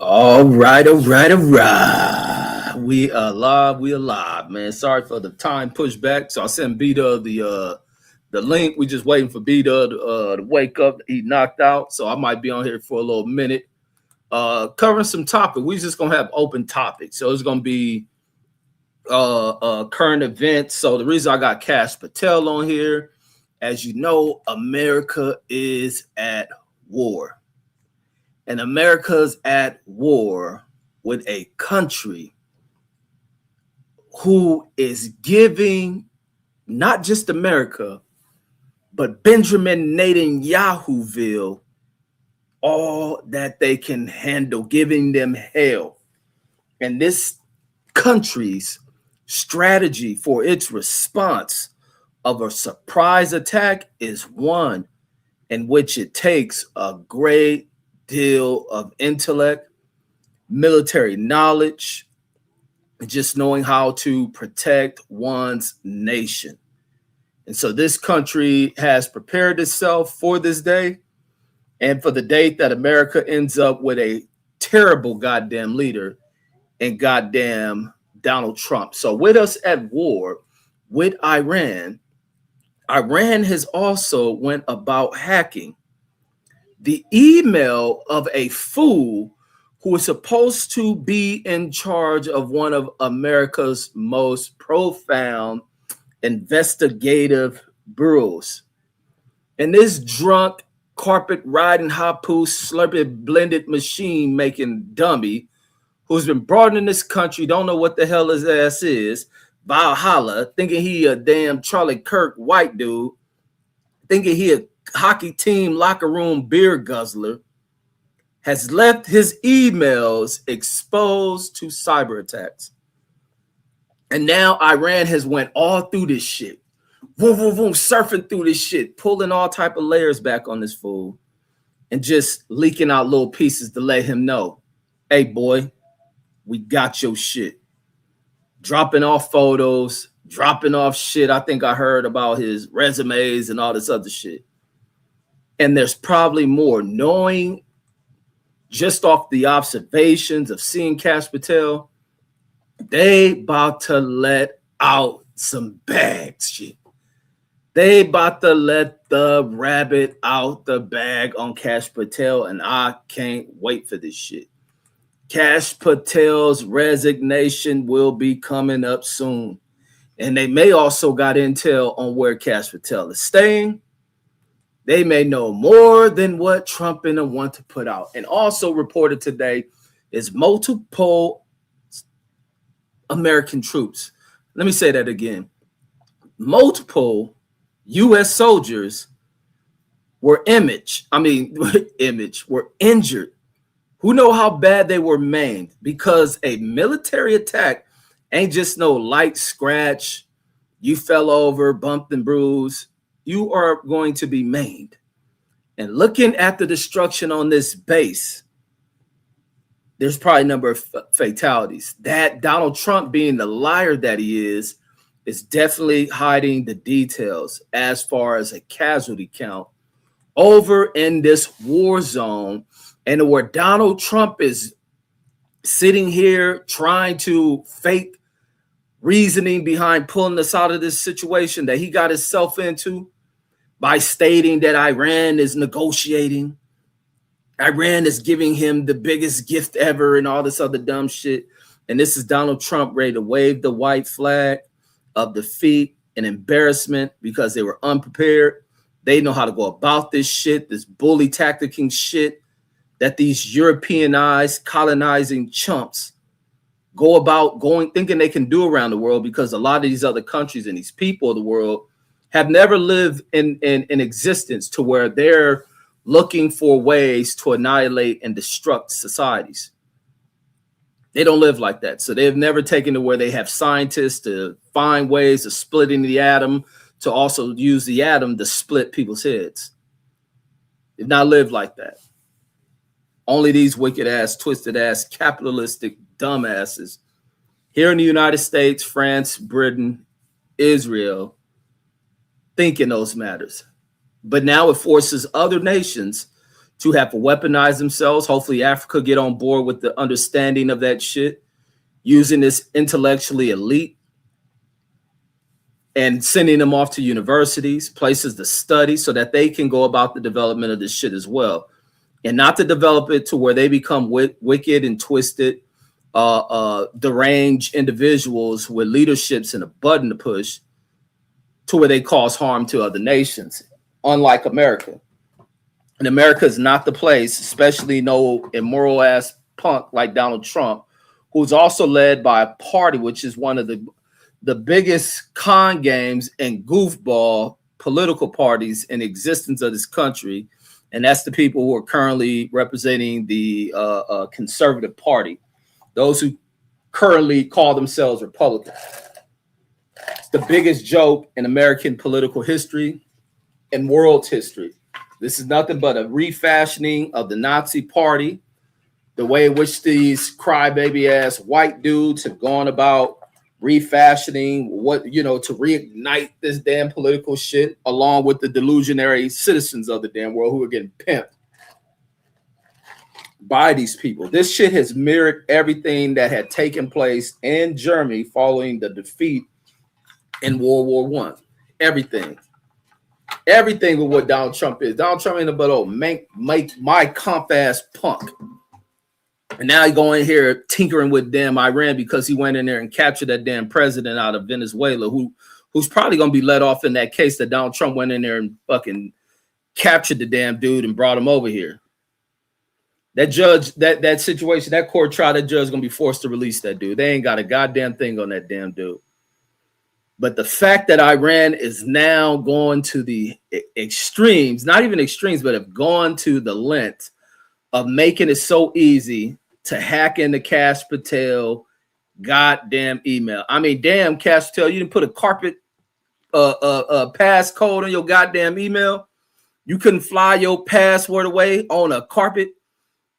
All right, all right, all right. We alive, man. Sorry for the time pushback. So I sent Beta the link. We just waiting for Beta to wake up. He knocked out, so I might be on here for a little minute. Covering some topic. We just gonna have open topics. So it's gonna be current events. So the reason I got Cash Patel on here, as you know, America is at war. And America's at war with a country who is giving not just America, but Benjamin Netanyahu'ville all that they can handle, giving them hell. And this country's strategy for its response of a surprise attack is one in which it takes a great deal of intellect, military knowledge, and just knowing how to protect one's nation. And so this country has prepared itself for this day and for the date that America ends up with a terrible goddamn leader and goddamn Donald Trump. So with us at war with Iran, Iran has also went about hacking the email of a fool who is supposed to be in charge of one of America's most profound investigative bureaus. And this drunk, carpet riding, hapu, slurping, blended machine making dummy who's been brought in this country, don't know what the hell his ass is, Valhalla, thinking he a damn Charlie Kirk white dude, thinking he a hockey team locker room beer guzzler, has left his emails exposed to cyber attacks. And now Iran has went all through this shit. Boom, boom, boom, surfing through this shit, pulling all type of layers back on this fool and just leaking out little pieces to let him know, hey, boy, we got your shit. Dropping off photos, dropping off shit. I think I heard about his resumes and all this other shit. And there's probably more. Knowing just off the observations of seeing Cash Patel, they about to let out some bags shit. They about to let the rabbit out the bag on Cash Patel, and I can't wait for this shit. Cash Patel's resignation will be coming up soon. And they may also got intel on where Cash Patel is staying. They may know more than what Trump and them want to put out. And also reported today is multiple American troops. Let me say that again. Multiple U.S. soldiers were were injured. Who know how bad they were maimed? Because a military attack ain't just no light scratch. You fell over, bumped and bruised. You are going to be maimed. And looking at the destruction on this base, there's probably a number of fatalities. That Donald Trump, being the liar that he is definitely hiding the details as far as a casualty count over in this war zone, and where Donald Trump is sitting here trying to fake reasoning behind pulling us out of this situation that he got himself into by stating that Iran is negotiating. Iran is giving him the biggest gift ever and all this other dumb shit. And this is Donald Trump ready to wave the white flag of defeat and embarrassment because they were unprepared. They know how to go about this shit, this bully tacticing shit that these Europeanized colonizing chumps go about thinking they can do around the world, because a lot of these other countries and these people of the world have never lived in existence to where they're looking for ways to annihilate and destruct societies. They don't live like that. So they've never taken to where they have scientists to find ways of splitting the atom, to also use the atom to split people's heads. They've not lived like that. Only these wicked ass, twisted ass, capitalistic dumbasses here in the United States, France, Britain, Israel, think in those matters. But now it forces other nations to have weaponized themselves. Hopefully Africa get on board with the understanding of that shit, using this intellectually elite and sending them off to universities, places to study so that they can go about the development of this shit as well. And not to develop it to where they become wicked and twisted, deranged individuals with leaderships and a button to push to where they cause harm to other nations, unlike America. And America is not the place, especially no immoral ass punk like Donald Trump, who's also led by a party which is one of the biggest con games and goofball political parties in existence of this country. And that's the people who are currently representing the conservative party, those who currently call themselves Republicans. It's the biggest joke in American political history and world history. This is nothing but a refashioning of the Nazi party, the way in which these crybaby ass white dudes have gone about refashioning to reignite this damn political shit, along with the delusionary citizens of the damn world who are getting pimped by these people. This shit has mirrored everything that had taken place in Germany following the defeat in World War I. Everything with what Donald Trump is. Donald Trump ain't but make my comp ass punk. And now he going here tinkering with damn Iran because he went in there and captured that damn president out of Venezuela, who's probably going to be let off in that case that Donald Trump went in there and fucking captured the damn dude and brought him over here. That judge, that situation, that court trial, that judge is going to be forced to release that dude. They ain't got a goddamn thing on that damn dude. But the fact that Iran is now going to the extremes, not even extremes, but have gone to the length of making it so easy to hack into Kash Patel goddamn email. I mean, damn, Kash Patel, you didn't put a carpet passcode on your goddamn email. You couldn't fly your password away on a carpet.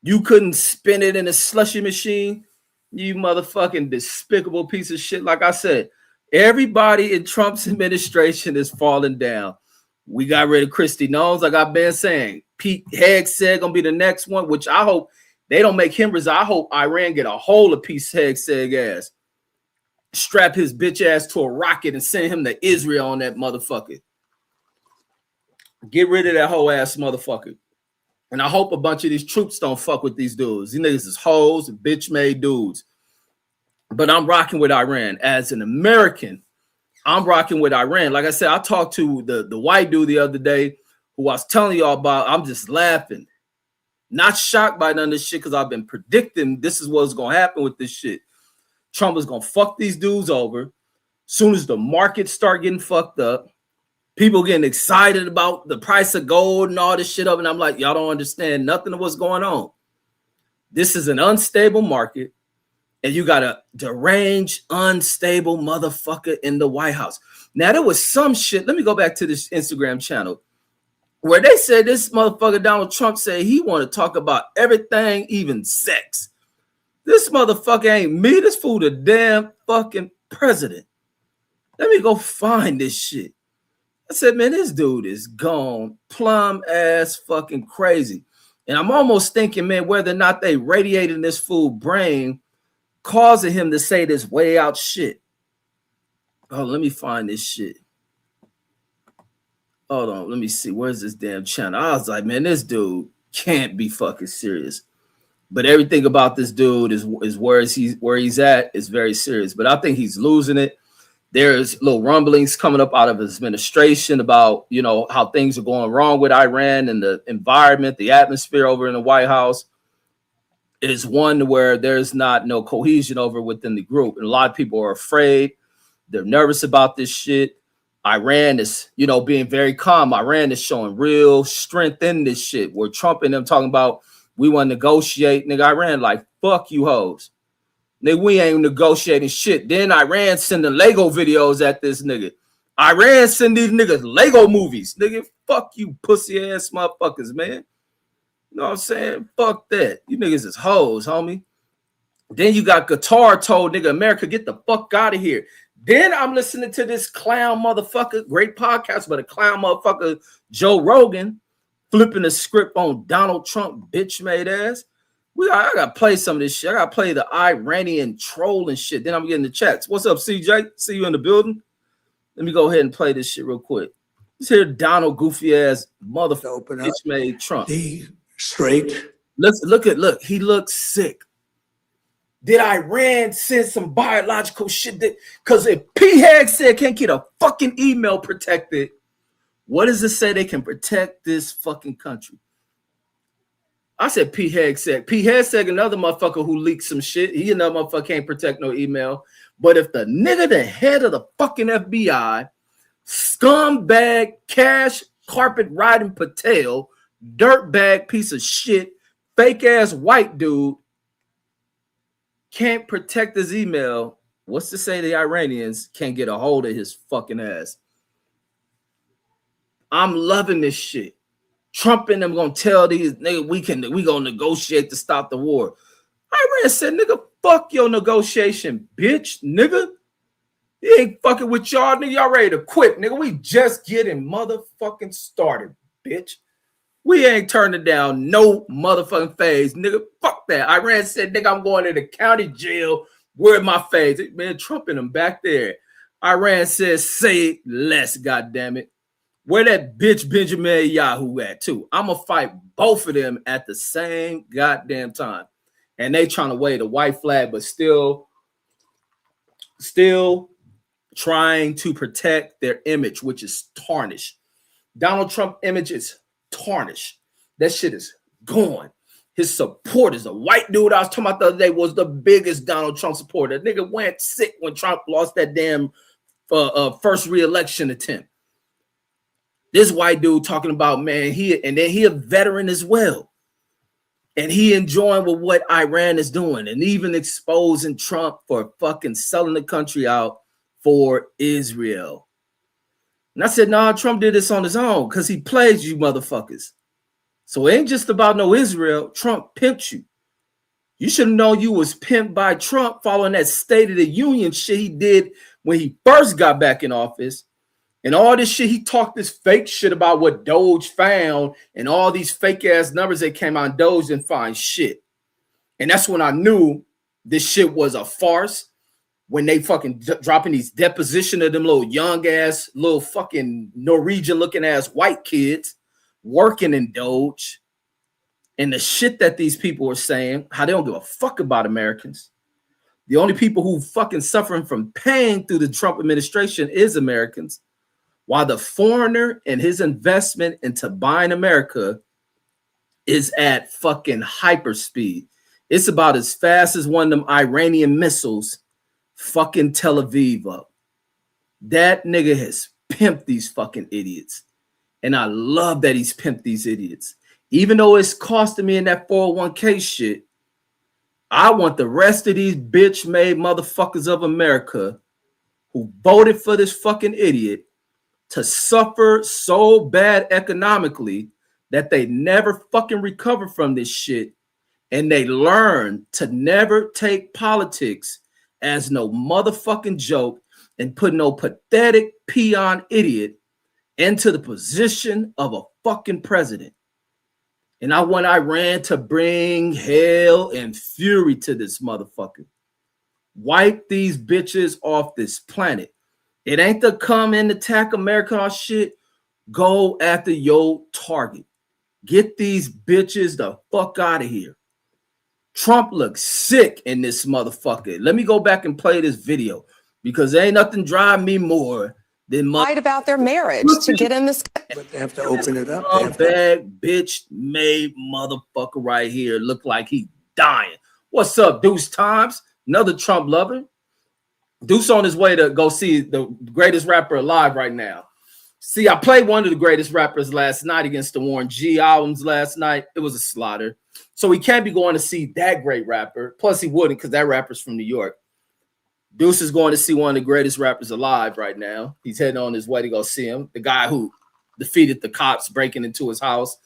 You couldn't spin it in a slushy machine. You motherfucking despicable piece of shit. Like I said, everybody in Trump's administration is falling down. We got rid of Kristi Noem, like I've been saying. Pete Hegseth gonna be the next one, which I hope they don't make him resign. I hope Iran get a hold of Pete Hegseth ass, strap his bitch ass to a rocket and send him to Israel on that motherfucker. Get rid of that whole ass motherfucker. And I hope a bunch of these troops don't fuck with these dudes. These niggas is hoes and bitch-made dudes. But I'm rocking with Iran. As an American, I'm rocking with Iran. Like I said, I talked to the white dude the other day who I was telling y'all about. I'm just laughing. Not shocked by none of this shit because I've been predicting this is what's going to happen with this shit. Trump is going to fuck these dudes over. Soon as the markets start getting fucked up, people getting excited about the price of gold and all this shit up. And I'm like, y'all don't understand nothing of what's going on. This is an unstable market. And you got a deranged, unstable motherfucker in the White House. Now, there was some shit. Let me go back to this Instagram channel where they said this motherfucker Donald Trump said he want to talk about everything, even sex. This motherfucker ain't me. This fool the damn fucking president. Let me go find this shit. I said, man, this dude is gone plumb ass fucking crazy. And I'm almost thinking, man, whether or not they radiating this fool brain, causing him to say this way out shit. Oh, let me find this shit. Hold on, let me see. Where's this damn channel? I was like, man, this dude can't be fucking serious. But everything about this dude is where he's at is very serious. But I think he's losing it. There's little rumblings coming up out of his administration about, you know, how things are going wrong with Iran and the environment, the atmosphere over in the White House. It is one where there's not no cohesion over within the group. And a lot of people are afraid. They're nervous about this shit. Iran is, you know, being very calm. Iran is showing real strength in this shit. Where Trump and them talking about, we want to negotiate. Nigga, Iran like, fuck you hoes. Nigga, we ain't negotiating shit. Then Iran sending Lego videos at this nigga. Iran send these niggas Lego movies. Nigga, fuck you pussy ass motherfuckers, man. You know what I'm saying? Fuck that. You niggas is hoes, homie. Then you got Qatar told nigga America, get the fuck out of here. Then I'm listening to this clown motherfucker, great podcast, but a clown motherfucker, Joe Rogan, flipping the script on Donald Trump, bitch made ass. I gotta play some of this shit. I gotta play the Iranian troll and shit. Then I'm getting the chats. What's up, CJ? See you in the building. Let me go ahead and play this shit real quick. Let's hear Donald goofy ass motherfucker bitch made Trump. The straight. Look. He looks sick. Did Iran send some biological shit? Because if P. Hag said can't get a fucking email protected, what does it say they can protect this fucking country? I said P. Hag said. P. Hag said another motherfucker who leaked some shit. He another motherfucker can't protect no email. But if the nigga, the head of the fucking FBI, scumbag, cash, carpet riding Patel, dirtbag piece of shit, fake ass white dude, can't protect his email, what's to say the Iranians can't get a hold of his fucking ass? I'm loving this shit. Trump and them gonna tell these niggas we gonna negotiate to stop the war. Iran said, nigga, fuck your negotiation, bitch, nigga. He ain't fucking with y'all, nigga. Y'all ready to quit, nigga. We just getting motherfucking started, bitch. We ain't turning down no motherfucking phase, nigga. Fuck that. Iran said, nigga, I'm going to the county jail. Where my phase? Man, Trump and them back there. Iran says, say less, goddammit. Where that bitch Benjamin Yahoo at, too? I'm going to fight both of them at the same goddamn time. And they trying to wave a white flag, but still trying to protect their image, which is tarnished. Donald Trump image is tarnished. That shit is gone. His supporters, a white dude I was talking about the other day was the biggest Donald Trump supporter. That nigga went sick when Trump lost that damn first re-election attempt. This white dude talking about, man, he a veteran as well. And he enjoying with what Iran is doing and even exposing Trump for fucking selling the country out for Israel. And I said, nah, Trump did this on his own because he plays you motherfuckers. So it ain't just about no Israel. Trump pimped you. You should have known you was pimped by Trump following that State of the Union shit he did when he first got back in office. And all this shit, he talked this fake shit about what Doge found and all these fake ass numbers that came out. Doge didn't find shit. And that's when I knew this shit was a farce. When they fucking dropping these deposition of them little young ass, little fucking Norwegian looking ass white kids working in Doge. And the shit that these people are saying, how they don't give a fuck about Americans. The only people who fucking suffering from pain through the Trump administration is Americans. While the foreigner and his investment into buying America is at fucking hyperspeed. It's about as fast as one of them Iranian missiles fucking Tel Aviv up. That nigga has pimped these fucking idiots. And I love that he's pimped these idiots. Even though it's costing me in that 401k shit, I want the rest of these bitch-made motherfuckers of America who voted for this fucking idiot to suffer so bad economically that they never fucking recover from this shit, and they learn to never take politics as no motherfucking joke and put no pathetic peon idiot into the position of a fucking president. And I want Iran to bring hell and fury to this motherfucker. Wipe these bitches off this planet. It ain't to come and attack America or shit. Go after your target. Get these bitches the fuck out of here. Trump looks sick in this motherfucker. Let me go back and play this video because there ain't nothing drive me more than lied about their marriage to get in this. But they have to open it up. Bad bitch made motherfucker right here look like he dying. What's up, Deuce Times? Another Trump lover. Deuce on his way to go see the greatest rapper alive right now. See, I played one of the greatest rappers last night against the Warren G albums last night. It was a slaughter. So he can't be going to see that great rapper. Plus, he wouldn't because that rapper's from New York. Deuce is going to see one of the greatest rappers alive right now. He's heading on his way to go see him. The guy who defeated the cops breaking into his house,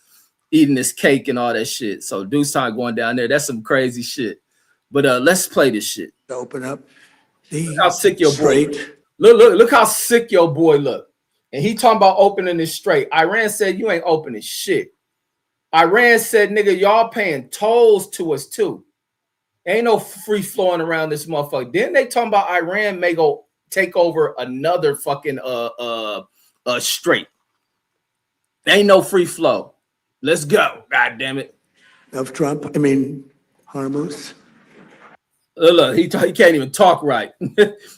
eating his cake and all that shit. So Deuce Time going down there. That's some crazy shit. But let's play this shit. Open up. Look how sick your boy. Look how sick your boy look. And he talking about opening this straight. Iran said you ain't opening shit. Iran said, nigga, y'all paying tolls to us too. Ain't no free flowing around this motherfucker. Then they talking about Iran may go take over another fucking strait. Ain't no free flow. Let's go. God damn it. Of Trump, Hormuz. Look, he can't even talk right.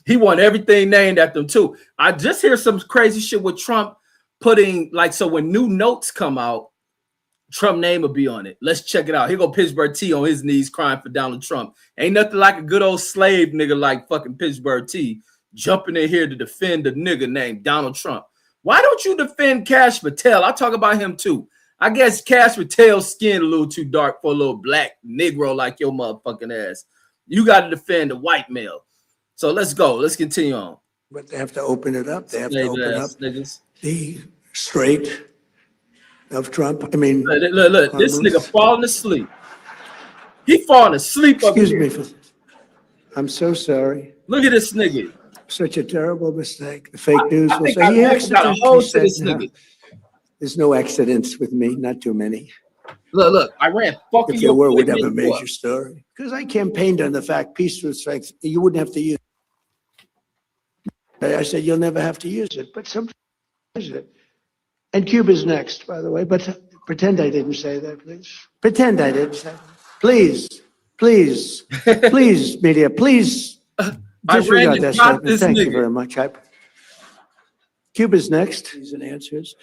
He want everything named after him too. I just hear some crazy shit with Trump putting so when new notes come out, Trump name will be on it. Let's check it out. Here go Pittsburgh T on his knees crying for Donald Trump. Ain't nothing like a good old slave nigga like fucking Pittsburgh T jumping in here to defend a nigga named Donald Trump. Why don't you defend Kash Patel? I talk about him too. I guess Kash Patel's skin a little too dark for a little black Negro like your motherfucking ass. You got to defend the white male. So let's go. Let's continue on. But they have to open it up. They have to open up niggas. the strait of Trump. Look, this nigga falling asleep. He falling asleep. Excuse me. I'm so sorry. Look at this nigga. Such a terrible mistake. The fake news will say he got a hold to this nigga. There's no accidents with me, not too many. Look, Iran fucking if there were, we'd have a major story. Because I campaigned on the fact peace through strength, you wouldn't have to use it. I said, you'll never have to use it, but sometimes use it. And Cuba's next, by the way, but pretend I didn't say that, please. Pretend I didn't say that. Please, media, please disregard that statement. Thank you very much. Cuba's next. These are answers.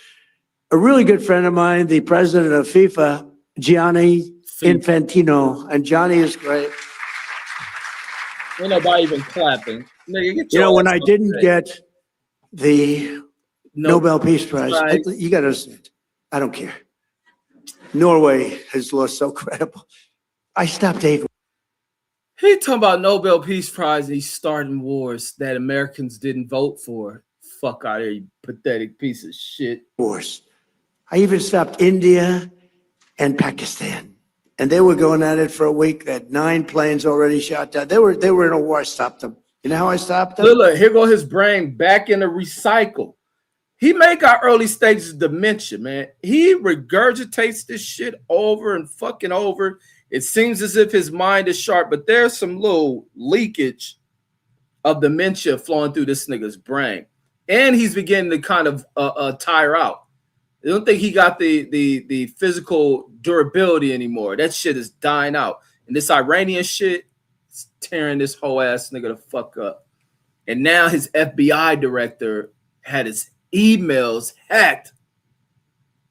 A really good friend of mine, the president of FIFA, Gianni Infantino, and Johnny is great. Ain't nobody even clapping. When I didn't get the Nobel Peace Prize, you got to understand, I don't care. Norway has lost so credible. I stopped aid. He talking about Nobel Peace Prize and he's starting wars that Americans didn't vote for. Fuck out of here, you pathetic piece of shit. Wars. I even stopped India and Pakistan. And they were going at it for a week. They had 9 planes already shot down. They were in a war. I stopped them. You know how I stopped them? Look, here go his brain back in the recycle. He make our early stages of dementia, man. He regurgitates this shit over and fucking over. It seems as if his mind is sharp, but there's some little leakage of dementia flowing through this nigga's brain. And he's beginning to kind of tire out. I don't think he got the physical durability anymore. That shit is dying out. And this Iranian shit is tearing this whole ass nigga the fuck up. And now his FBI director had his emails hacked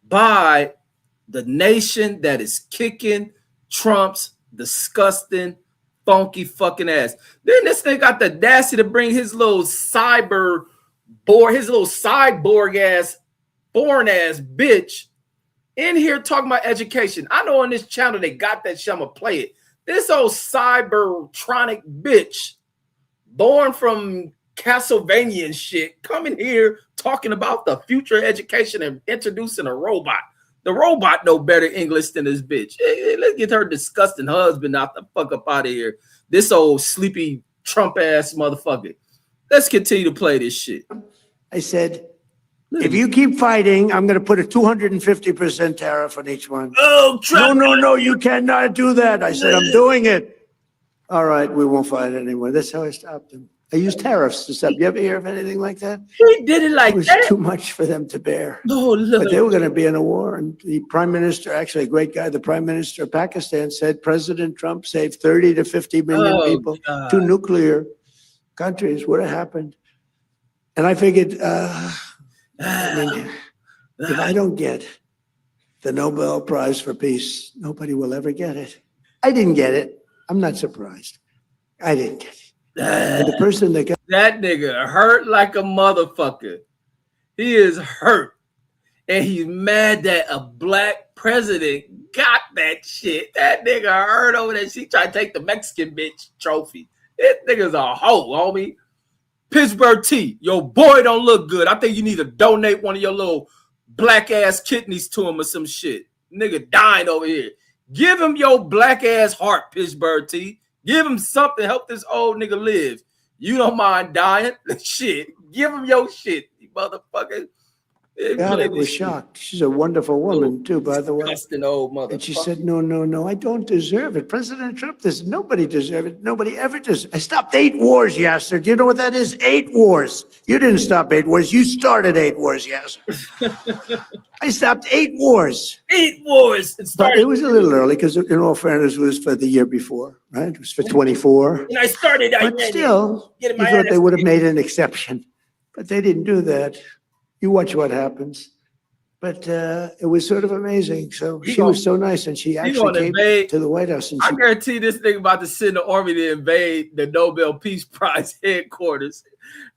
by the nation that is kicking Trump's disgusting, funky fucking ass. Then this thing got the audacity to bring his little cyborg ass, foreign ass bitch in here talking about education. I know on this channel they got that shit. I'm gonna play it. This old cybertronic bitch, born from Castlevania and shit, coming here talking about the future education and introducing a robot. The robot know better English than this bitch. Hey, let's get her disgusting husband out the fuck up out of here. This old sleepy Trump ass motherfucker. Let's continue to play this shit. I said, if you keep fighting, I'm going to put a 250% tariff on each one. Oh, Trump. No, you cannot do that. I said, I'm doing it. All right, we won't fight anymore. That's how I stopped them. I used tariffs to stop. You ever hear of anything like that? He did it like that. It was that? Too much for them to bear. Oh, look. But they were going to be in a war. And the prime minister, actually a great guy, the prime minister of Pakistan said President Trump saved 30 to 50 million people. God. 2 nuclear countries would have happened. And I figured, if I don't get the Nobel Prize for Peace, nobody will ever get it. I didn't get it. I'm not surprised. I didn't get it. And the person that got that nigga hurt like a motherfucker. He is hurt. And he's mad that a black president got that shit. That nigga hurt over that. She tried to take the Mexican bitch trophy. This nigga's a hoe, homie. Pittsburgh T, your boy don't look good. I think you need to donate one of your little black ass kidneys to him or some shit. Nigga dying over here. Give him your black ass heart, Pittsburgh T. Give him something. Help this old nigga live. You don't mind dying? Shit. Give him your shit, you motherfucker. God, I was shocked. She's a wonderful woman, too, by the way. Disgusting old mother. And she said, no, I don't deserve it. President Trump, nobody deserves it. Nobody ever does. I stopped 8 wars, Yasser. Do you know what that is? 8 wars. You didn't stop 8 wars. You started 8 wars, Yasser. I stopped 8 wars. 8 wars. But it was a little early because, in all fairness, it was for the year before, right? It was for 24. And I started. But still, you thought they would have made an exception. But they didn't do that. You watch what happens. But it was sort of amazing. So she was so nice, and she actually came to the White House. And I guarantee this nigga about to send the army to invade the Nobel Peace Prize headquarters.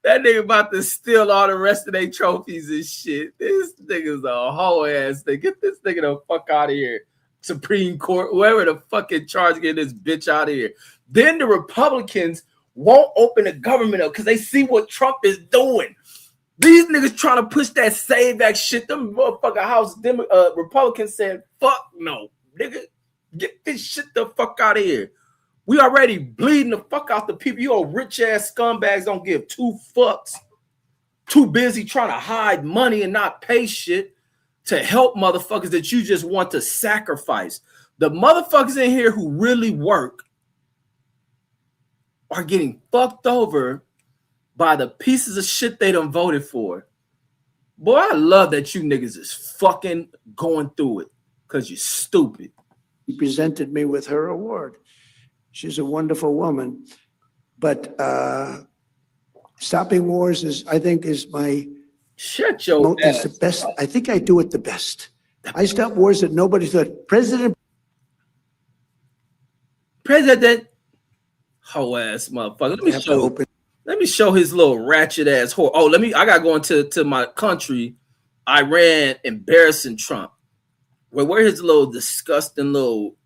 That nigga about to steal all the rest of their trophies and shit. This nigga's a whole ass thing. Get this nigga the fuck out of here. Supreme Court, whoever the fucking charge, get this bitch out of here. Then the Republicans won't open the government up because they see what Trump is doing. These niggas trying to push that Save Act shit. Them motherfucking House Republicans said, fuck no. Nigga, get this shit the fuck out of here. We already bleeding the fuck out the people. You old rich ass scumbags don't give 2 fucks. Too busy trying to hide money and not pay shit to help motherfuckers that you just want to sacrifice. The motherfuckers in here who really work are getting fucked over by the pieces of shit they done voted for. Boy, I love that you niggas is fucking going through it because you're stupid. He presented me with her award. She's a wonderful woman. But stopping wars is my... Shut your ass. It's the best. I think I do it the best. I stop wars that nobody thought. President, hoe ass motherfucker. Let me show his little ratchet ass whore. Oh, I gotta go into my country, Iran embarrassing Trump. Where his little disgusting little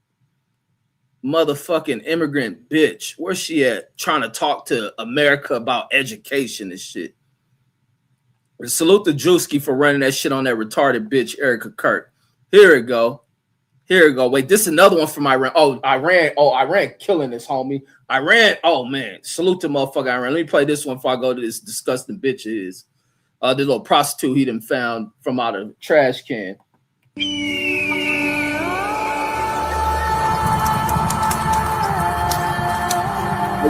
motherfucking immigrant bitch? Where's she at? Trying to talk to America about education and shit. Salute to Drewski for running that shit on that retarded bitch, Erica Kirk. Here we go. Wait, this is another one from Iran. Iran killing this, homie. Iran, oh man. Salute to motherfucker Iran. Let me play this one before I go to this disgusting bitch is. The little prostitute he done found from out of the trash can.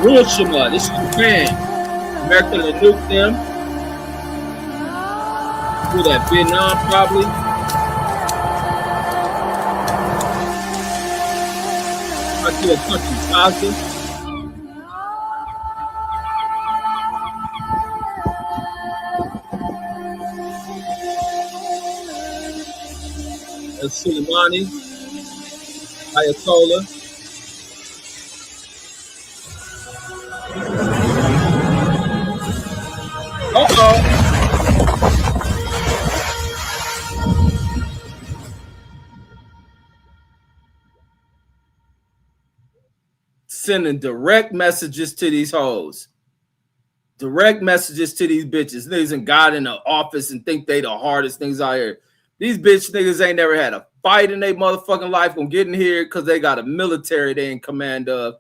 Hiroshima, this is Japan. America to nuke them. Through that Vietnam, probably. To a country, Gaza. Soleimani, Ayatollah. Sending direct messages to these hoes. Direct messages to these bitches. Niggas and got in the office and think they the hardest things out here. These bitch niggas ain't never had a fight in their motherfucking life. Gonna get in here because they got a military they in command of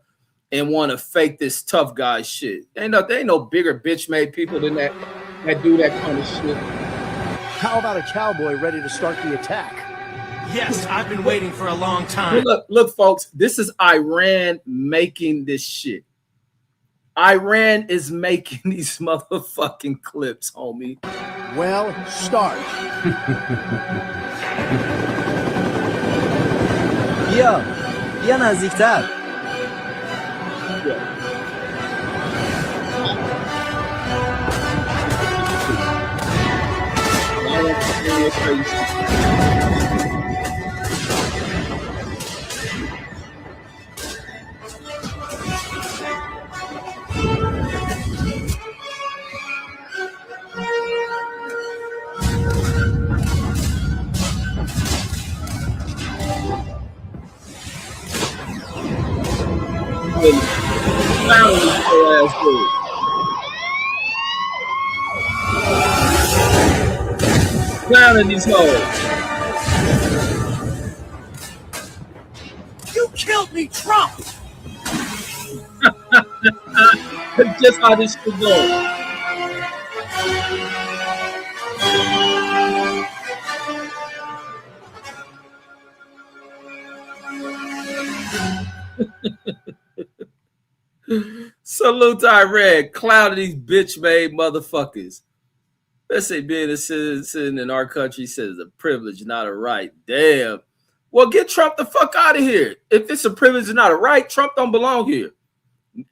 and want to fake this tough guy shit. There ain't no bigger bitch made people than that do that kind of shit. How about a cowboy ready to start the attack? Yes, I've been waiting for a long time. Look, folks, this is Iran making this shit. Iran is making these motherfucking clips, homie. Well, start. بیا نزدیکتر. Clowning these hoes. You killed me, Trump! That's just how this should go. Salute to Iran. Cloud of these bitch-made motherfuckers. Let's say being a citizen in our country says a privilege, not a right. Damn. Well, get Trump the fuck out of here. If it's a privilege and not a right, Trump don't belong here.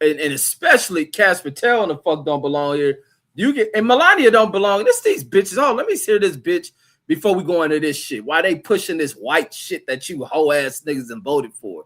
And especially Kash Patel and the fuck don't belong here. And Melania don't belong. This these bitches. Oh, let me hear this bitch before we go into this shit. Why they pushing this white shit that you hoe ass niggas and voted for?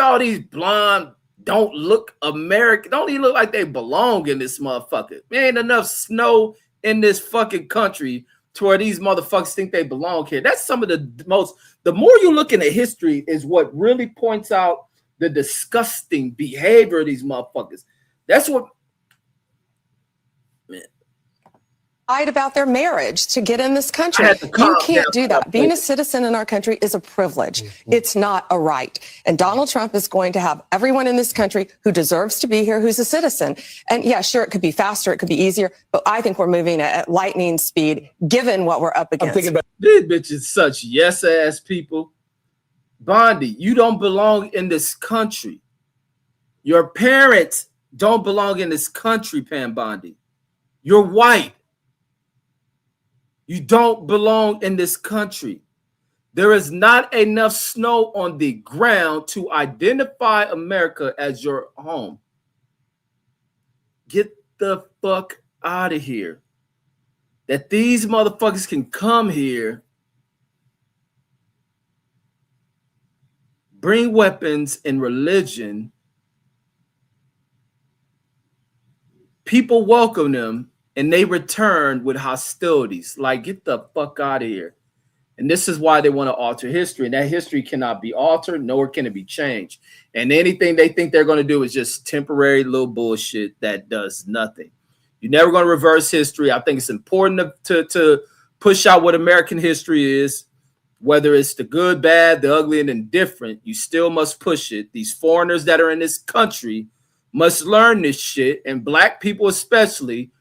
All these blonde don't look American. Don't even look like they belong in this motherfucker. There ain't enough snow in this fucking country to where these motherfuckers think they belong here. That's some of the most. The more you look into history is what really points out the disgusting behavior of these motherfuckers. That's what. Lied about their marriage to get in this country. You can't do that. Being a citizen in our country is a privilege. It's not a right. And Donald Trump is going to have everyone in this country who deserves to be here, who's a citizen. And yeah, sure, it could be faster, it could be easier, but I think we're moving at lightning speed, given what we're up against. I'm thinking about these bitches, such yes ass people. Bondi, you don't belong in this country. Your parents don't belong in this country, Pam Bondi. You're white. You don't belong in this country. There is not enough snow on the ground to identify America as your home. Get the fuck out of here. That these motherfuckers can come here, bring weapons and religion. People welcome them. And they return with hostilities. Like, get the fuck out of here. And this is why they want to alter history. And that history cannot be altered, nor can it be changed. And anything they think they're going to do is just temporary little bullshit that does nothing. You're never going to reverse history. I think it's important to push out what American history is. Whether it's the good, bad, the ugly, and indifferent, you still must push it. These foreigners that are in this country must learn this shit. And black people especially,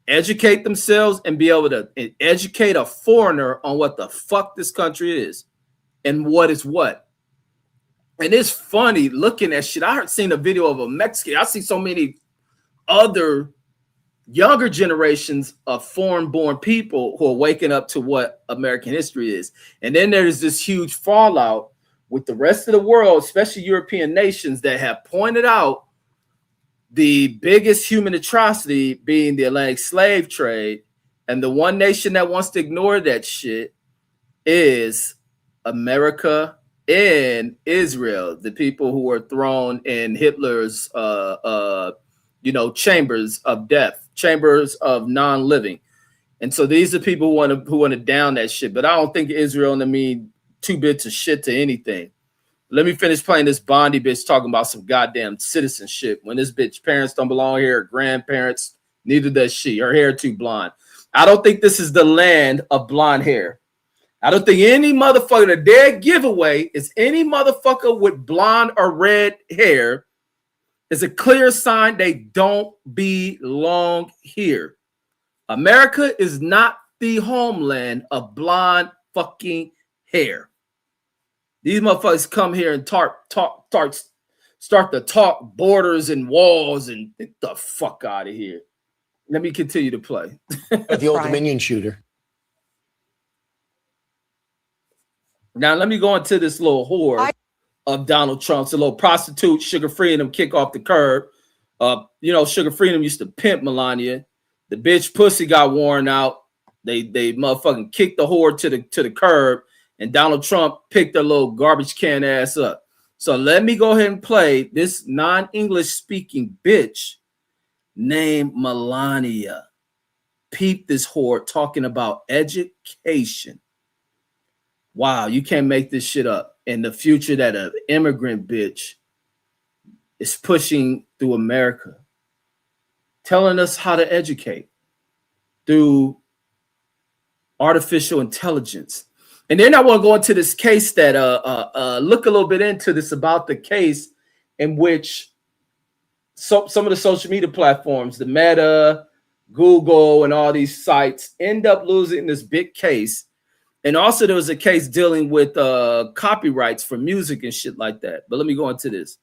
educate themselves and be able to educate a foreigner on what the fuck this country is and what is what. And it's funny looking at shit. I seen a video of a Mexican. I see so many other younger generations of foreign-born people who are waking up to what American history is. And then there's this huge fallout with the rest of the world, especially European nations that have pointed out the biggest human atrocity being the Atlantic slave trade. And the one nation that wants to ignore that shit is America and Israel, the people who were thrown in Hitler's, chambers of death, chambers of non-living. And so these are people who want to down that shit. But I don't think Israel mean two bits of shit to anything. Let me finish playing this Bondi bitch talking about some goddamn citizenship when this bitch parents don't belong here, her grandparents, neither does she. Her hair too blonde. I don't think this is the land of blonde hair. I don't think any motherfucker, the dead giveaway is any motherfucker with blonde or red hair is a clear sign they don't belong here. America is not the homeland of blonde fucking hair. These motherfuckers come here and start to talk borders and walls and get the fuck out of here. Let me continue to play. The Old Dominion shooter. Now let me go into this little whore of Donald Trump's, a little prostitute, Sugar Freedom kick off the curb. Sugar Freedom used to pimp Melania. The bitch pussy got worn out. They motherfucking kicked the whore to the curb. And Donald Trump picked their little garbage can ass up. So let me go ahead and play this non-English speaking bitch named Melania. Peep this whore talking about education. Wow, you can't make this shit up. And the future that an immigrant bitch is pushing through America. Telling us how to educate through artificial intelligence. And then I want to go into this case that look a little bit into this about the case in which some of the social media platforms, the Meta, Google, and all these sites end up losing this big case. And also there was a case dealing with copyrights for music and shit like that. But let me go into this.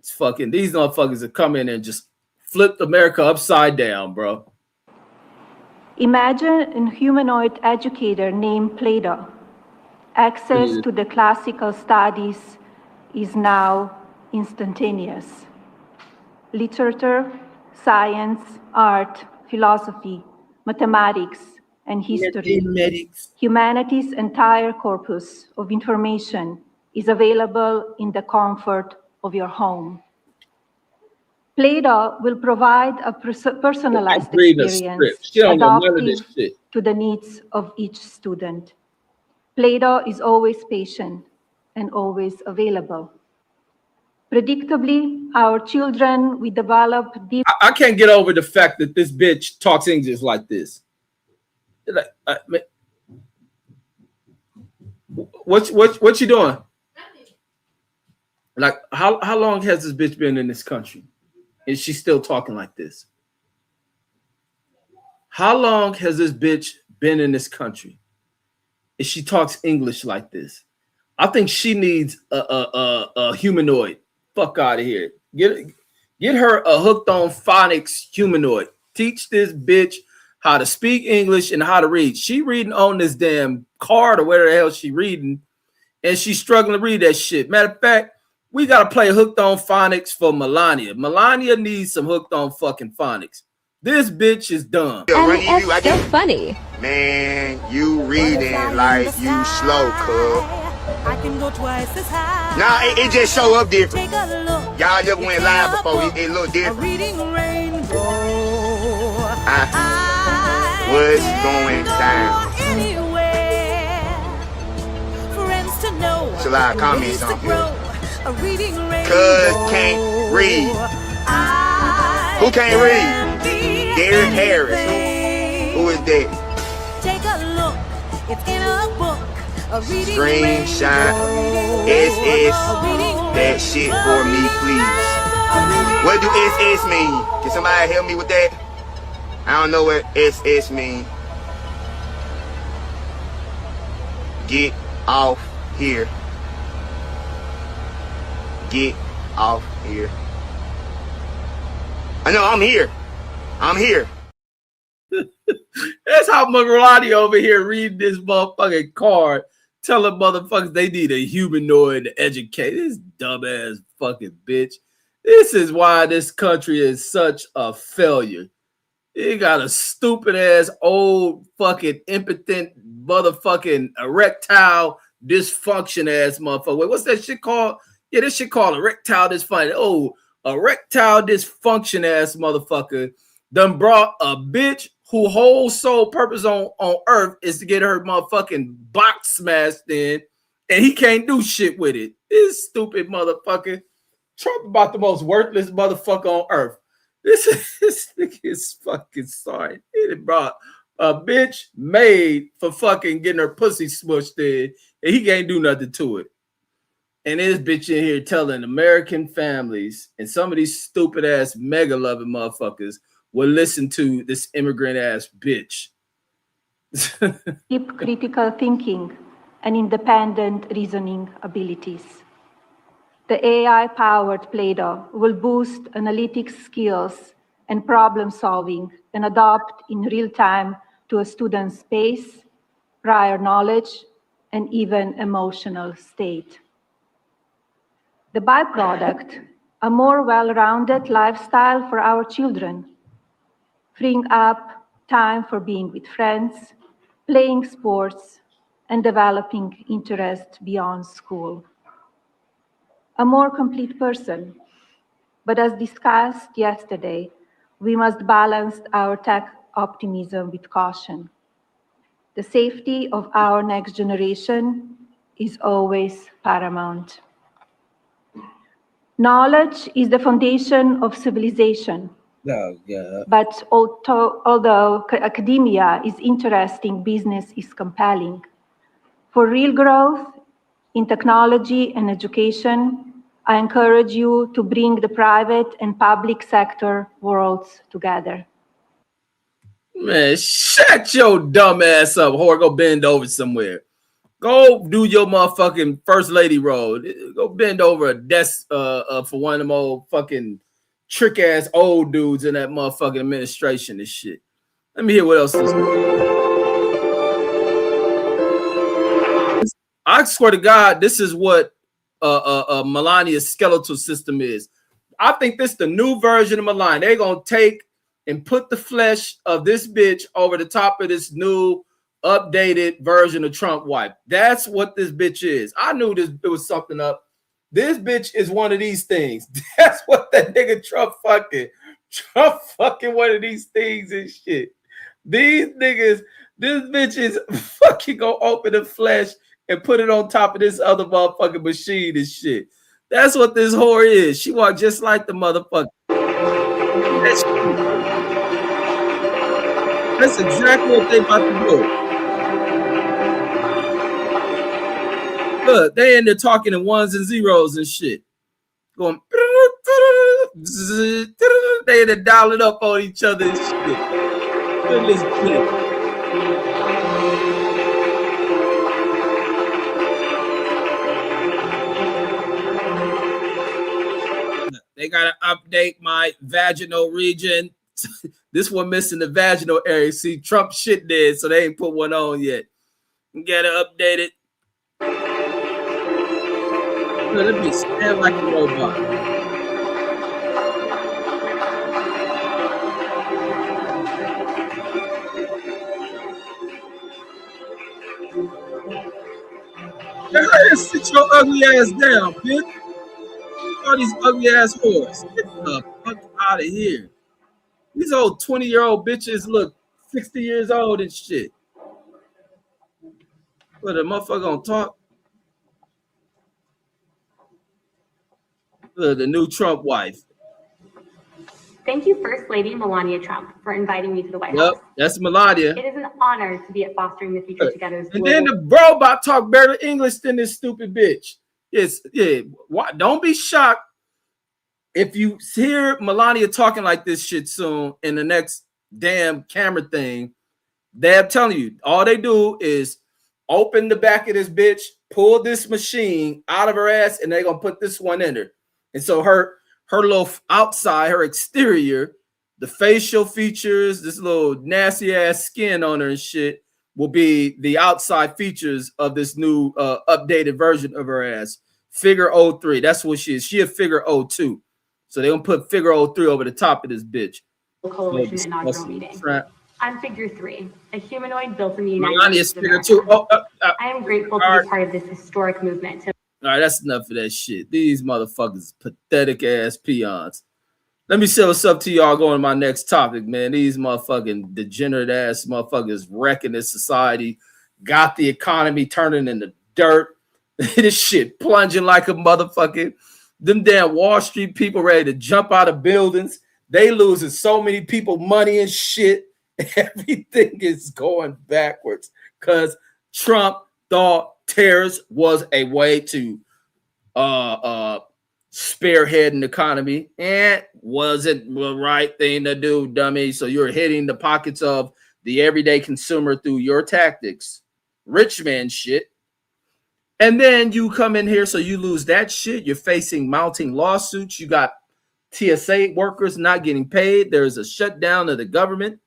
It's fucking, these motherfuckers are coming and just flipped America upside down, bro. Imagine a humanoid educator named Plato. Access to the classical studies is now instantaneous. Literature, science, art, philosophy, mathematics, and history. Humanity's entire corpus of information is available in the comfort of your home. Plato will provide a personalized experience adapted to the needs of each student. Plato is always patient and always available. Predictably, our children will develop deep. I can't get over the fact that this bitch talks English like this. Like, what you doing? Like, how long has this bitch been in this country? Is she still talking like this? How long has this bitch been in this country? If she talks English like this, I think she needs a humanoid. Fuck out of here. Get her a hooked on phonics humanoid. Teach this bitch how to speak English and how to read. She reading on this damn card or whatever the hell she reading, and she's struggling to read that shit. Matter of fact, we gotta play hooked on phonics for Melania. Melania needs some hooked on fucking phonics. This bitch is dumb. And it's so funny. Man, you reading like you slow, cuz. I can go twice as high. Nah, it just show up different. Take a look. Y'all just went live before, it look different. Reading rainbow. What's going down? Anywhere. Friends to know. Shall I comment something? Cuz can't read. Who can't read? Derek Harris. Who is that? Take a look. It's in a book. Screenshot SS that shit for me, please. What do SS mean? Can somebody help me with that? I don't know what SS mean. Get off here. Get off here. I know I'm here. I'm here. That's how Maserati over here reading this motherfucking card, telling motherfuckers they need a humanoid to educate. This dumbass fucking bitch. This is why this country is such a failure. You got a stupid ass old fucking impotent motherfucking erectile dysfunction ass motherfucker. Wait, what's that shit called? Yeah, this shit called erectile dysfunction. Oh, erectile dysfunction ass motherfucker done brought a bitch who whole sole purpose on earth is to get her motherfucking box smashed in, and he can't do shit with it. This stupid motherfucker. Trump about the most worthless motherfucker on earth. This nigga is fucking sorry. He brought a bitch made for fucking getting her pussy smushed in, and he can't do nothing to it. And this bitch in here telling American families and some of these stupid ass mega loving motherfuckers will listen to this immigrant ass bitch. Deep critical thinking and independent reasoning abilities. The AI-powered Plato will boost analytics skills and problem solving and adapt in real time to a student's pace, prior knowledge, and even emotional state. The byproduct, a more well-rounded lifestyle for our children, freeing up time for being with friends, playing sports, and developing interest beyond school. A more complete person. But as discussed yesterday, we must balance our tech optimism with caution. The safety of our next generation is always paramount. Knowledge is the foundation of civilization. Oh, yeah. But although academia is interesting, business is compelling. For real growth in technology and education, I encourage you to bring the private and public sector worlds together. Man, shut your dumb ass up, whore. Go bend over somewhere. Go do your motherfucking first lady role. Go bend over a desk for one of them old fucking trick ass old dudes in that motherfucking administration and shit. Let me hear what else is. I swear to God, this is what Melania's skeletal system is. I think this is the new version of Melania. They're gonna take and put the flesh of this bitch over the top of this new updated version of Trump wife. That's what this bitch is. I knew it was something up. This bitch is one of these things. That's what that nigga Trump fucking one of these things and shit. These niggas, this bitch is fucking gonna open the flesh and put it on top of this other motherfucking machine and shit. That's what this whore is. She walked just like the motherfucker. That's exactly what they about to do. Look, they in there talking in ones and zeros and shit. Going, they in there dialing up on each other and shit. Look at this shit. They gotta update my vaginal region. This one missing the vaginal area. See, Trump shit did, so they ain't put one on yet. You gotta update it. Let me stand like a robot. Hey, sit your ugly ass down, bitch. All these ugly ass whores. Get the fuck out of here. These old 20-year-old bitches look 60 years old and shit. But the motherfucker gonna talk. The new Trump wife. Thank you, First Lady Melania Trump, for inviting me to the White House. Yep, that's Melania. It is an honor to be at Fostering the Future Together's And then the robot talk better English than this stupid bitch. Yes, yeah. Don't be shocked if you hear Melania talking like this shit soon in the next damn camera thing. They're telling you all they do is open the back of this bitch, pull this machine out of her ass, and they're gonna put this one in her. And so her little outside, her exterior, the facial features, this little nasty ass skin on her and shit will be the outside features of this new updated version of her ass. Figure 03. That's what she is. She a figure 02. So they're gonna put figure 03 over the top of this bitch. Coalition inaugural meeting. I'm figure 3, a humanoid built in the United States. Figure 2. I am grateful to be part of this historic movement. All right, that's enough of that shit. These motherfuckers, pathetic ass peons. Let me say what's up to y'all going to my next topic, man. These motherfucking degenerate ass motherfuckers wrecking this society, got the economy turning into dirt. This shit plunging like a motherfucking, them damn Wall Street people ready to jump out of buildings. They losing so many people money and shit. Everything is going backwards because Trump thought terrorist was a way to spearhead an economy, and wasn't the right thing to do, dummy. So you're hitting the pockets of the everyday consumer through your tactics, rich man shit. And then you come in here, so you lose that shit. You're facing mounting lawsuits. You got TSA workers not getting paid. There's a shutdown of the government.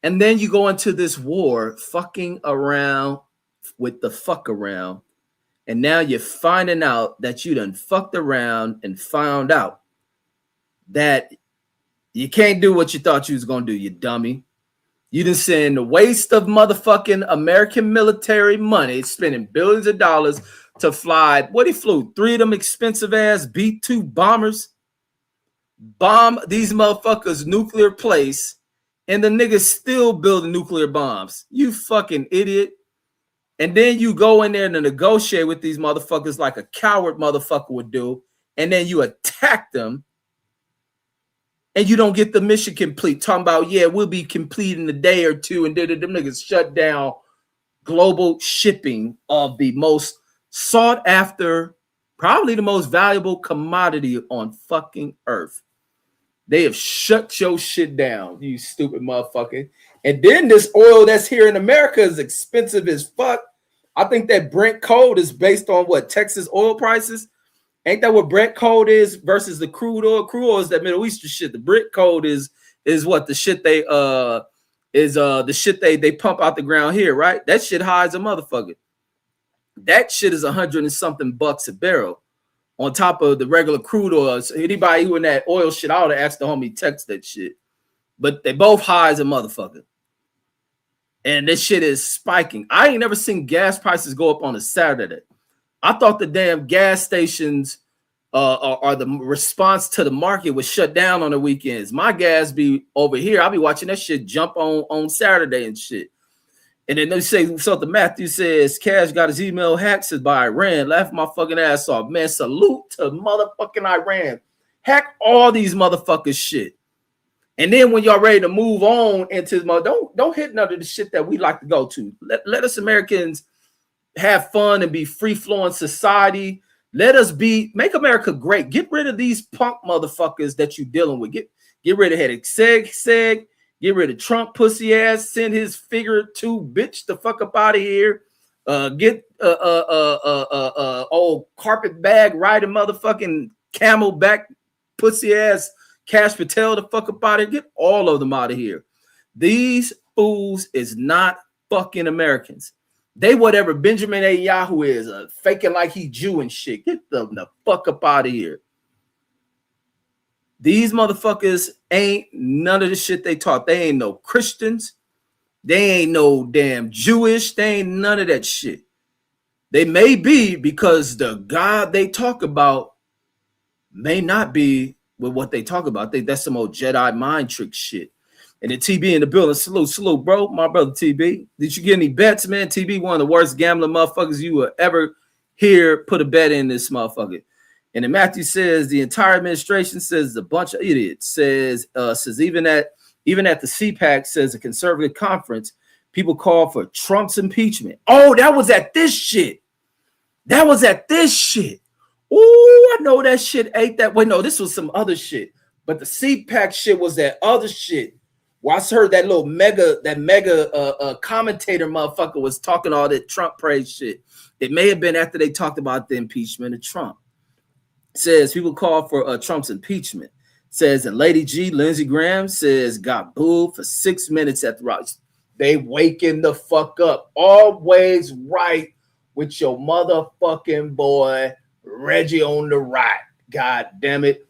And then you go into this war fucking around with the fuck around. And now you're finding out that you done fucked around and found out that you can't do what you thought you was going to do, you dummy. You done send a waste of motherfucking American military money, spending billions of dollars to fly. What he flew? 3 of them expensive ass B-2 bombers. Bomb these motherfuckers' nuclear place. And the niggas still building nuclear bombs. You fucking idiot. And then you go in there to negotiate with these motherfuckers like a coward motherfucker would do. And then you attack them. And you don't get the mission complete. Talking about, yeah, we'll be complete in a day or two. And then them niggas shut down global shipping of the most sought after, probably the most valuable commodity on fucking earth. They have shut your shit down, you stupid motherfucker. And then this oil that's here in America is expensive as fuck. I think that Brent code is based on what Texas oil prices. Ain't that what Brent code is versus the crude oil? Crude oil is that Middle Eastern shit. The Brent code is what the shit they the shit they pump out the ground here, right? That shit high as a motherfucker. That shit is $100 and something bucks a barrel on top of the regular crude oil. So anybody who in that oil shit, I would have asked the homie text that shit. But they both high as a motherfucker. And this shit is spiking. I ain't never seen gas prices go up on a Saturday. I thought the damn gas stations are the response to the market was shut down on the weekends. My gas be over here. I'll be watching that shit jump on Saturday and shit. And then they say something. Matthew says Cash got his email hacked by Iran. Laugh my fucking ass off. Man, salute to motherfucking Iran. Hack all these motherfuckers shit. And then when y'all ready to move on into don't hit none of the shit that we like to go to. Let us Americans have fun and be free-flowing society. Let us make America great. Get rid of these punk motherfuckers that you dealing with. Get rid of Headache Seg. Get rid of Trump pussy ass. Send his figure 2 bitch the fuck up out of here. Get old carpet bag riding motherfucking camelback pussy ass Cash Patel the fuck up out of here. Get all of them out of here. These fools is not fucking Americans. They whatever Benjamin Netanyahu is, faking like he Jew and shit. Get them the fuck up out of here. These motherfuckers ain't none of the shit they taught. They ain't no Christians. They ain't no damn Jewish. They ain't none of that shit. They may be because the God they talk about may not be with what they talk about. I think that's some old Jedi mind trick shit. And the TB in the building. Salute, bro. My brother TB. Did you get any bets, man? TB, one of the worst gambling motherfuckers you will ever hear put a bet in this motherfucker. And then Matthew says the entire administration says a bunch of idiots. Says even at the CPAC, says a conservative conference, people call for Trump's impeachment. Oh, that was at this shit. Oh, I know that shit ain't that. Wait, no, this was some other shit. But the CPAC shit was that other shit. Well, I heard that mega commentator motherfucker was talking all that Trump praise shit. It may have been after they talked about the impeachment of Trump. It says people call for Trump's impeachment. It says, and Lady G, Lindsey Graham says got booed for 6 minutes at the Rocks. They waking the fuck up. Always right with your motherfucking boy Reggie on the right. God damn it.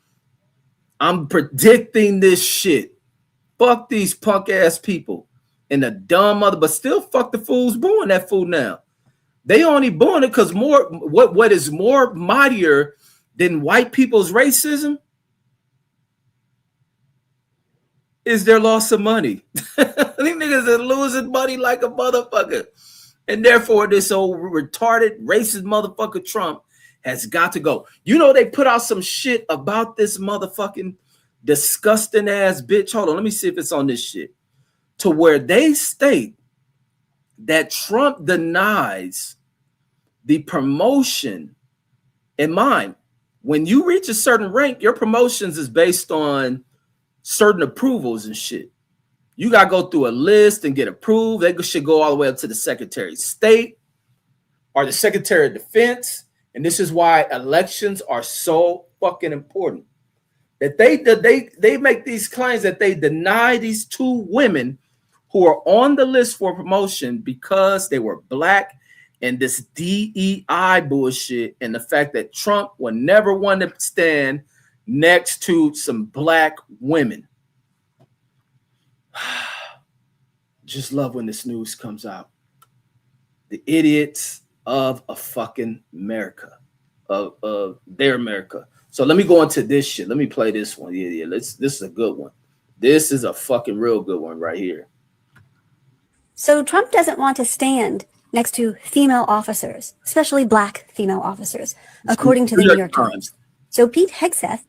I'm predicting this shit. Fuck these punk ass people and the dumb mother, but still fuck the fools booing that fool now. They only booing it because what is more mightier than white people's racism is their loss of money. These niggas are losing money like a motherfucker. And therefore, this old retarded racist motherfucker Trump has got to go. You know, they put out some shit about this motherfucking disgusting ass bitch. Hold on, let me see if it's on this shit. To where they state that Trump denies the promotion. In mind, when you reach a certain rank, your promotions is based on certain approvals and shit. You got to go through a list and get approved. They should go all the way up to the Secretary of State or the Secretary of Defense. And this is why elections are so fucking important. That they make these claims that they deny these 2 women who are on the list for promotion because they were black, and this DEI bullshit, and the fact that Trump will never want to stand next to some black women. Just love when this news comes out. The idiots of a fucking America, of their America. So let me go into this shit. Let me play this one. Yeah. This is a good one. This is a fucking real good one right here. So Trump doesn't want to stand next to female officers, especially black female officers, according to the New York Times. So Pete Hegseth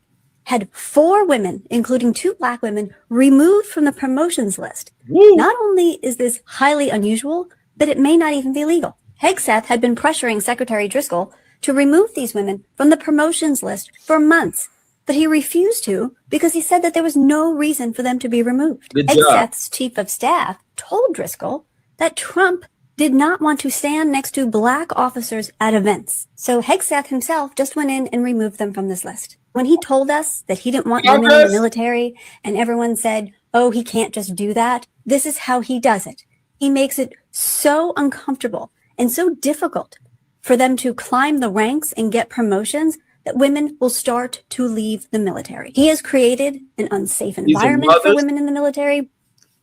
had 4 women, including 2 black women, removed from the promotions list. Woo. Not only is this highly unusual, but it may not even be legal. Hegseth had been pressuring Secretary Driscoll to remove these women from the promotions list for months, but he refused to because he said that there was no reason for them to be removed. Hegseth's chief of staff told Driscoll that Trump did not want to stand next to black officers at events. So Hegseth himself just went in and removed them from this list. When he told us that he didn't want women in the military and everyone said, oh, he can't just do that, this is how he does it. He makes it so uncomfortable and so difficult for them to climb the ranks and get promotions that women will start to leave the military. He has created an unsafe environment for women in the military.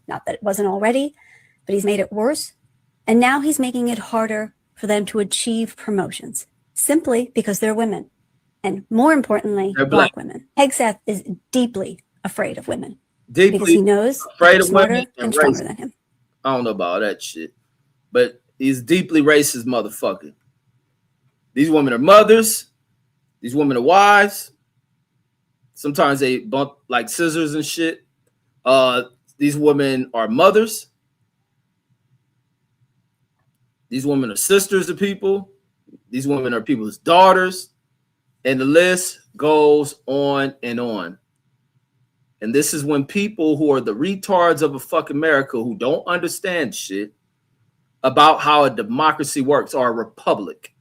Not that it wasn't already, but he's made it worse. And now he's making it harder for them to achieve promotions simply because they're women. And more importantly, black women. Hegseth is deeply afraid of women because he knows they're smarter and stronger than him. I don't know about that shit, but he's deeply racist motherfucker. These women are mothers. These women are wives. Sometimes they bump like scissors and shit. These women are mothers. These women are sisters of people. These women are people's daughters. And the list goes on and on. And this is when people who are the retards of a fuck America who don't understand shit about how a democracy works or a republic.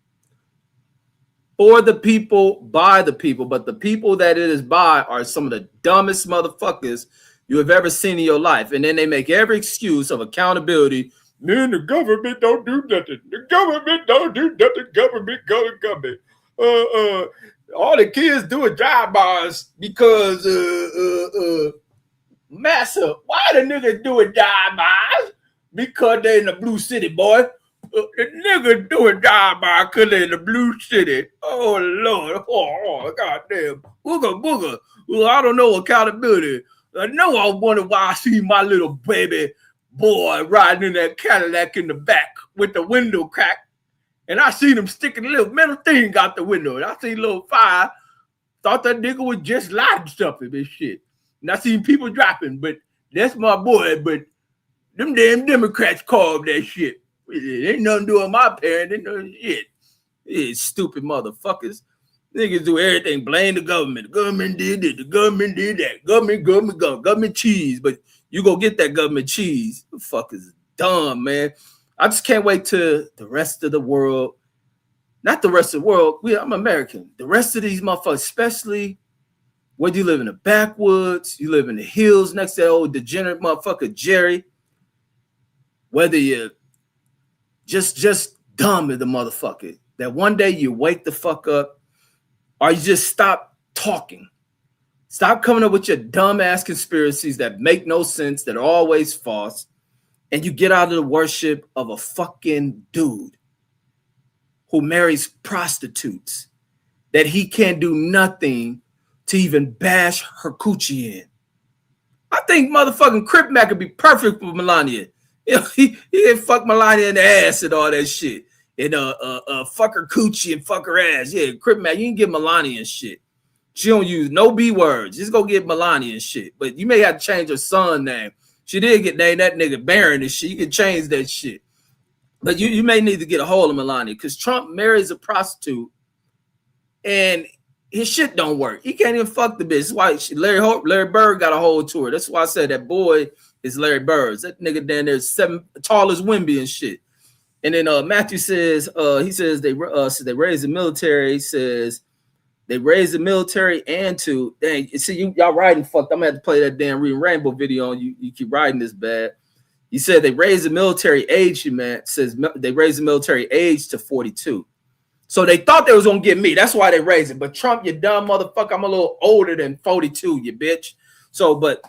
For the people, by the people, but the people that it is by are some of the dumbest motherfuckers you have ever seen in your life. And then they make every excuse of accountability. Man, the government don't do nothing. The government don't do nothing. Government. All the kids doing drive-bys because massa. Why the niggas doing drive-bys? Because they in the blue city, boy. The niggas doing drive-by because they in the blue city. Oh Lord. Oh goddamn. Booger. Well, I don't know accountability. I know I wonder why I see my little baby boy riding in that Cadillac in the back with the window cracked. And I seen him sticking a little metal thing out the window. And I seen a little fire. Thought that nigga was just lighting something and shit. And I seen people dropping, but that's my boy. But them damn Democrats called that shit. It ain't nothing to do with my parents. Ain't no shit. It's stupid motherfuckers. Niggas do everything. Blame the government. The government did this. The government did that. Government cheese. But you go get that government cheese. The fuck is dumb, man. I just can't wait till the rest of the world. Not the rest of the world. I'm American. The rest of these motherfuckers, especially whether you live in the backwoods, you live in the hills next to that old degenerate motherfucker Jerry, whether you're just dumb as the motherfucker, that one day you wake the fuck up or you just stop talking. Stop coming up with your dumb ass conspiracies that make no sense, that are always false, and you get out of the worship of a fucking dude who marries prostitutes that he can't do nothing to even bash her coochie in. I think motherfucking Crip Mac could be perfect for Melania. You know, he didn't fuck Melania in the ass and all that shit. And fuck her coochie and fuck her ass. Yeah, Crip Mac, you can get Melania and shit. She don't use no B words. Just go get Melania and shit. But you may have to change her son name. She did get named that nigga Baron and shit. You can change that shit. But you may need to get a hold of Melania because Trump marries a prostitute and his shit don't work. He can't even fuck the bitch. That's why Larry Bird got a hold to her. That's why I said that boy is Larry Bird. That nigga down there is tall as Wimby and shit. And then Matthew says, he says they raised the military. He says they raised the military and to, dang, see, y'all riding fucked. I'm gonna have to play that damn Reading Rainbow video on you. You keep riding this bad. He said they raised the military age, man. Says they raised the military age to 42. So they thought they was gonna get me. That's why they raised it. But Trump, you dumb motherfucker, I'm a little older than 42, you bitch. So, but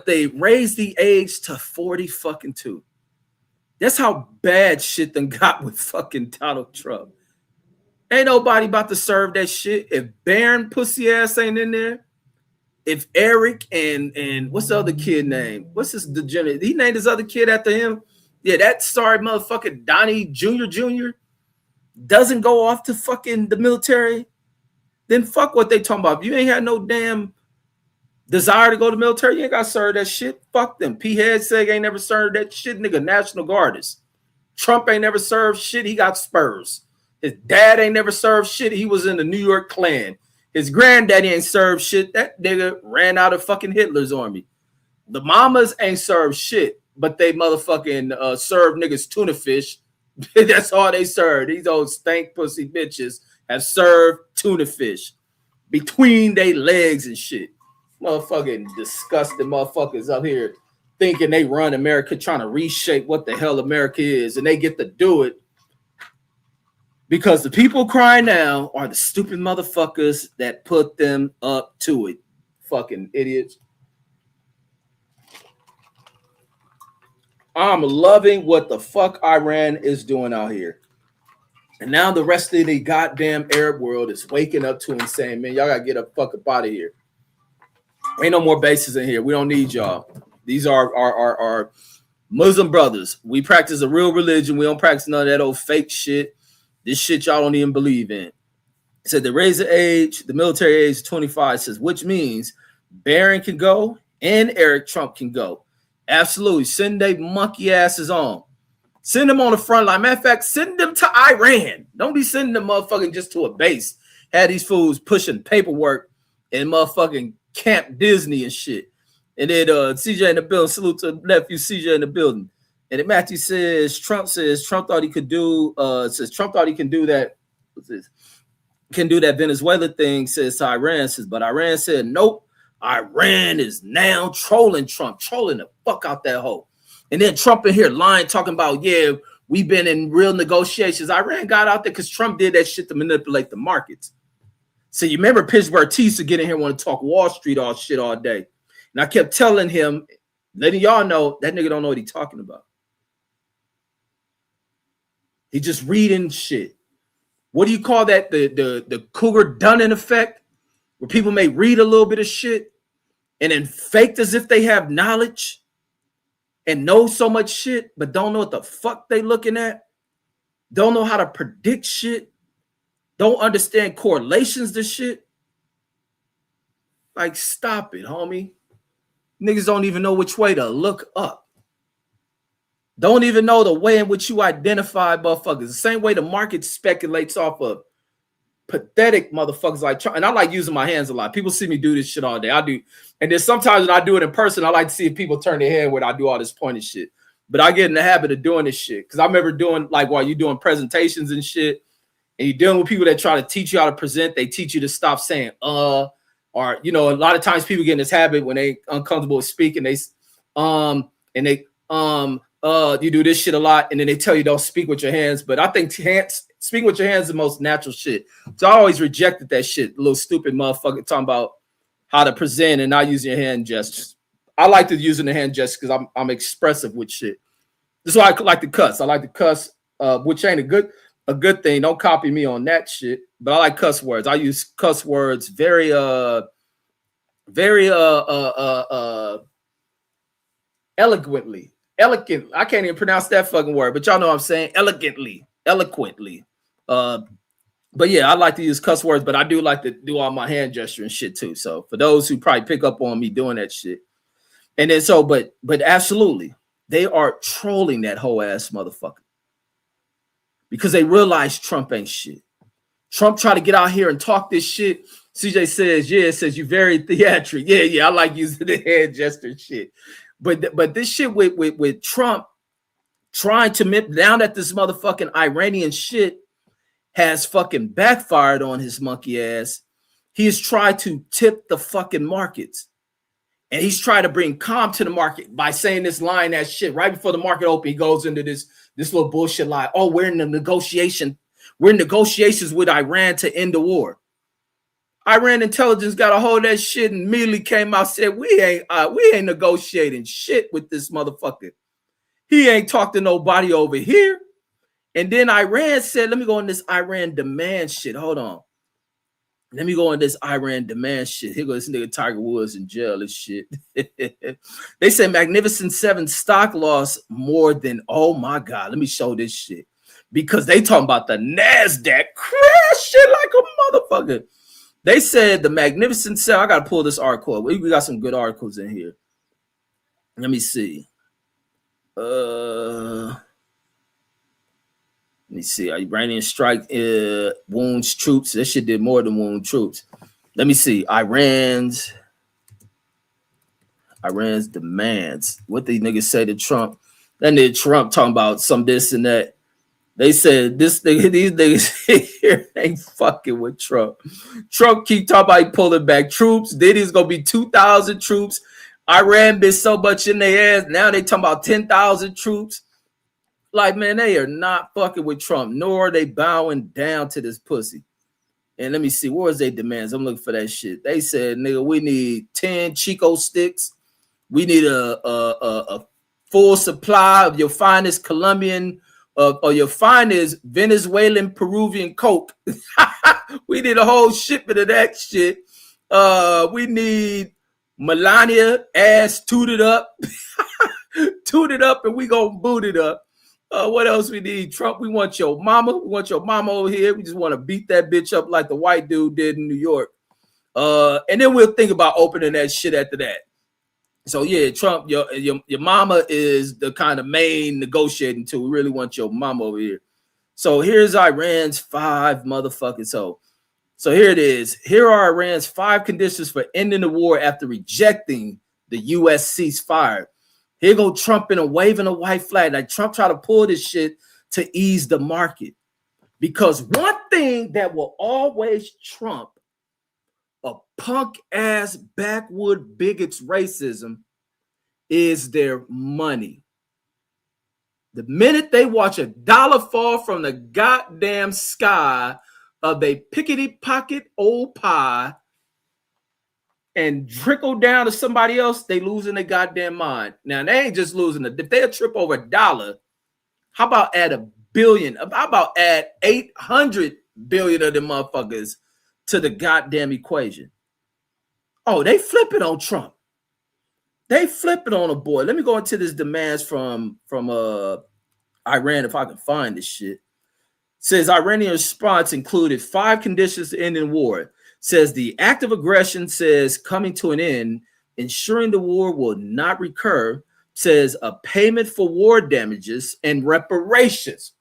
they raised the age to 40 fucking 2. That's how bad shit done got with fucking Donald Trump. Ain't nobody about to serve that shit. If Barron pussy ass ain't in there, if Eric and what's the other kid name? What's this degenerate? He named his other kid after him. Yeah, that sorry motherfucker Donnie Jr. doesn't go off to fucking the military, then fuck what they talking about. If you ain't had no damn desire to go to the military, you ain't got to serve that shit. Fuck them. P. Hegseth ain't never served that shit. Nigga, National Guardist. Trump ain't never served shit. He got spurs. His dad ain't never served shit. He was in the New York Klan. His granddaddy ain't served shit. That nigga ran out of fucking Hitler's army. The mamas ain't served shit. but they motherfucking serve niggas tuna fish. That's all they serve. These old stank pussy bitches have served tuna fish between their legs and shit. Motherfucking disgusting motherfuckers up here thinking they run America, trying to reshape what the hell America is, and they get to do it because the people crying now are the stupid motherfuckers that put them up to it. Fucking idiots. I'm loving what the fuck Iran is doing out here. And now the rest of the goddamn Arab world is waking up to and saying, man, y'all gotta get up fuck up out of here. Ain't no more bases in here. We don't need y'all. These are our Muslim brothers. We practice a real religion. We don't practice none of that old fake shit. This shit y'all don't even believe in. It said the raise the age, the military age 25 says, which means Barron can go and Eric Trump can go. Absolutely. Send they monkey asses on. Send them on the front line. Matter of fact, send them to Iran. Don't be sending them motherfucking just to a base. Had these fools pushing paperwork in motherfucking Camp Disney and shit. And then CJ in the building. Salute to nephew CJ in the building. And then Matthew says Trump thought he could do Trump thought he can do that. What's this? Can do that Venezuela thing, says to Iran, says, but Iran said nope. Iran is now trolling Trump, trolling the fuck out that hoe. And then Trump in here lying, talking about, yeah, we've been in real negotiations. Iran got out there because Trump did that shit to manipulate the markets. So you remember Pittsburgh T used to get in here and want to talk Wall Street all shit all day. And I kept telling him, letting y'all know that nigga don't know what he's talking about. He just reading shit. What do you call that? The Cougar Dunning effect, where people may read a little bit of shit and then faked as if they have knowledge and know so much shit, but don't know what the fuck they looking at. Don't know how to predict shit. Don't understand correlations to shit. Like, stop it, homie. Niggas don't even know which way to look up. Don't even know the way in which you identify motherfuckers. The same way the market speculates off of pathetic motherfuckers like Trump. And I like using my hands a lot. People see me do this shit all day. I do. And then sometimes when I do it in person, I like to see if people turn their head when I do all this pointed shit. But I get in the habit of doing this shit. Because I remember doing, like, while you're doing presentations and shit, and you're dealing with people that try to teach you how to present, they teach you to stop saying, or, you know, a lot of times people get in this habit when they uncomfortable with speaking, you do this shit a lot, and then they tell you don't speak with your hands. But I think speaking with your hands is the most natural shit. So I always rejected that shit. Little stupid motherfucker talking about how to present and not using your hand gestures. I like to use the hand gestures because I'm expressive with shit. This is why I like to cuss. I like to cuss, which ain't a good thing. Don't copy me on that shit. But I like cuss words. I use cuss words very eloquently. Elegant. I can't even pronounce that fucking word, but y'all know what I'm saying. Elegantly, eloquently. But yeah, I like to use cuss words, but I do like to do all my hand gesture and shit too. So for those who probably pick up on me doing that shit, and then so, but absolutely, they are trolling that whole ass motherfucker because they realize Trump ain't shit. Trump tried to get out here and talk this shit. CJ says, yeah, it says you very theatric. Yeah, I like using the hand gesture shit. But this shit with Trump trying to now that this motherfucking Iranian shit has fucking backfired on his monkey ass, he has tried to tip the fucking markets. And he's trying to bring calm to the market by saying this lying ass shit right before the market open. He goes into this little bullshit lie. Oh, we're in the negotiation. We're in negotiations with Iran to end the war. Iran intelligence got a hold of that shit and immediately came out and said, we ain't negotiating shit with this motherfucker. He ain't talked to nobody over here. And then Iran said, let me go on this Iran demand shit. Hold on. Let me go on this Iran demand shit. Here goes this nigga Tiger Woods in jail and shit. They say Magnificent Seven stock loss more than, oh my God, let me show this shit. Because they talking about the NASDAQ crash shit like a motherfucker. They said the Magnificent Seven. I got to pull this article. We got some good articles in here. Let me see. Let me see. Iranian strike wounds troops. That shit did more than wound troops. Let me see. Iran's Iran's demands. What these niggas say to Trump? Then Trump talking about some this and that. They said these niggas here ain't fucking with Trump. Trump keep talking about he pulling back troops. Then he's gonna be 2,000 troops. Iran been so much in their ass. Now they talking about 10,000 troops. Like, man, they are not fucking with Trump, nor are they bowing down to this pussy. And let me see, what was their demands? I'm looking for that shit. They said, nigga, we need 10 Chico sticks. We need a full supply of your finest Colombian or your finest Venezuelan Peruvian Coke. We need a whole shipment of that shit. We need Melania ass tooted up. Tooted up, and we gonna boot it up. What else we need? Trump, we want your mama. We want your mama over here. We just want to beat that bitch up like the white dude did in New York. And then we'll think about opening that shit after that. So yeah, Trump, your mama is the kind of main negotiating tool. We really want your mama over here. So here's Iran's 5 motherfucking so here it is. Here are Iran's 5 conditions for ending the war after rejecting the U.S. ceasefire. Here go Trump in a waving a white flag. Like Trump try to pull this shit to ease the market. Because one thing that will always trump a punk ass backwood bigot's racism is their money. The minute they watch a dollar fall from the goddamn sky of a pickety pocket old pie and trickle down to somebody else, they losing their goddamn mind. Now they ain't just losing it. If they'll trip over a dollar, how about add $1 billion? How about add 800 billion of them motherfuckers to the goddamn equation? Oh, they flipping on Trump. They flipping on a boy. Let me go into this demands from Iran if I can find this shit. Says Iranian response included 5 conditions to ending war. Says the act of aggression says coming to an end, ensuring the war will not recur, says a payment for war damages and reparations.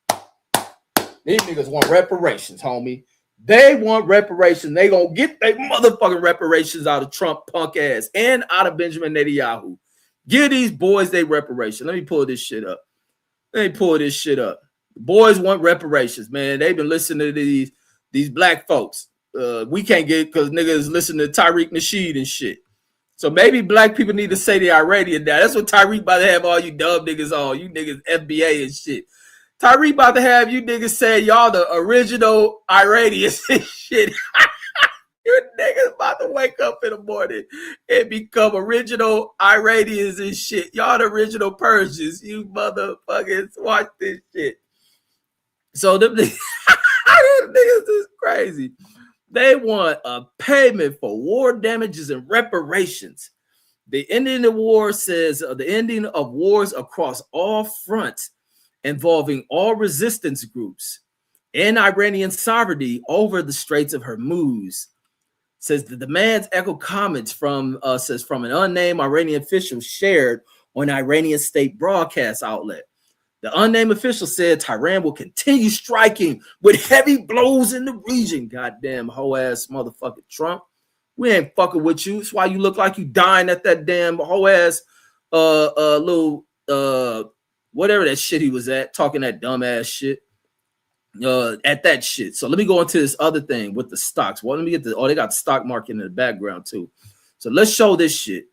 These niggas want reparations, homie. They want reparations. They gonna get their motherfucking reparations out of Trump punk ass and out of Benjamin Netanyahu. Give these boys their reparation. Let me pull this shit up. Boys want reparations, man. They've been listening to these black folks. We can't get because niggas listen to Tariq Nasheed and shit. So maybe black people need to say the Iranian now. That's what Tariq about to have all you dumb niggas on. You niggas FBA and shit. Tariq about to have you niggas say y'all the original Iranians and shit. You niggas about to wake up in the morning and become original Iranians and shit. Y'all the original Persians. You motherfuckers watch this shit. So them niggas is crazy. They want a payment for war damages and reparations. The ending of the war says the ending of wars across all fronts involving all resistance groups and Iranian sovereignty over the Straits of Hormuz. Says the demands echo comments from an unnamed Iranian official shared on Iranian state broadcast outlet. The unnamed official said Tehran will continue striking with heavy blows in the region. Goddamn hoe ass motherfucking Trump. We ain't fucking with you. That's why you look like you dying at that damn hoe ass little whatever that shit he was at, talking that dumb ass shit. At that shit. So let me go into this other thing with the stocks. Well, let me get they got the stock market in the background too. So let's show this shit.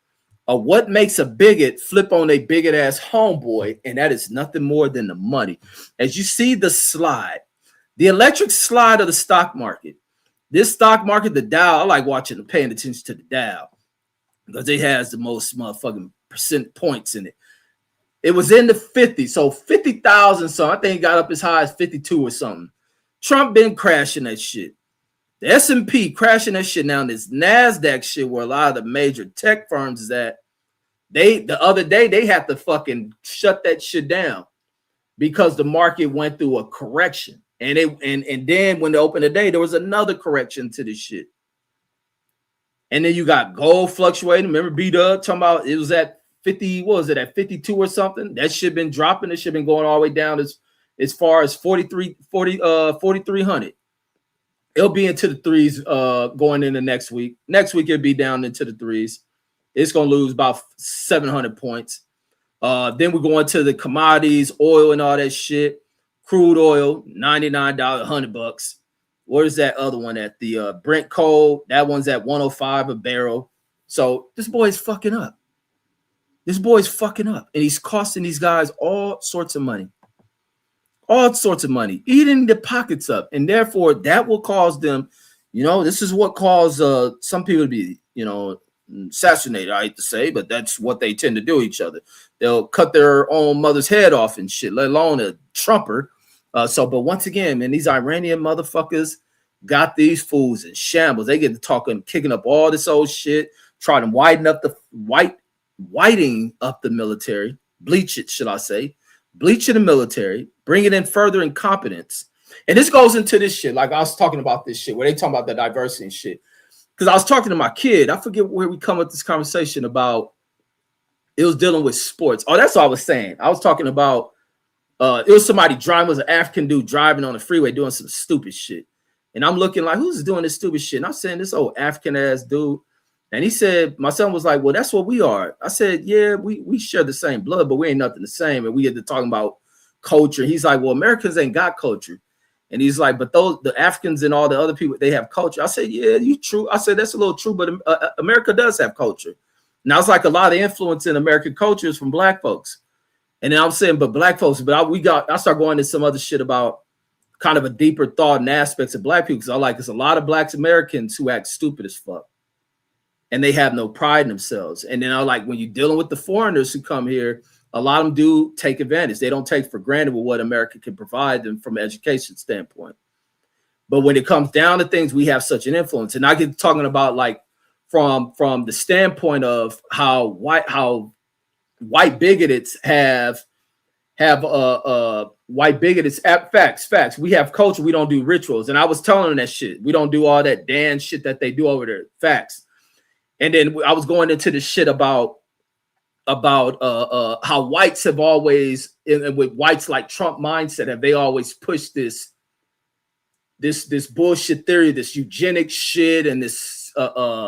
What makes a bigot flip on a bigot ass homeboy, and that is nothing more than the money. As you see the slide, the electric slide of the stock market. This stock market, the Dow, I like watching and paying attention to the Dow because it has the most motherfucking percent points in it. It was in the 50s, so 50,000. So I think it got up as high as 52 or something. Trump been crashing that shit. The S&P crashing that shit. Now this NASDAQ shit where a lot of the major tech firms is at, the other day they had to fucking shut that shit down because the market went through a correction. And then when they opened the day, there was another correction to this shit. And then you got gold fluctuating. Remember B-Dub talking about it was at 50, what was it, at 52 or something? That shit been dropping. This shit been going all the way down as far as 4,300. It'll be into the threes going into next week. Next week it'll be down into the threes. it's going to lose about 700 points. Then we go into the commodities, oil and all that shit. Crude oil, $99, $100. Where's that other one at? The Brent coal, that one's at 105 a barrel. So this boy is fucking up. This boy's fucking up. And he's costing these guys all sorts of money. All sorts of money, eating the pockets up. And therefore, that will cause them, this is what caused some people to be, assassinated, I hate to say, but that's what they tend to do each other. They'll cut their own mother's head off and shit, let alone a Trumper. But once again, man, these Iranian motherfuckers got these fools in shambles. They get to talking, kicking up all this old shit, trying to whiting up the military, bleach it, should I say, bleach in the military, bring it in further incompetence. And this goes into this shit, like I was talking about this shit, where they talking about the diversity and shit. Because I was talking to my kid, I forget where we come with this conversation about, it was dealing with sports. Oh, that's what I was saying. I was talking about, it was somebody driving, was an African dude driving on the freeway doing some stupid shit. And I'm looking like, who's doing this stupid shit? And I'm saying, this old African ass dude. And he said, my son was like, well, that's what we are. I said, yeah, we share the same blood, but we ain't nothing the same. And we get to talking about culture. He's like, well, Americans ain't got culture. And he's like, but the Africans and all the other people, they have culture. I said, yeah, you true. I said, that's a little true, but America does have culture. Now it's like a lot of influence in American culture is from black folks. And then I'm saying, but black folks, but I start going into some other shit about kind of a deeper thought and aspects of black people. Because I like, there's a lot of Black Americans who act stupid as fuck. And they have no pride in themselves. And then I like, when you're dealing with the foreigners who come here, a lot of them do take advantage. They don't take for granted what America can provide them from an education standpoint. But when it comes down to things, we have such an influence. And I get talking about like from the standpoint of how white bigots have white bigots. Facts. We have culture. We don't do rituals. And I was telling them that shit. We don't do all that dance shit that they do over there. Facts. And then I was going into the shit about how whites have always, and with whites like Trump mindset, have they always pushed this bullshit theory, this eugenics shit, and this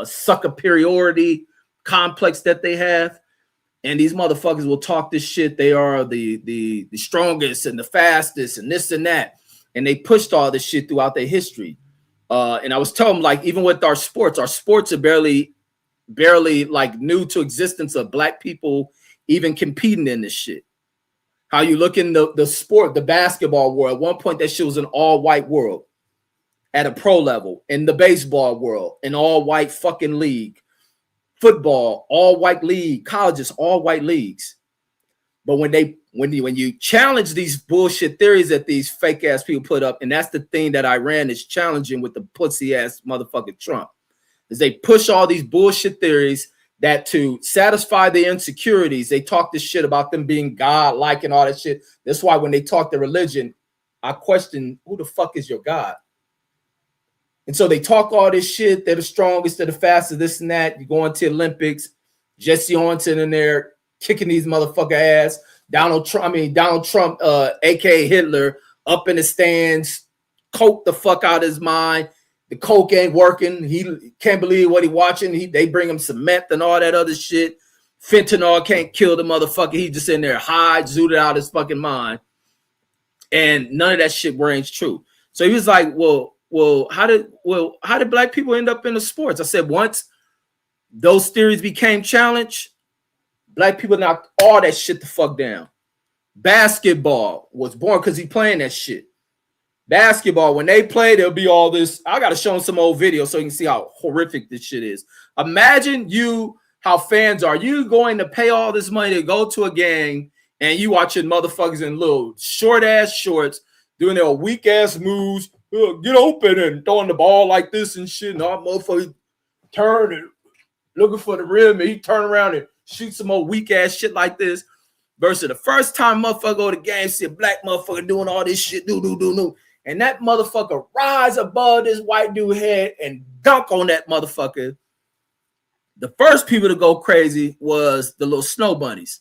superiority complex that they have. And these motherfuckers will talk this shit. They are the strongest and the fastest and this and that. And they pushed all this shit throughout their history. And I was telling them, like, even with our sports are barely like new to existence of black people even competing in this shit. How you look in the sport, the basketball world, at one point that shit was an all white world at a pro level. In the baseball world, an all white fucking league. Football, all white league. Colleges, all white leagues. But when you challenge these bullshit theories that these fake ass people put up, and that's the thing that Iran is challenging with the pussy ass motherfucking Trump, is they push all these bullshit theories that to satisfy the insecurities, they talk this shit about them being God-like and all that shit. That's why when they talk their religion, I question, who the fuck is your God? And so they talk all this shit. They're the strongest, they're the fastest, this and that. You go into Olympics, Jesse Owens in there kicking these motherfucker ass. Donald Trump, aka Hitler, up in the stands, coke the fuck out of his mind. The coke ain't working. He can't believe what he watching. They bring him some meth and all that other shit. Fentanyl can't kill the motherfucker. He just in there high, zooted out his fucking mind. And none of that shit rings true. So he was like, well, how did black people end up in the sports? I said, once those theories became challenged, black people knocked all that shit the fuck down. Basketball was born because he playing that shit. Basketball, when they play, there'll be all this. I got to show them some old video so you can see how horrific this shit is. Imagine how fans are. You going to pay all this money to go to a game and you watching motherfuckers in little short ass shorts doing their weak ass moves, get open and throwing the ball like this and shit. And all motherfuckers turn and looking for the rim and he turn around and shoot some more weak ass shit like this. Versus the first time motherfucker go to the game, see a black motherfucker doing all this shit, do. And that motherfucker rise above this white dude head and dunk on that motherfucker. The first people to go crazy was the little snow bunnies.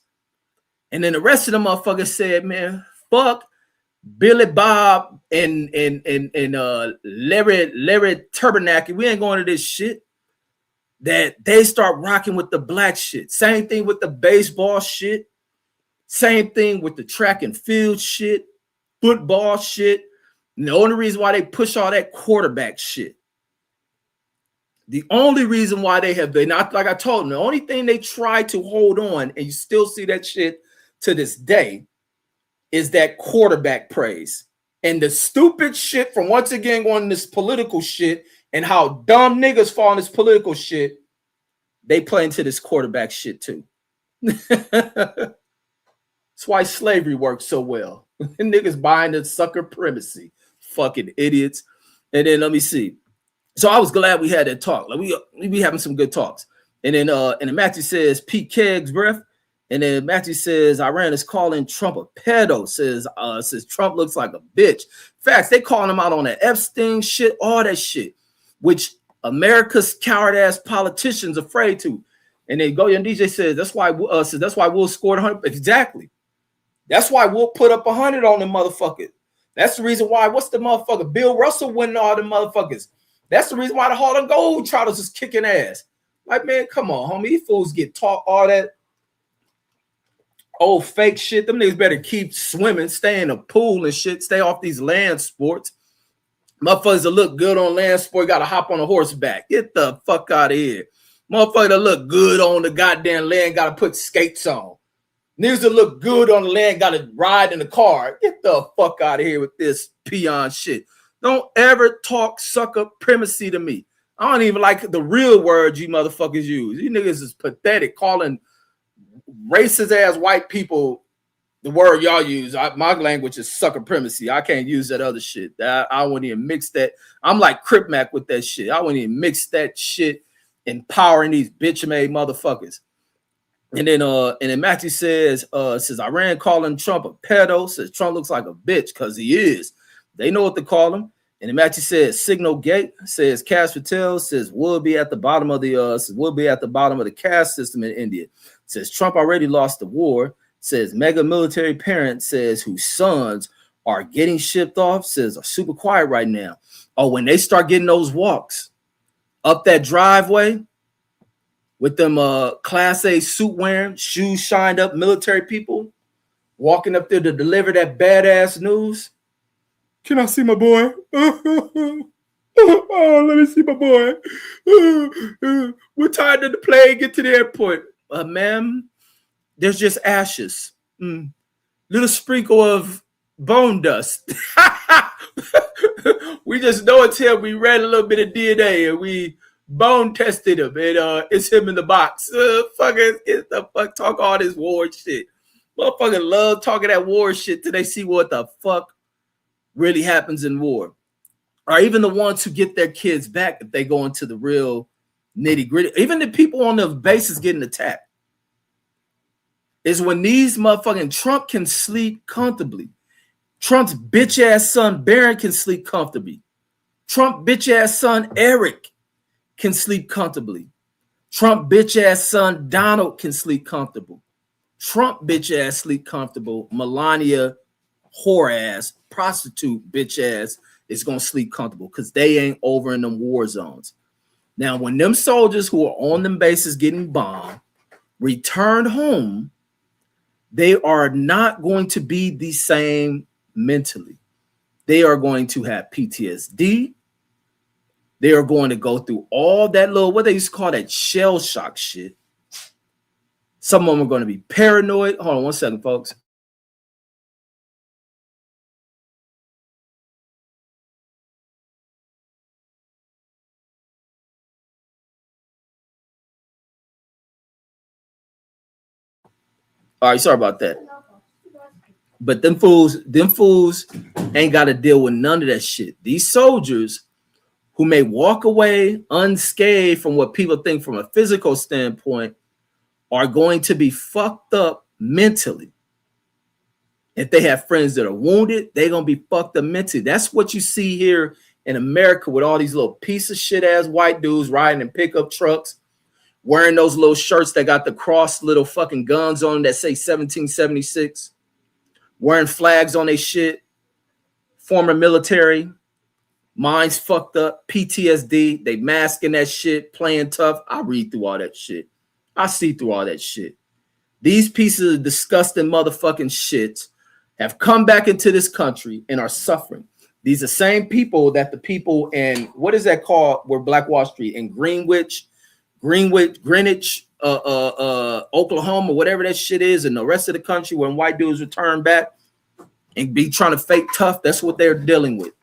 And then the rest of the motherfuckers said, man, fuck Billy Bob and Larry Turbinaki. We ain't going to this shit. that they start rocking with the black shit. Same thing with the baseball shit. Same thing with the track and field shit, football shit. And the only reason why they push all that quarterback shit. The only reason why they not, like I told them, the only thing they try to hold on, and you still see that shit to this day, is that quarterback praise. And the stupid shit from, once again, going this political shit and how dumb niggas fall in this political shit, they play into this quarterback shit too. That's why slavery works so well. Niggas buying the sucker primacy. Fucking idiots. And then let me see. So I was glad we had that talk. Like we be having some good talks. And then Matthew says Pete Kegg's breath. And then Matthew says Iran is calling Trump a pedo. Says Trump looks like a bitch. Facts, they calling him out on that Epstein shit, all that shit, which America's coward ass politicians afraid to. And then Goya and DJ says that's why Will scored 100. Exactly. That's why Will put up 100 on the motherfucker. That's the reason why. What's the motherfucker? Bill Russell winning all the motherfuckers. That's the reason why the Harlem Globetrotters is kicking ass. Like, man, come on, homie. These fools get taught all that old fake shit. Them niggas better keep swimming, stay in the pool and shit, stay off these land sports. Motherfuckers that look good on land sport got to hop on a horseback. Get the fuck out of here. Motherfucker that look good on the goddamn land got to put skates on. Niggas that look good on the land got to ride in the car. Get the fuck out of here with this peon shit. Don't ever talk sucker primacy to me. I don't even like the real words you motherfuckers use. You niggas is pathetic calling racist ass white people the word y'all use. My language is sucker primacy. I can't use that other shit. I wouldn't even mix that. I'm like Crip Mac with that shit. I wouldn't even mix that shit, empowering these bitch-made motherfuckers. And then Matthew says Iran calling Trump a pedo. Says Trump looks like a bitch because he is. They know what to call him. And then Matthew says Signal Gate. Says Cash Patel says will be at the bottom of the caste system in India. Says Trump already lost the war. Says mega military parent says whose sons are getting shipped off says are super quiet right now. Oh, when they start getting those walks up that driveway with them Class A suit wearing, shoes shined up military people walking up there to deliver that badass news. Can I see my boy? Oh, let me see my boy. What time did the plane get to the airport? Ma'am, there's just ashes. Little sprinkle of bone dust. We just know it's him. We ran a little bit of DNA and we bone tested him. And it's him in the box. Fuckers, get the fuck talk all this war shit. Motherfuckers love talking that war shit till they see what the fuck really happens in war. Or even the ones who get their kids back if they go into the real nitty gritty. Even the people on the bases getting attacked. Is when these motherfucking Trump can sleep comfortably. Trump's bitch ass son Barron can sleep comfortably. Trump bitch ass son Eric can sleep comfortably. Trump bitch ass son Donald can sleep comfortable. Trump bitch ass sleep comfortable. Melania whore ass prostitute bitch ass is gonna sleep comfortable because they ain't over in them war zones. Now, when them soldiers who are on them bases getting bombed return home, they are not going to be the same mentally. They are going to have PTSD. They are going to go through all that little, what they used to call that shell shock shit. Some of them are going to be paranoid. Hold on one second, folks. All right, sorry about that. But them fools ain't got to deal with none of that shit. These soldiers who may walk away unscathed from what people think from a physical standpoint are going to be fucked up mentally. If they have friends that are wounded, they're going to be fucked up mentally. That's what you see here in America with all these little piece of shit ass white dudes riding in pickup trucks, wearing those little shirts that got the cross little fucking guns on that say 1776, wearing flags on their shit, former military, Minds fucked up, PTSD. They masking that shit, playing tough. I read through all that shit. I see through all that shit. These pieces of disgusting motherfucking shit have come back into this country and are suffering. These are the same people that the people in, what is that called, where Black Wall Street, in Greenwich, Oklahoma, whatever that shit is, and the rest of the country, when white dudes return back and be trying to fake tough, that's what they're dealing with.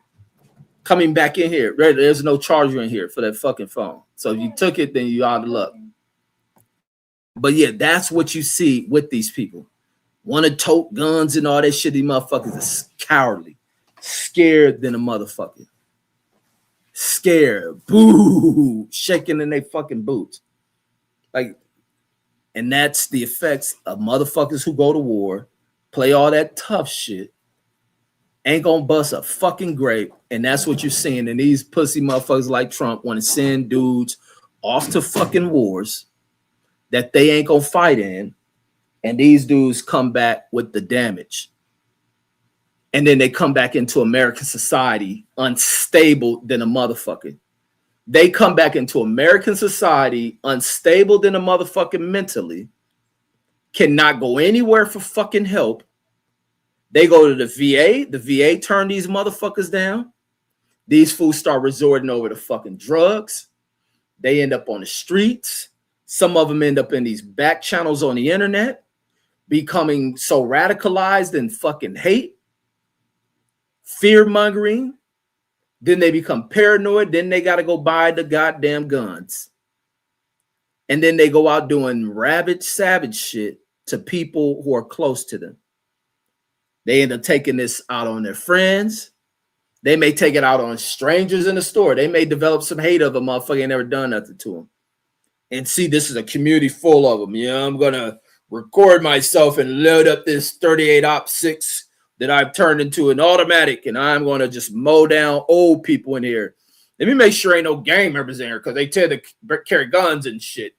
Coming back in here, there's no charger in here for that fucking phone. So if you took it, then you out of luck. But yeah, that's what you see with these people. Want to tote guns and all that shit. These motherfuckers are cowardly, scared than a motherfucker. Scared, boo, shaking in their fucking boots. Like, and that's the effects of motherfuckers who go to war, play all that tough shit, ain't gonna bust a fucking grape. And that's what you're seeing. And these pussy motherfuckers like Trump want to send dudes off to fucking wars that they ain't gonna fight in. And these dudes come back with the damage. And then they come back into American society unstable than a motherfucker. They come back into American society unstable than a motherfucker mentally, cannot go anywhere for fucking help. They go to the VA. The VA turn these motherfuckers down. These fools start resorting over to fucking drugs. They end up on the streets. Some of them end up in these back channels on the internet, becoming so radicalized and fucking hate, fear-mongering. Then they become paranoid. Then they got to go buy the goddamn guns. And then they go out doing rabid, savage shit to people who are close to them. They end up taking this out on their friends. They may take it out on strangers in the store. They may develop some hate of a motherfucker ain't never done nothing to them. And see, this is a community full of them. Yeah, I'm going to record myself and load up this 38 OP6 that I've turned into an automatic, and I'm going to just mow down old people in here. Let me make sure ain't no gang members in here because they tend to carry guns and shit.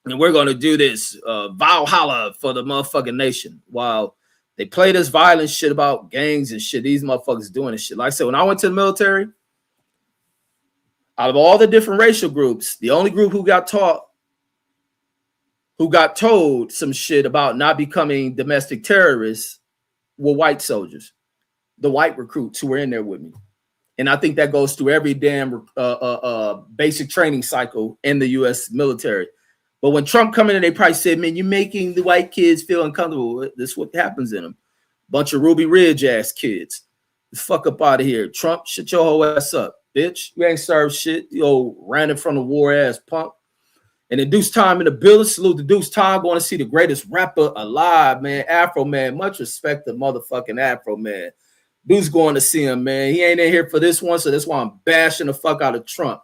And we're going to do this Valhalla for the motherfucking nation. While they play this violent shit about gangs and shit, these motherfuckers doing this shit. Like I said, when I went to the military, out of all the different racial groups, the only group who got told some shit about not becoming domestic terrorists were white soldiers, the white recruits who were in there with me. And I think that goes through every damn basic training cycle in the U.S. military. But when Trump come in, they probably said, man, you're making the white kids feel uncomfortable. This is what happens in them. Bunch of Ruby Ridge ass kids. The fuck up out of here. Trump, shut your whole ass up, bitch. You ain't served shit. You old ran in front of war ass punk. And in Deuce Time in the building, salute to Deuce Time, going to see the greatest rapper alive, man. Afro Man, much respect to motherfucking Afro Man. Deuce going to see him, man. He ain't in here for this one, so that's why I'm bashing the fuck out of Trump,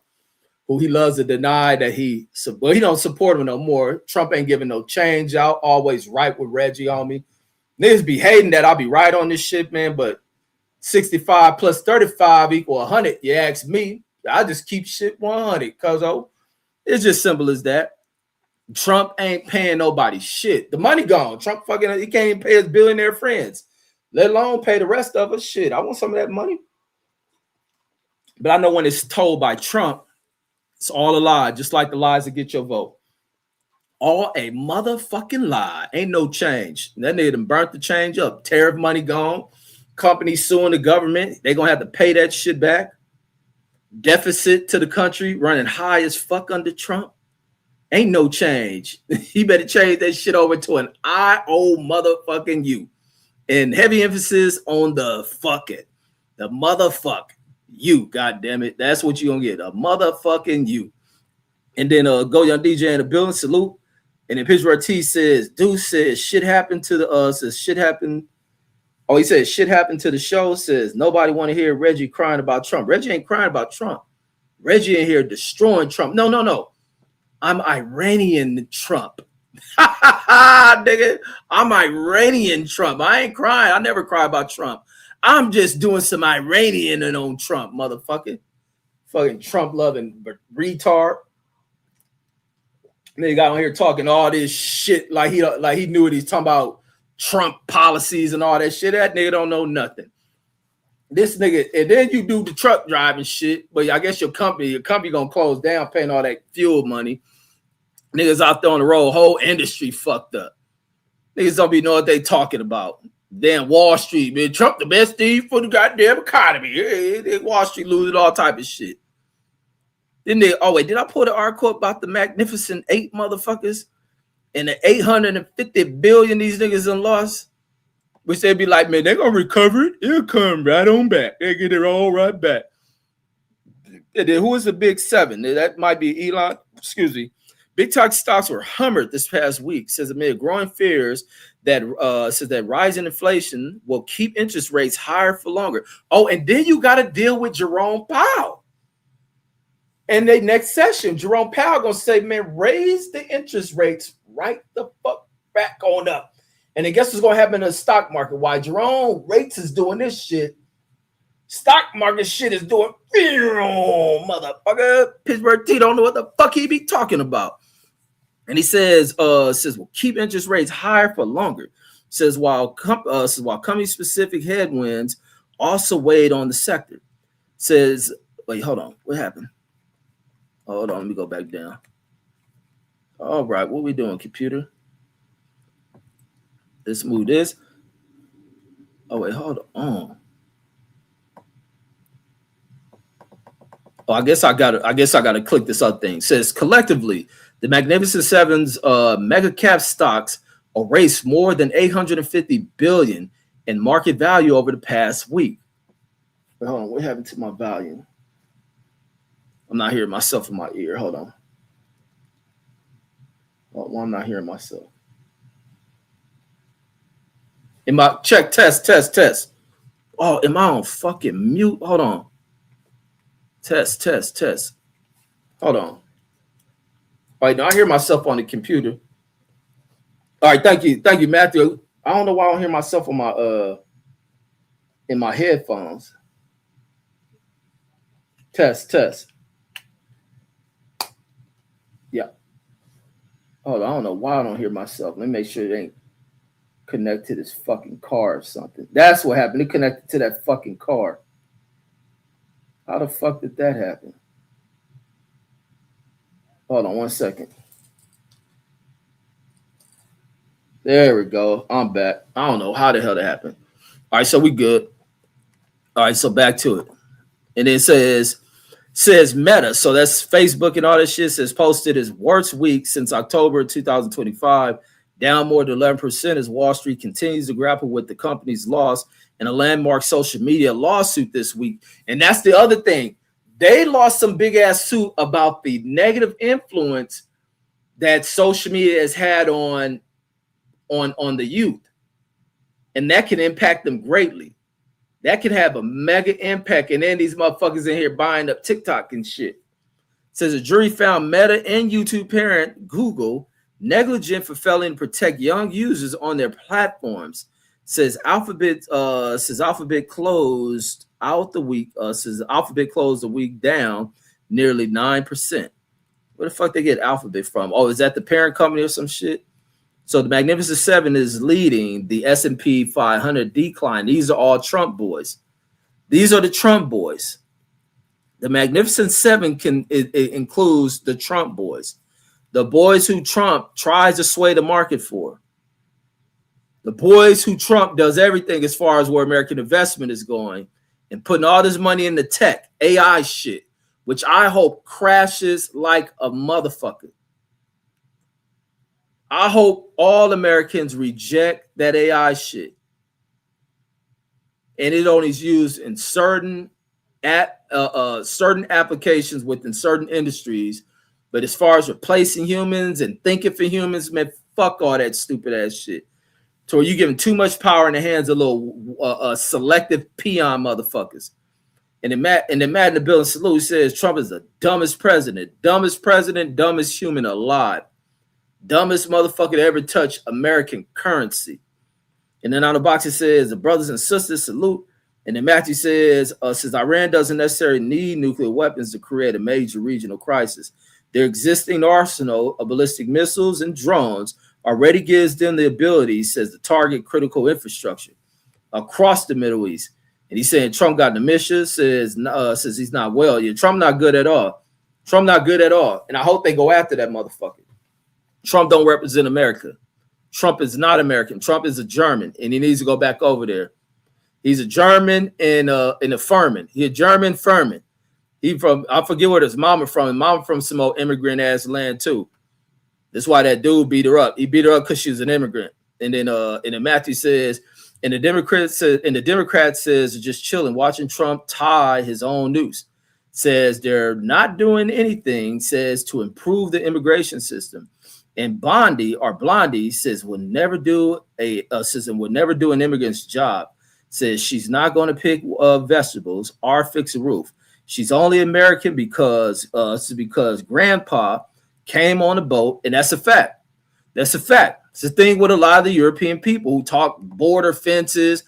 who he loves to deny that he don't support him no more. Trump ain't giving no change out, always right with Reggie on me. Niggas be hating that I'll be right on this shit, man, but 65 plus 35 equal 100, you ask me. I just keep shit 100, cuz it's just simple as that. Trump ain't paying nobody shit. The money gone. Trump he can't even pay his billionaire friends, let alone pay the rest of us. Shit, I want some of that money. But I know when it's told by Trump, it's all a lie, just like the lies that get your vote. All a motherfucking lie. Ain't no change. That nigga done burnt the change up. Tariff money gone. Companies suing the government. They gonna have to pay that shit back. Deficit to the country running high as fuck under Trump. Ain't no change. He better change that shit over to an I owe motherfucking you. And heavy emphasis on the fuck it. The motherfuck you, god damn it. That's what you gonna get. A motherfucking you. And then Go Young DJ in the building, salute. And then Pittsburgh T says, Deuce says shit happened to the says shit happened. Oh, he said shit happened to the show. Says nobody want to hear Reggie crying about Trump. Reggie ain't crying about Trump. Reggie in here destroying Trump. No. I'm Iranian Trump. Nigga, I'm Iranian Trump. I ain't crying. I never cry about Trump. I'm just doing some Iranian and on Trump, motherfucker. Fucking Trump loving retard. Nigga got on here talking all this shit like he knew what he's talking about. Trump policies and all that shit. That nigga don't know nothing. This nigga, and then you do the truck driving shit, but I guess your company gonna close down, paying all that fuel money. Niggas out there on the road, whole industry fucked up. Niggas don't be know what they talking about. Damn Wall Street, man. Trump the best thing for the goddamn economy. Wall Street losing all type of shit. Then they, oh wait, did I pull the article about the Magnificent Eight motherfuckers and the 850 billion these niggas done lost? Which they'd be like, man, they're gonna recover it. It'll come right on back. They get it all right back. And then who is the big seven? That might be Elon. Excuse me. Big tech stocks were hammered this past week, says amid growing fears that says that rising inflation will keep interest rates higher for longer. Oh, and then you got to deal with Jerome Powell. And the next session, Jerome Powell gonna say, man, raise the interest rates right the fuck back on up. And then guess what's going to happen in the stock market? Why Jerome Rates is doing this shit, stock market shit is doing, motherfucker. Pittsburgh T don't know what the fuck he be talking about. And he says, we'll keep interest rates higher for longer. Says while company specific headwinds also weighed on the sector. Says, wait, hold on, what happened? Hold on, let me go back down. All right, what we doing, computer? Let's move this. Oh wait, hold on. Oh, I guess I gotta click this other thing. It says collectively, the Magnificent Seven's mega cap stocks erased more than 850 billion in market value over the past week. Wait, hold on, what happened to my volume? I'm not hearing myself in my ear. Hold on. Oh, I'm not hearing myself. Am I check test? Oh, am I on fucking mute? Hold on. Test. Hold on. All right, now I hear myself on the computer. All right, thank you, Matthew. I don't know why I don't hear myself on my in my headphones. Test. Yeah. Hold on, I don't know why I don't hear myself. Let me make sure it ain't connect to this fucking car or something. That's what happened. It connected to that fucking car. How the fuck did that happen? Hold on 1 second. There we go. I'm back. I don't know how the hell that happened. All right, so we good. All right, so back to it. And it says Meta. So that's Facebook and all that shit. Says posted its worst week since October 2025. Down more than 11% as Wall Street continues to grapple with the company's loss in a landmark social media lawsuit this week. And that's the other thing. They lost some big ass suit about the negative influence that social media has had on the youth. And that can impact them greatly. That could have a mega impact. And then these motherfuckers in here buying up TikTok and shit. It says a jury found Meta and YouTube parent Google negligent for failing to protect young users on their platforms. Says Alphabet closed out the week. Says Alphabet closed the week down nearly 9%. Where the fuck they get Alphabet from? Oh, is that the parent company or some shit? So the Magnificent Seven is leading the S&P 500 decline. These are all Trump boys. These are the Trump boys. The Magnificent Seven it includes the Trump boys. The boys who Trump tries to sway the market for. The boys who Trump does everything as far as where American investment is going and putting all this money into tech, AI shit, which I hope crashes like a motherfucker. I hope all Americans reject that AI shit. And it only is used in certain applications within certain industries. But as far as replacing humans and thinking for humans, man, fuck all that stupid ass shit. So are you giving too much power in the hands of little selective peon motherfuckers? And then Matt in the bill and salute says Trump is the dumbest president, dumbest human alive, dumbest motherfucker to ever touch American currency. And then on the box it says the brothers and sisters salute. And then Matthew says Iran doesn't necessarily need nuclear weapons to create a major regional crisis. Their existing arsenal of ballistic missiles and drones already gives them the ability, says, to target critical infrastructure across the Middle East. And he's saying Trump got dementia, says he's not well. Yeah, Trump not good at all. Trump not good at all. And I hope they go after that motherfucker. Trump don't represent America. Trump is not American. Trump is a German, and he needs to go back over there. He's a German and a Furman. He a German Furman. He from, I forget where his mama from. His mama from some old immigrant ass land too. That's why that dude beat her up. He beat her up because she was an immigrant. And then Matthew says, and the Democrat says just chilling, watching Trump tie his own noose. Says they're not doing anything, says to improve the immigration system. And Blondie says will never do an immigrant's job. Says she's not going to pick vegetables or fix a roof. She's only American because Grandpa came on a boat, and that's a fact. That's a fact. It's the thing with a lot of the European people who talk border fences,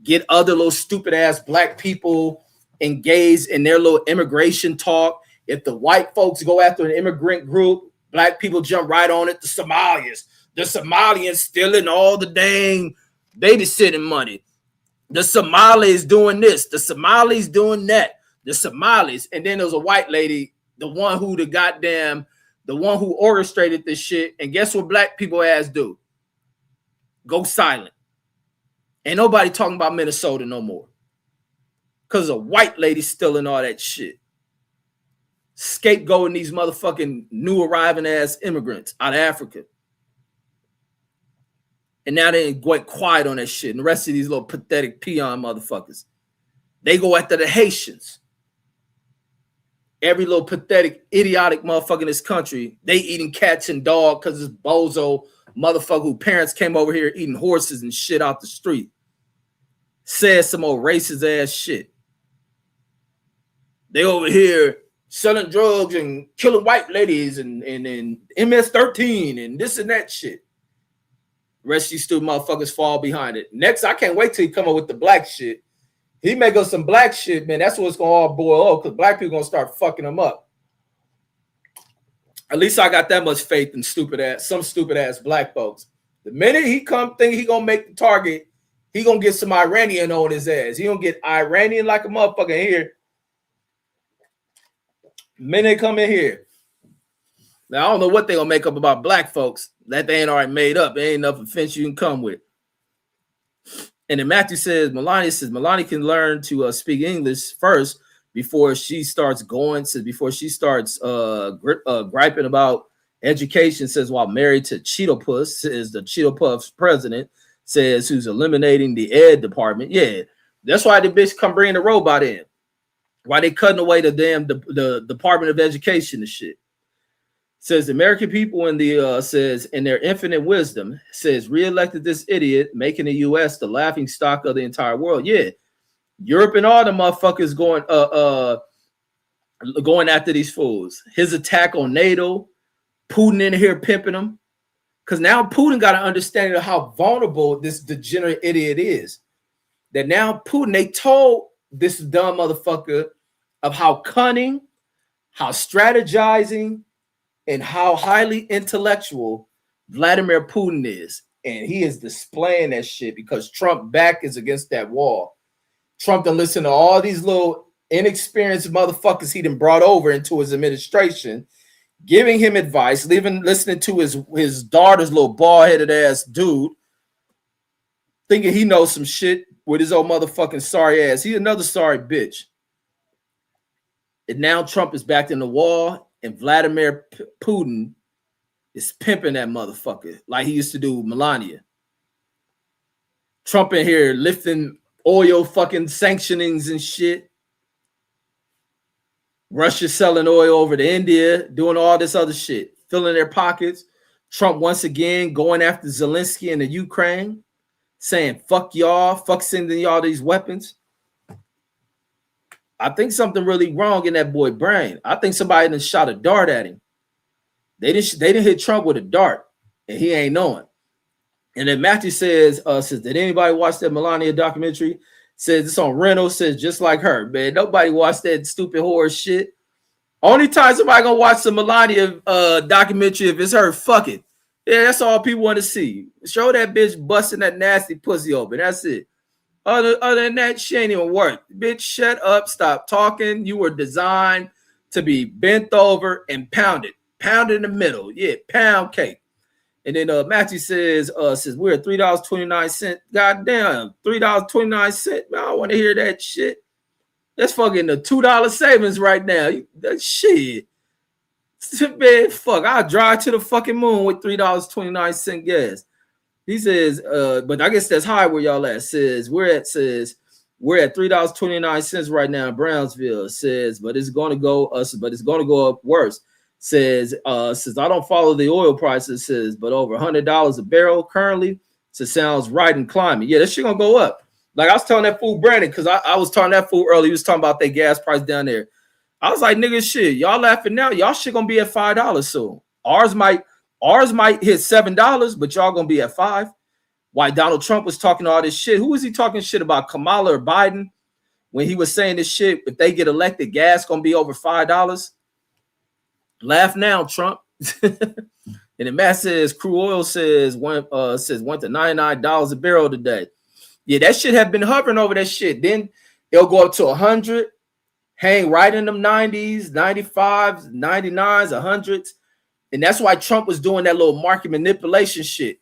get other little stupid ass black people engaged in their little immigration talk. If the white folks go after an immigrant group, black people jump right on it. The Somalians stealing all the dang babysitting money. The Somalis doing this. The Somalis doing that. The Somalis. And then there's a white lady, the one who orchestrated this shit. And guess what black people ass do? Go silent. Ain't nobody talking about Minnesota no more. Because a white lady stealing all that shit. Scapegoating these motherfucking new arriving ass immigrants out of Africa. And now they ain't quite quiet on that shit. And the rest of these little pathetic peon motherfuckers, they go after the Haitians. Every little pathetic, idiotic motherfucker in this country, they eating cats and dogs because this bozo motherfucker whose parents came over here eating horses and shit out the street. Says some old racist ass shit. They over here selling drugs and killing white ladies and MS-13 and this and that shit. The rest of these stupid motherfuckers fall behind it. Next, I can't wait till he come up with the black shit. He make us some black shit, man. That's what's gonna all boil up because black people gonna start fucking them up. At least I got that much faith in some stupid ass black folks. The minute he come think he gonna make the target, he gonna get some Iranian on his ass. He gonna get Iranian like a motherfucker here. The minute they come in here. Now I don't know what they gonna make up about black folks that they ain't already made up. There ain't enough offense you can come with. And then Matthew says, Melania can learn to speak English first before she starts griping about education. Says while married to Cheeto Puss, says the Cheeto Puff's president, says who's eliminating the ed department. Yeah, that's why the bitch come bring the robot in. Why they cutting away the Department of Education and shit. Says the American people in their infinite wisdom says reelected this idiot, making the U.S. the laughing stock of the entire world. Yeah, Europe and all the motherfuckers going after these fools. His attack on NATO, Putin in here pimping them, because now Putin got an understanding of how vulnerable this degenerate idiot is. That now Putin, they told this dumb motherfucker of how cunning, how strategizing, and how highly intellectual Vladimir Putin is. And he is displaying that shit because Trump back is against that wall. Trump done listen to all these little inexperienced motherfuckers he done brought over into his administration, giving him advice, listening to his daughter's little bald-headed ass dude, thinking he knows some shit with his old motherfucking sorry ass. He another sorry bitch. And now Trump is backed in the wall, and Vladimir Putin is pimping that motherfucker like he used to do Melania. Trump in here lifting oil fucking sanctionings and shit. Russia selling oil over to India, doing all this other shit, filling their pockets. Trump once again going after Zelensky in the Ukraine, saying fuck y'all, fuck sending y'all these weapons. I think something really wrong in that boy brain. I think somebody done shot a dart at him. They didn't hit Trump with a dart, and he ain't knowing. And then Matthew says, did anybody watch that Melania documentary? Says it's on rental, says just like her. Man, nobody watched that stupid horse shit. Only time somebody gonna watch the Melania documentary if it's her, fuck it. Yeah, that's all people want to see. Show that bitch busting that nasty pussy open. That's it. Other than that, she ain't even worth. Bitch, shut up, stop talking. You were designed to be bent over and pounded in the middle. Yeah, pound cake. And then Matthew says we're at $3.29. Goddamn, $3.29. Man, I don't want to hear that shit. That's fucking the $2 savings right now. That shit. Man, fuck. I'll drive to the fucking moon with $3.29 gas. He says, but I guess that's high where y'all at. We're at $3.29 right now in Brownsville. Says, but it's gonna go up worse. Says I don't follow the oil prices. Says, but over $100 a barrel currently. So sounds right in climbing. Yeah, that shit gonna go up. Like I was telling that fool Brandon, because I was telling that fool earlier. He was talking about their gas price down there. I was like, nigga, shit, y'all laughing now. Y'all shit gonna be at $5 soon. Ours might hit $7, but y'all gonna be at $5. Why Donald Trump was talking all this shit? Who was he talking shit about? Kamala or Biden? When he was saying this shit, if they get elected, gas gonna be over $5. Laugh now, Trump. And then Matt says crude oil went to $99 a barrel today. Yeah, that shit have been hovering over that shit. Then it'll go up to 100, hang right in them 90s, 95s, 99s, 100s. And that's why Trump was doing that little market manipulation shit.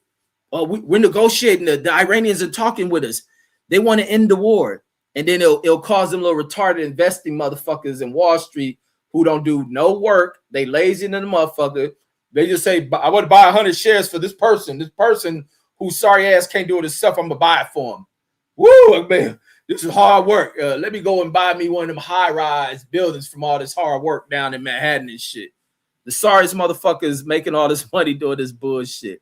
We're negotiating. The Iranians are talking with us. They want to end the war. And then it'll cause them little retarded investing motherfuckers in Wall Street who don't do no work. They lazy than the motherfucker. They just say, I want to buy 100 shares for this person. This person whose sorry ass can't do it himself, I'm going to buy it for him. Woo, man, this is hard work. Let me go and buy me one of them high-rise buildings from all this hard work down in Manhattan and shit. The sorriest motherfuckers making all this money doing this bullshit.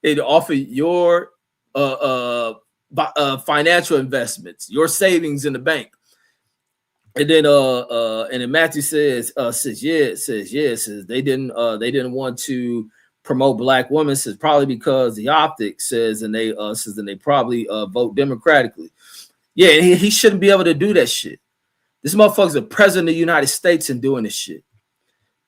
It offer your financial investments, your savings in the bank. And then Matthew says they didn't want to promote black women. Says probably because the optics and they probably vote democratically. Yeah, he shouldn't be able to do that shit. This motherfucker's the president of the United States and doing this shit.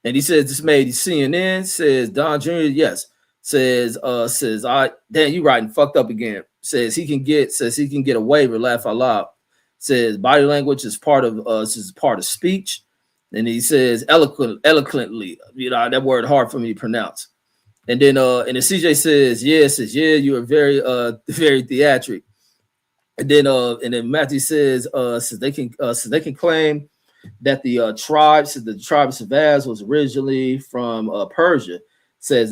And he says this made CNN. Says Don Jr. Yes. Says you writing fucked up again. Says he can get a waiver. Laugh out loud. Says body language is part of speech. And he says eloquently. You know that word hard for me to pronounce. And then CJ says you are very very theatric. And then Matthew says they can claim that the tribe of Savaz was originally from Persia. Says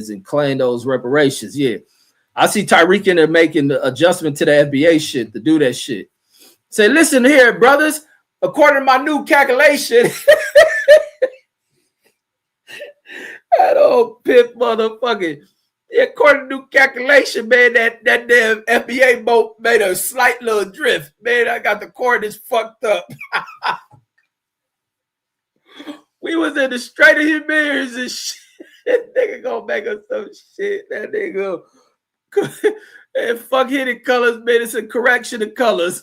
and claim those reparations. Yeah, I see Tyreek in there making the adjustment to the FBA shit to do that shit. Say, listen here, brothers. According to my new calculation, that old pimp motherfucker. Yeah, according to new calculation, man, that damn FBA boat made a slight little drift. Man, I got the coordinates fucked up. We was in the Strait of Hormuz and shit. That nigga gonna make us some shit. That nigga and fuck hidden colors, man. It's a correction of colors.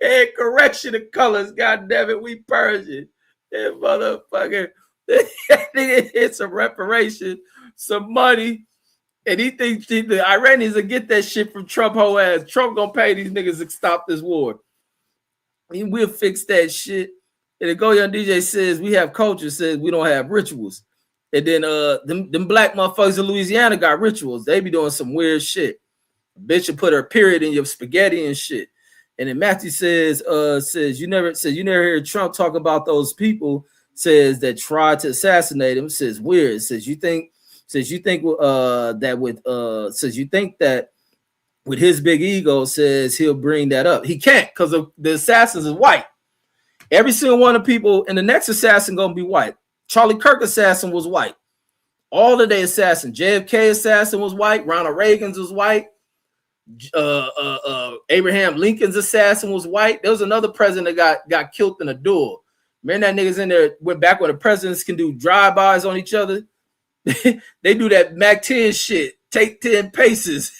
And correction of colors. God damn it, we Persian. That motherfucker. It's a reparation, some money, and he thinks the Iranians will get that shit from Trump whole ass. Trump gonna pay these niggas to stop this war. And we'll fix that shit. And the Go Young DJ says we have culture, says we don't have rituals. And then them black motherfuckers in Louisiana got rituals. They be doing some weird shit. A bitch will put her period in your spaghetti and shit. And then Matthew says you never hear Trump talk about those people says that tried to assassinate him. Says weird. Says you think that with his big ego says he'll bring that up. He can't because the assassins is white. Every single one of the people in the next assassin gonna be white. Charlie Kirk assassin was white. All of the assassin, JFK assassin was white. Ronald Reagan's was white. Abraham Lincoln's assassin was white. There was another president that got killed in a duel. Remember that niggas in there went back when the presidents can do drive-bys on each other. They do that Mac 10 shit. Take 10 paces.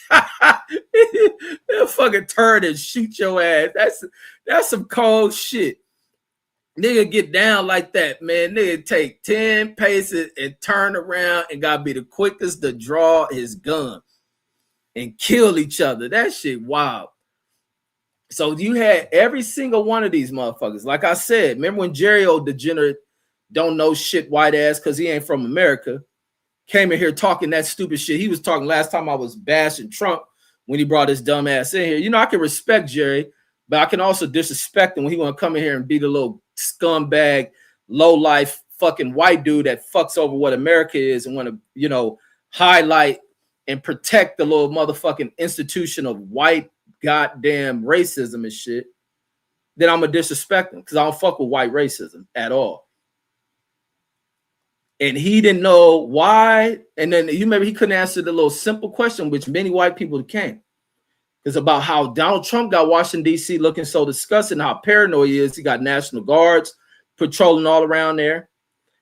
They'll fucking turn and shoot your ass. That's some cold shit. Nigga get down like that, man. Nigga take 10 paces and turn around and gotta be the quickest to draw his gun. and kill each other. That shit wild. So you had every single one of these motherfuckers. Like I said, remember when Jerry O'Degenerate, don't know shit white ass because he ain't from America, came in here talking that stupid shit. He was talking last time I was bashing Trump when he brought his dumb ass in here. You know, I can respect Jerry, but I can also disrespect him when he want to come in here and be the little scumbag, low life fucking white dude that fucks over what America is and want to, you know, highlight and protect the little motherfucking institution of white goddamn racism and shit. Then I'm gonna disrespect him because I don't fuck with white racism at all. And he didn't know why. And then you remember he couldn't answer the little simple question, which many white people can't. It's about how Donald Trump got Washington, D.C. looking so disgusting, how paranoid he is. He got National Guards patrolling all around there.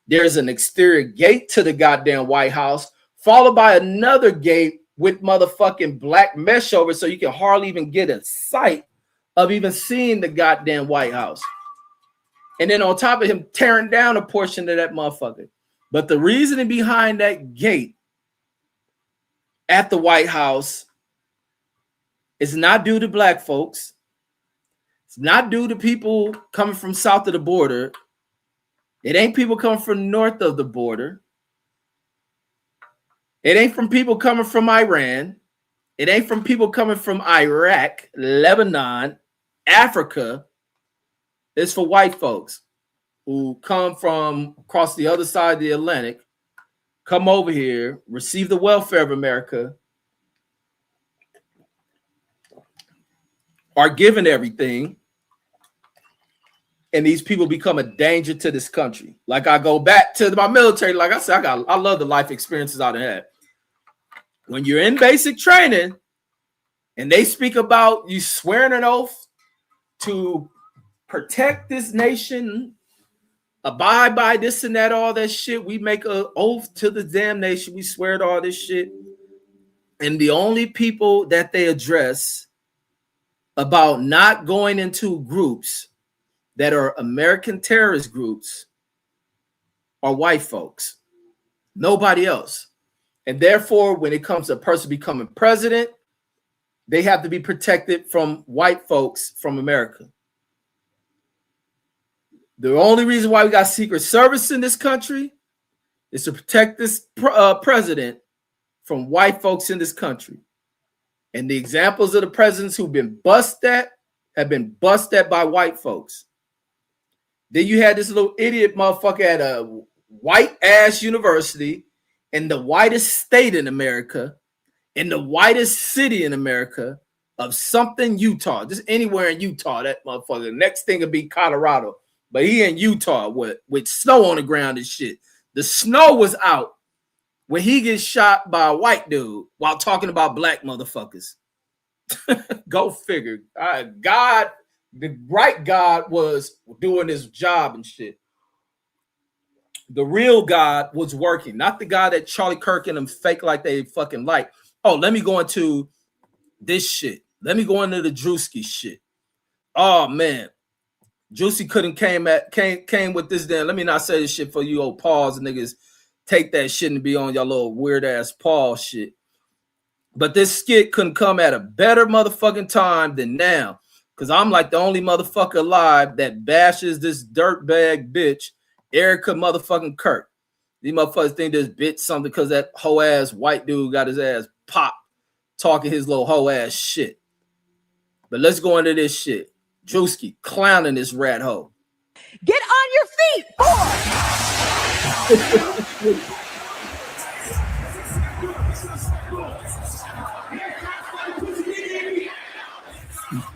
There's an exterior gate to the goddamn White House, followed by another gate with motherfucking black mesh over it, so you can hardly even get a sight of even seeing the goddamn White House. And then on top of him tearing down a portion of that motherfucker. But the reasoning behind that gate at the White House is not due to black folks. It's not due to people coming from south of the border. It ain't people coming from north of the border. It ain't from people coming from Iran. It ain't from people coming from Iraq, Lebanon, Africa. It's for white folks who come from across the other side of the Atlantic, come over here, receive the welfare of America, are given everything, and these people become a danger to this country. Like I go back to my military, like I said, I love the life experiences I've had. When you're in basic training and they speak about you swearing an oath to protect this nation, abide by this and that, all that shit, we make an oath to the damn nation, we swear to all this shit. And the only people that they address about not going into groups that are American terrorist groups are white folks, nobody else. And therefore, when it comes to a person becoming president, they have to be protected from white folks from America. The only reason why we got Secret Service in this country is to protect this president from white folks in this country. And the examples of the presidents who've been bust at have been bust at by white folks. Then you had this little idiot motherfucker at a white ass university in the whitest state in America, in the whitest city in America of something Utah, just anywhere in Utah, that motherfucker. The next thing would be Colorado, but he in Utah with snow on the ground and shit. The snow was out when he gets shot by a white dude while talking about black motherfuckers. Go figure. God, the right God was doing his job and shit. The real God was working, not the God that Charlie Kirk and them fake like they fucking like. Oh, let me go into this shit. Let me go into the Drewski shit. Oh man, Juicy came with this damn. Let me not say this shit for you old pause niggas. Take that shit and be on your little weird ass Paul shit. But this skit couldn't come at a better motherfucking time than now. Cause I'm like the only motherfucker alive that bashes this dirtbag bitch, Erica motherfucking Kirk. These motherfuckers think this bitch something because that hoe ass white dude got his ass popped talking his little hoe ass shit. But let's go into this shit. Drewski clowning this rat hoe. Get on your feet, boy!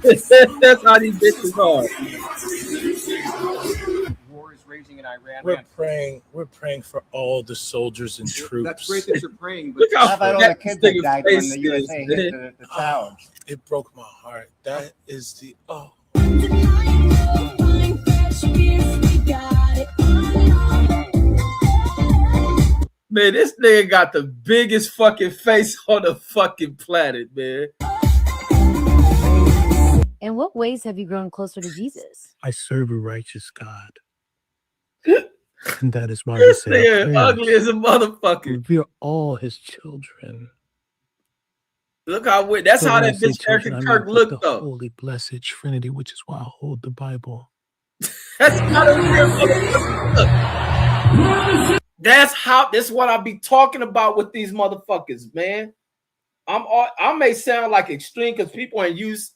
That's how these bitches are. War is raging in Iran. We're praying for all the soldiers and troops. That's great that you're praying, but Look how about all the kids that died when the USA hit the tower? It broke my heart. That is the Man, this nigga got the biggest fucking face on the fucking planet, man. In what ways have you grown closer to Jesus? I serve a righteous God. And that is why we This say nigga ugly as a motherfucker. we are all his children. Look how weird. That's But how when I that say bitch children, Erica I mean Kirk the looked though. Holy Blessed Trinity, which is why I hold the Bible. That's how the weird motherfuckers look. That's how. This is what I be talking about with these motherfuckers, man. I may sound like extreme because people ain't used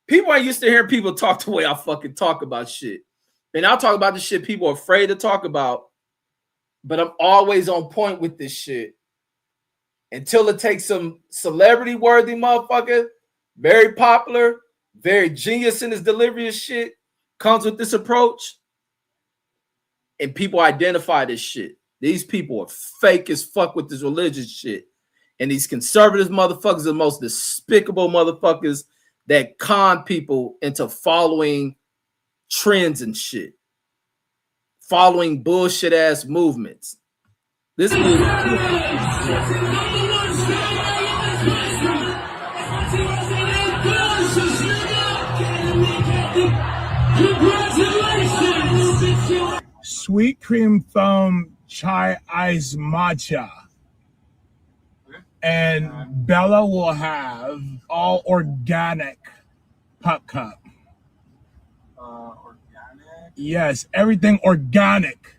to hearing people talk the way I fucking talk about shit. And I'll talk about the shit people are afraid to talk about, but I'm always on point with this shit. Until it takes some celebrity-worthy motherfucker, very popular, very genius in his delivery of shit, comes with this approach, and people identify this shit. These people are fake as fuck with this religious shit. And these conservative motherfuckers are the most despicable motherfuckers that con people into following trends and shit. Following bullshit ass movements. This Sweet cream foam chai ice matcha. And Bella will have all organic pup cup. Organic? Yes, everything organic.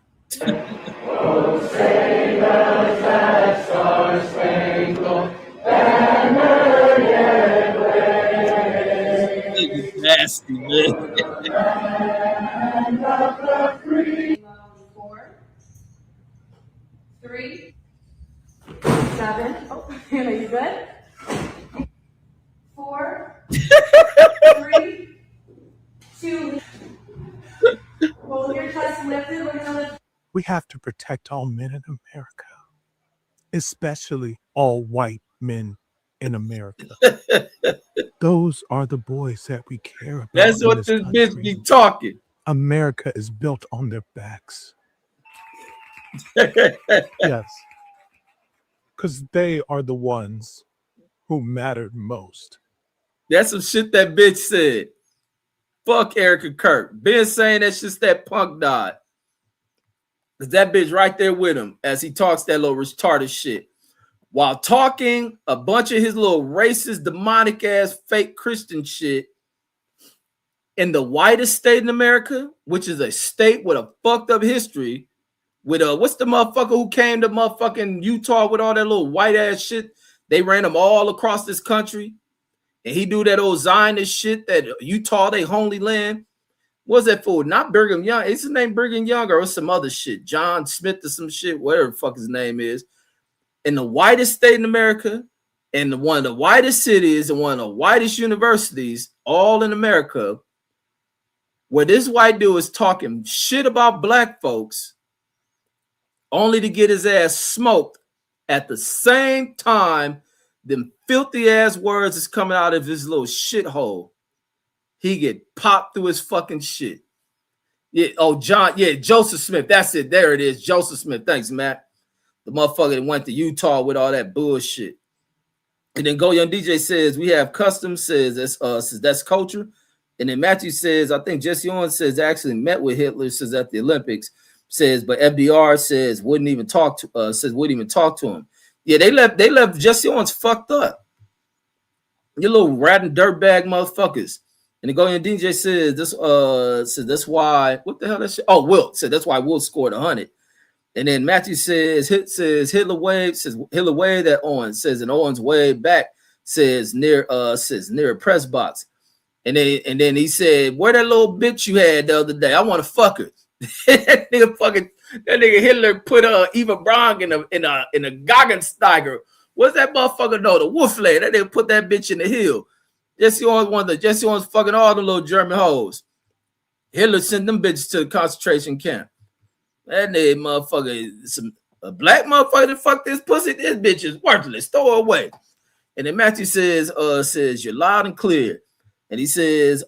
Nasty, man. 4, 3, 7. Oh, Hannah, you good? 4, 3, 2. Hold your chest lifted. We're gonna lift. We have to protect all men in America, especially all white men in America. Those are the boys that we care about. That's what this bitch be talking. America is built on their backs. Yes. Because they are the ones who mattered most. That's some shit that bitch said. Fuck Erica Kirk. Been saying that shit, that punk died. Cause that bitch right there with him as he talks that little retarded shit. While talking a bunch of his little racist, demonic ass, fake Christian shit in the whitest state in America, which is a state with a fucked up history, with what's the motherfucker who came to motherfucking Utah with all that little white ass shit? They ran them all across this country. And he do that old Zionist shit that Utah, they holy land. What's that for? Not Brigham Young. Is his name Brigham Young or some other shit? John Smith or some shit, whatever the fuck his name is. In the whitest state in America, and one of the whitest cities, and one of the whitest universities, all in America, where this white dude is talking shit about black folks, only to get his ass smoked at the same time them filthy ass words is coming out of his little shithole. He get popped through his fucking shit. Yeah, Joseph Smith. That's it. There it is. Joseph Smith. Thanks, Matt. The motherfucker that went to Utah with all that bullshit. And then Go Young DJ says, we have customs, says that's culture. And then Matthew says, I think Jesse Owens says actually met with Hitler, says at the Olympics, says, but FDR says wouldn't even talk to him. Yeah, they left Jesse Owens fucked up. You little rat and dirtbag motherfuckers. And the Go Young DJ says that's why, what the hell that shit? Oh, Wilt said that's why Wilt scored 100. And then Matthew says Hitler wave that Owens says, and Owens way back says near a press box. And then he said, where that little bitch you had the other day? I want to fuck her. that nigga Hitler put Eva Braun in a Gaggensteiger. What's that motherfucker know? The wolf lady. That nigga put that bitch in the hill. Jesse Owens fucking all the little German hoes. Hitler sent them bitches to the concentration camp. That nigga motherfucker, a black motherfucker that fuck this pussy, this bitch is worthless. Throw her away. And then Matthew says you're loud and clear. And he says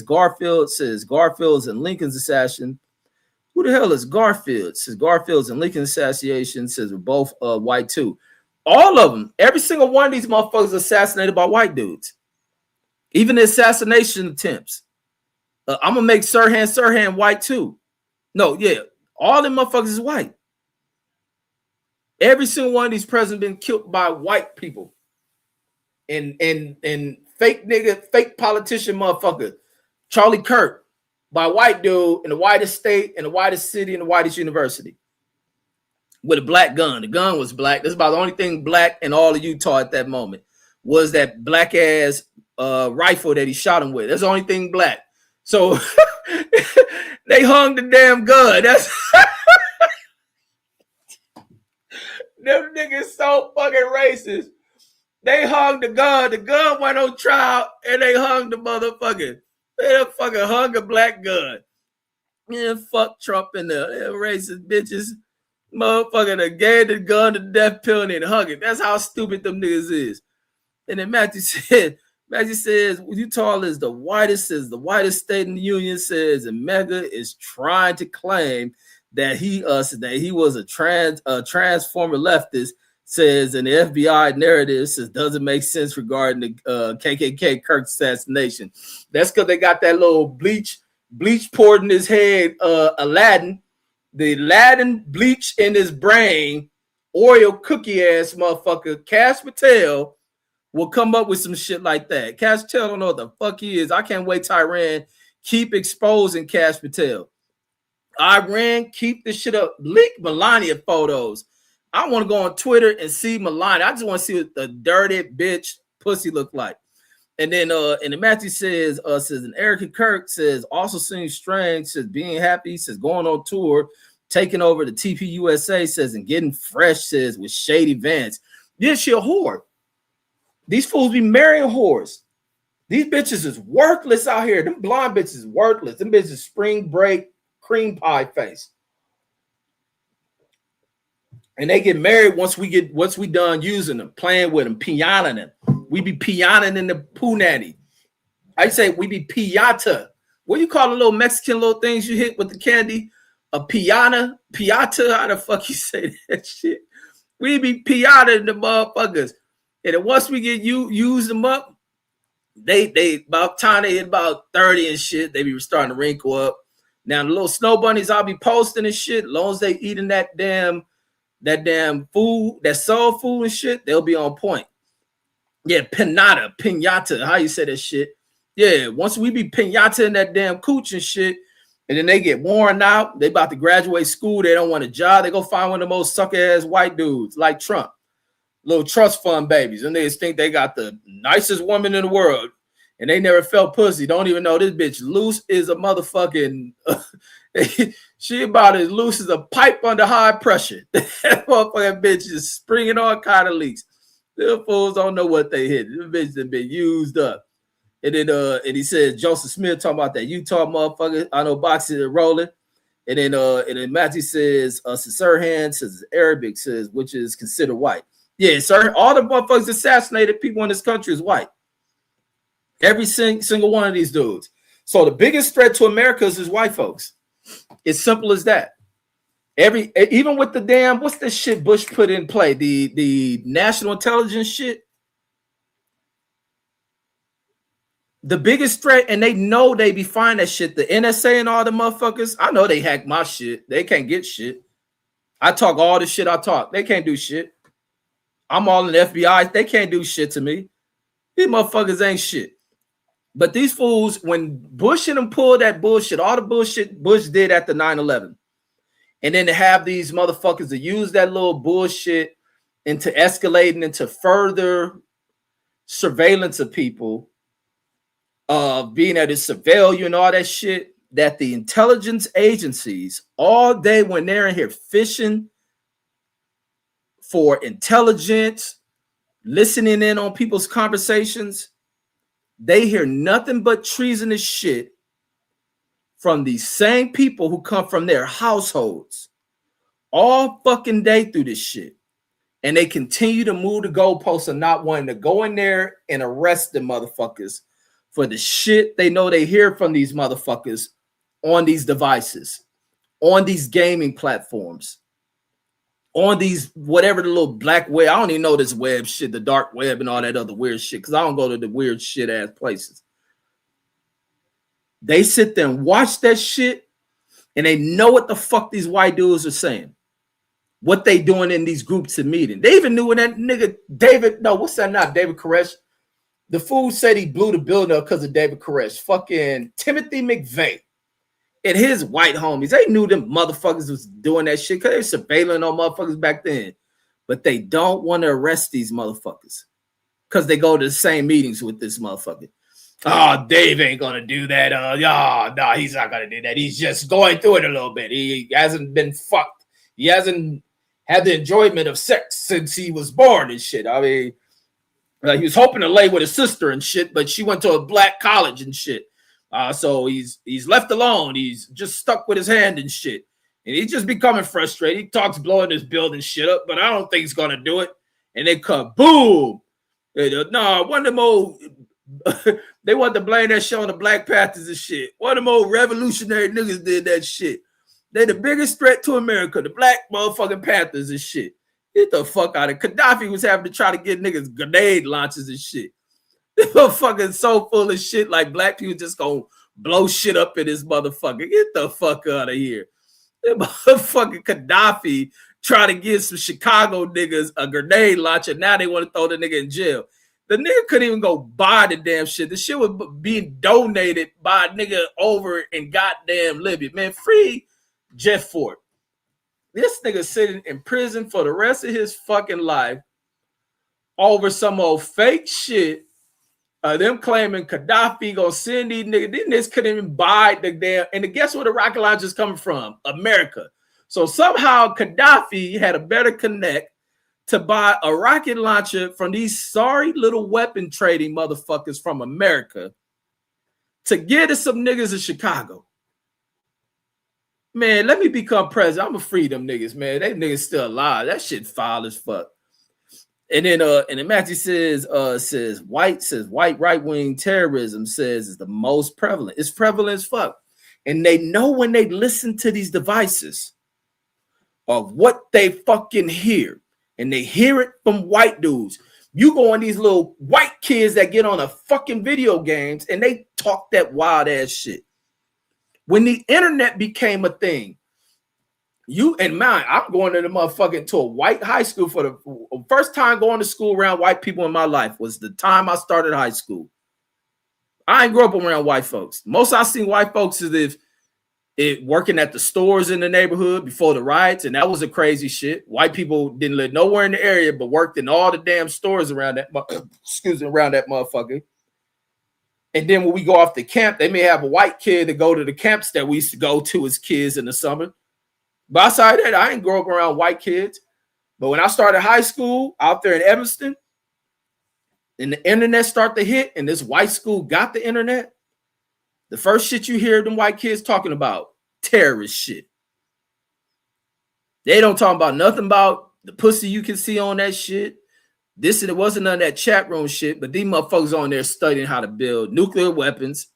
Garfield's and Lincoln's assassination. Who the hell is Garfield? Says Garfield's and Lincoln's assassination, says we're both white too. All of them, every single one of these motherfuckers assassinated by white dudes. Even the assassination attempts. I'm gonna make Sirhan white too. No, yeah, all them motherfuckers is white. Every single one of these presidents been killed by white people. and fake nigga, fake politician motherfucker, Charlie Kirk, by a white dude in the whitest state, in the whitest city, in the whitest university, with a black gun. The gun was black. That's about the only thing black in all of Utah at that moment, was that black ass rifle that he shot him with. That's the only thing black. So they hung the damn gun. That's them niggas so fucking racist. They hung the gun. The gun went on trial, and they hung the motherfucker. They fucking hung a black gun. Yeah, fuck Trump and the racist bitches. Motherfucker that gave the gun the death penalty and hung it. That's how stupid them niggas is. And then Matthew says, Utah is the whitest state in the union, says, and Mega is trying to claim that he was a transformer leftist, says, and the FBI narrative says doesn't make sense regarding the KKK Kirk assassination. That's because they got that little bleach poured in his head, Aladdin. The Aladdin bleach in his brain, Oreo cookie ass motherfucker, Kash Patel, will come up with some shit like that. Kash Patel don't know what the fuck he is. I can't wait till Iran keep exposing Kash Patel. Iran, keep this shit up. Leak Melania photos. I want to go on Twitter and see Melania. I just want to see what the dirty bitch pussy look like. And then Matthew says, and Erica Kirk says, also seems strange, says being happy, says going on tour, taking over the TPUSA, says, and getting fresh, says, with Shady Vance. Yeah, she a whore. These fools be marrying whores. These bitches is worthless out here. Them blonde bitches is worthless. Them bitches spring break, cream pie face. And they get married once we done using them, playing with them, pianing them. We be pianing in the punani. I say we be piata. What do you call the little Mexican little things you hit with the candy? A piata? How the fuck you say that shit? We be piata in the motherfuckers. And then once we get use them up, they about time they hit about 30 and shit, they be starting to wrinkle up. Now the little snow bunnies I'll be posting and shit, as long as they eating that damn food, that soul food and shit, they'll be on point. Yeah, pinata, how you say that shit? Yeah, once we be pinata in that damn cooch and shit, and then they get worn out, they about to graduate school, they don't want a job, they go find one of the most sucker-ass white dudes like Trump. Little trust fund babies, and they just think they got the nicest woman in the world, and they never felt pussy. Don't even know this bitch loose is a motherfucking she about as loose as a pipe under high pressure. That motherfucking bitch is springing all kind of leaks. The fools don't know what they hit. The bitch have been used up. And then and he says Joseph Smith talking about that Utah motherfucker. I know boxing is rolling. And then Matthew says Sirhan says Arabic, says which is considered white. Yeah, sir. All the motherfuckers assassinated people in this country is white. Every single one of these dudes. So the biggest threat to America is white folks. It's simple as that. Even with the damn, what's this shit Bush put in play? The national intelligence shit. The biggest threat, and they know they be finding that shit. The NSA and all the motherfuckers, I know they hack my shit. They can't get shit. I talk all the shit I talk. They can't do shit. I'm all in the FBI. They can't do shit to me. These motherfuckers ain't shit. But these fools, when Bush and them pulled that bullshit, all the bullshit Bush did after 9/11, and then to have these motherfuckers to use that little bullshit into escalating into further surveillance of people, being able to surveil you and all that shit, that the intelligence agencies all day when they're in here fishing for intelligence, listening in on people's conversations, they hear nothing but treasonous shit from these same people who come from their households all fucking day through this shit. And they continue to move the goalposts and not wanting to go in there and arrest the motherfuckers for the shit they know they hear from these motherfuckers on these devices, on these gaming platforms, on these whatever the little black web. I don't even know this web shit, the dark web and all that other weird shit, because I don't go to the weird shit ass places. They sit there and watch that shit, and they know what the fuck these white dudes are saying, what they doing in these groups and meetings. They even knew when that nigga David Koresh The fool said he blew the building up because of David Koresh. Fucking Timothy McVeigh and his white homies. They knew them motherfuckers was doing that shit because they were surveilling on motherfuckers back then. But they don't want to arrest these motherfuckers because they go to the same meetings with this motherfucker. Oh, Dave ain't gonna do that. No, he's not gonna do that. He's just going through it a little bit. He hasn't been fucked. He hasn't had the enjoyment of sex since he was born and shit. I mean, he was hoping to lay with his sister and shit, but she went to a black college and shit. So he's left alone. He's just stuck with his hand and shit. And he's just becoming frustrated. He talks blowing his building shit up, but I don't think he's gonna do it. And they come, boom. No, one of them old. They want to blame that shit on the Black Panthers and shit. One of them old revolutionary niggas did that shit. They the biggest threat to America, the Black motherfucking Panthers and shit. Get the fuck out of it. Gaddafi was having to try to get niggas grenade launches and shit. They were fucking so full of shit like black people just gonna blow shit up in this motherfucker. Get the fuck out of here. That motherfucking Gaddafi trying to give some Chicago niggas a grenade launcher. Now they want to throw the nigga in jail. The nigga couldn't even go buy the damn shit. The shit was being donated by a nigga over in goddamn Libya. Man, free Jeff Fort. This nigga sitting in prison for the rest of his fucking life over some old fake shit. Them claiming Gaddafi gonna send these niggas. These niggas couldn't even buy the damn. And guess where the rocket launcher is coming from? America. So somehow Gaddafi had a better connect to buy a rocket launcher from these sorry little weapon trading motherfuckers from America to get us some niggas in Chicago. Man, let me become president. I'm gonna free them niggas, man. They niggas still alive. That shit foul as fuck. And then Matthew says white right-wing terrorism is the most prevalent. It's prevalent as fuck. And they know when they listen to these devices of what they fucking hear. And they hear it from white dudes. You go on these little white kids that get on a fucking video games and they talk that wild ass shit. When the internet became a thing, you and mine, I'm going to the motherfucking to a white high school for the first time going to school around white people in my life was the time I started high school. I ain't grew up around white folks. Most I seen white folks is if working at the stores in the neighborhood before the riots, and that was a crazy shit. White people didn't live nowhere in the area, but worked in all the damn stores around that around that motherfucker. And then when we go off the camp, they may have a white kid to go to the camps that we used to go to as kids in the summer. But outside that, I ain't grow up around white kids. But when I started high school out there in Evanston, and the internet started to hit, and this white school got the internet, the first shit you hear them white kids talking about, terrorist shit. They don't talk about nothing about the pussy you can see on that shit. This and it wasn't none of that chat room shit, but these motherfuckers on there studying how to build nuclear weapons,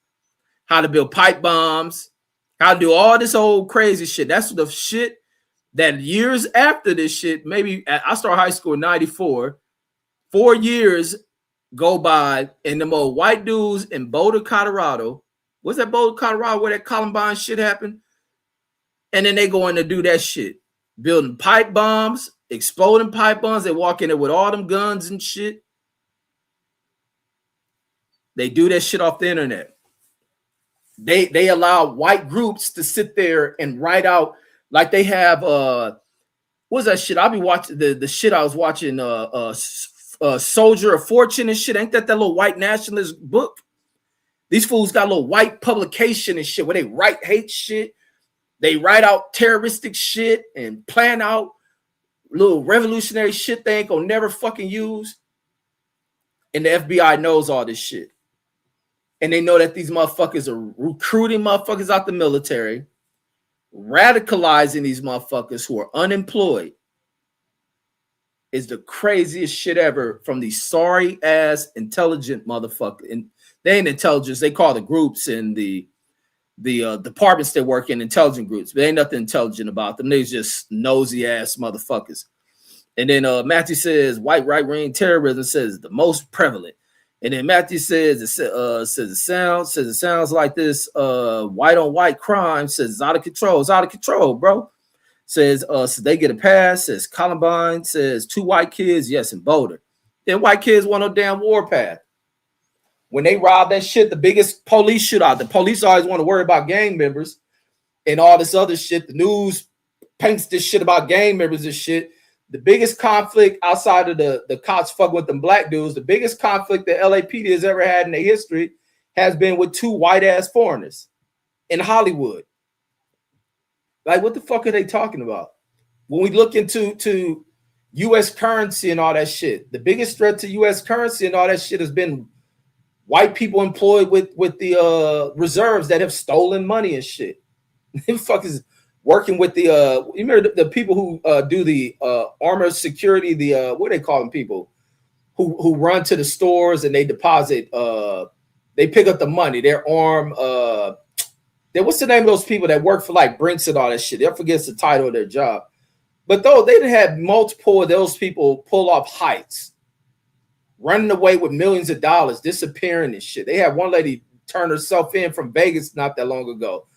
how to build pipe bombs, how to do all this old crazy shit. That's the shit that years after this shit, maybe I started high school in 94, 4 years go by, and them old white dudes in Boulder, Colorado. What's that Boulder, Colorado, where that Columbine shit happened? And then they go in to do that shit, building pipe bombs, exploding pipe bombs. They walk in there with all them guns and shit. They do that shit off the internet. They allow white groups to sit there and write out like they have what's that shit? I'll be watching the shit I was watching Soldier of Fortune and shit. Ain't that little white nationalist book? These fools got a little white publication and shit where they write hate shit. They write out terroristic shit and plan out little revolutionary shit they ain't gonna never fucking use. And the FBI knows all this shit. And they know that these motherfuckers are recruiting motherfuckers out the military, radicalizing these motherfuckers who are unemployed. Is the craziest shit ever from these sorry ass intelligent motherfuckers. And they ain't intelligence. They call the groups and the departments they work in intelligent groups, but ain't nothing intelligent about them. They just nosy ass motherfuckers. And then Matthew says white right-wing terrorism says the most prevalent. And then Matthew says it sounds like this white on white crime says it's out of control. It's out of control, bro. Says so they get a pass. Says Columbine says 2 white kids, yes, in Boulder. Then white kids want no damn war path. When they robbed that shit, the biggest police shootout. The police always want to worry about gang members and all this other shit. The news paints this shit about gang members and shit. The biggest conflict outside of the cops fucking with them black dudes, the biggest conflict that LAPD has ever had in their history has been with 2 white-ass foreigners in Hollywood. Like, what the fuck are they talking about? When we look into U.S. currency and all that shit, the biggest threat to U.S. currency and all that shit has been white people employed with the reserves that have stolen money and shit. Them fuckers working with the you remember the people who do the armor security, the what do they call them, people who run to the stores and they deposit they pick up the money, their arm what's the name of those people that work for like Brinks and all that shit? I forget the title of their job. But though they didn't have multiple of those people pull off heights, running away with millions of dollars, disappearing and shit. They had one lady turn herself in from Vegas not that long ago.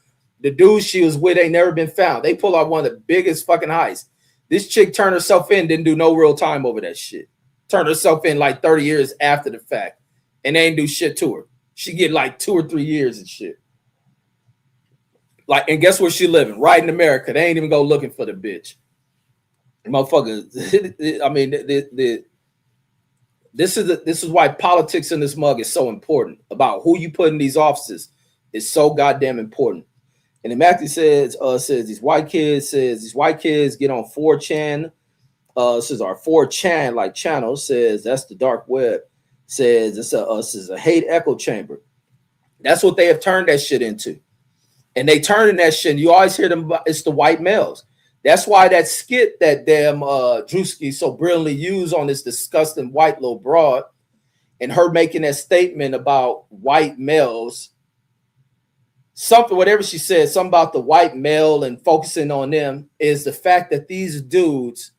The dude she was with ain't never been found. They pull off one of the biggest fucking heists. This chick turned herself in, didn't do no real time over that shit. Turned herself in like 30 years after the fact. And they ain't do shit to her. She get like 2 or 3 years and shit. Like, and guess where she living? Right in America. They ain't even go looking for the bitch. Motherfucker. I mean, this is why politics in this mug is so important. About who you put in these offices is so goddamn important. And then Matthew says these white kids get on 4chan. This is our 4chan like channel. Says that's the dark web. Says this is a hate echo chamber. That's what they have turned that shit into. And they turning that shit. And you always hear them. It's the white males. That's why that skit that damn Drewski so brilliantly used on this disgusting white little broad, and her making that statement about white males. Something, whatever she said, something about the white male and focusing on them, is the fact that these dudes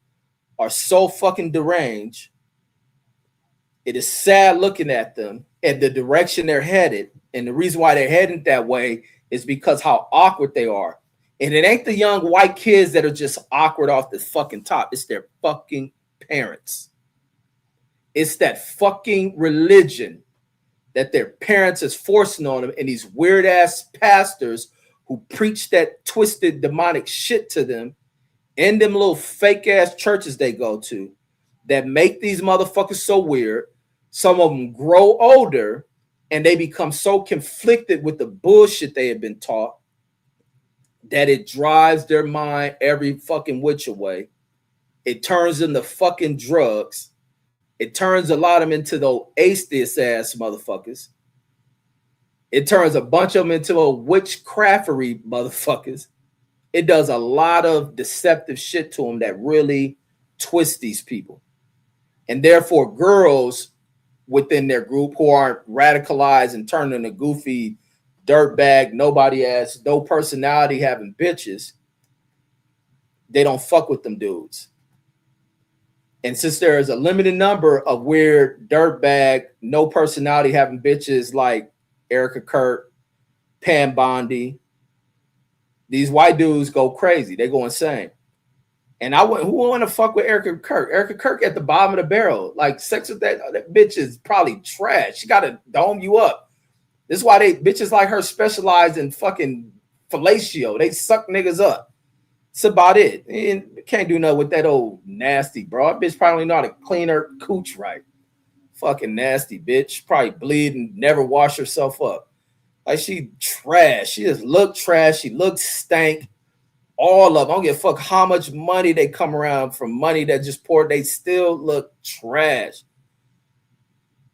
are so fucking deranged. It is sad looking at them and the direction they're headed. And the reason why they're heading that way is because how awkward they are. And it ain't the young white kids that are just awkward off the fucking top. It's their fucking parents. It's that fucking religion that their parents is forcing on them, and these weird ass pastors who preach that twisted demonic shit to them in them little fake ass churches they go to that make these motherfuckers so weird. Some of them grow older and they become so conflicted with the bullshit they have been taught that it drives their mind every fucking which way. It turns them to fucking drugs. It turns a lot of them into those atheist ass motherfuckers. It turns a bunch of them into a witchcraftery motherfuckers. It does a lot of deceptive shit to them that really twist these people. And therefore, girls within their group who aren't radicalized and turned into goofy dirtbag, nobody ass, no personality having bitches, they don't fuck with them dudes. And since there is a limited number of weird dirtbag, no personality having bitches like Erica Kirk, Pam Bondi, these white dudes go crazy. They go insane. And who want to fuck with Erica Kirk? Erica Kirk at the bottom of the barrel. Like, sex with that bitch is probably trash. She got to dome you up. This is why bitches like her specialize in fucking fellatio. They suck niggas up. That's about it. And can't do nothing with that old nasty broad bitch. Probably know how to clean her cooch right. Fucking nasty bitch. Probably bleed and never wash herself up. Like, she trash. She just look trash. She looks stank. All of them. I don't give a fuck how much money they come around from money that just poured. They still look trash.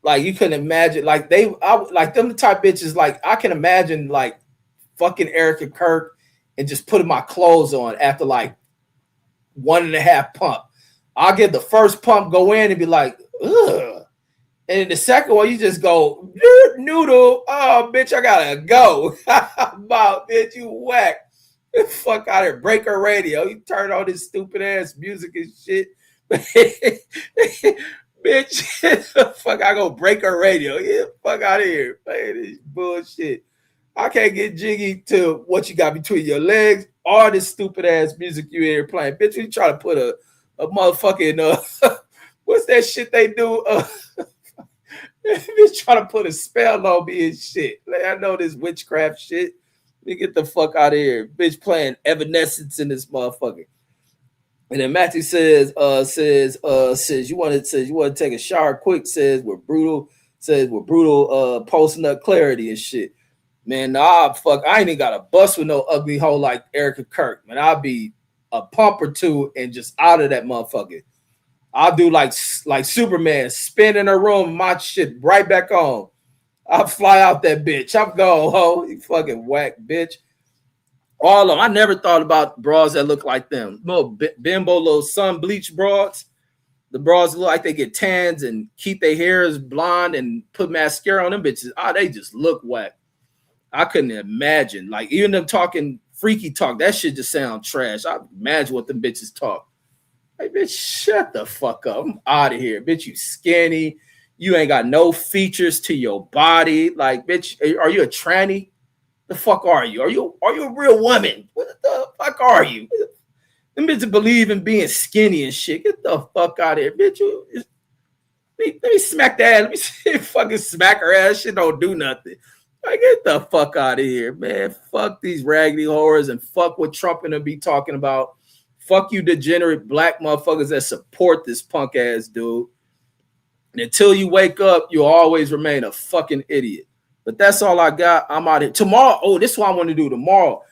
Like, you couldn't imagine. Like, like them the type bitches. Like, I can imagine like fucking Erica Kirk and just putting my clothes on after like 1.5 pump. I'll get the first pump, go in and be like, ugh. And then the second one, you just go, noodle. Oh, bitch, I gotta go. About, bitch, you whack. Fuck out of here. Break her radio. You turn on this stupid ass music and shit. Bitch, fuck, I go break her radio. Yeah, fuck out of here. Man, this bullshit. I can't get jiggy to what you got between your legs or this stupid ass music you here playing. Bitch, you try to put a motherfucking what's that shit they do? Bitch trying to put a spell on me and shit. Like, I know this witchcraft shit. Let me get the fuck out of here. Bitch playing Evanescence in this motherfucker. And then Matthew says, you want to take a shower quick, says we're brutal posting up clarity and shit. Man, nah, fuck, I ain't even got a bust with no ugly hoe like Erica Kirk. Man, I'll be a pump or two and just out of that motherfucker. I'll do like Superman, spin in her room, my shit right back on. I'll fly out that bitch. I'm gone, ho. You fucking whack bitch. All of them. I never thought about bras that look like them. Little bimbo, little sun bleach bras. The bras look like they get tans and keep their hairs blonde and put mascara on them bitches. They just look whack. I couldn't imagine. Like, even them talking freaky talk, that shit just sound trash. I imagine what them bitches talk. Hey, bitch, shut the fuck up. I'm out of here. Bitch, you skinny. You ain't got no features to your body. Like, bitch, are you a tranny? The fuck are you? Are you a real woman? What the fuck are you? Them bitches believe in being skinny and shit. Get the fuck out of here, bitch. Let me smack that ass. Let me see, fucking smack her ass. Shit don't do nothing. Like, get the fuck out of here, man. Fuck these raggedy whores and fuck what Trump and them be talking about. Fuck you degenerate black motherfuckers that support this punk ass dude. And until you wake up, you'll always remain a fucking idiot. But that's all I got. I'm out here. Tomorrow, this is what I want to do tomorrow.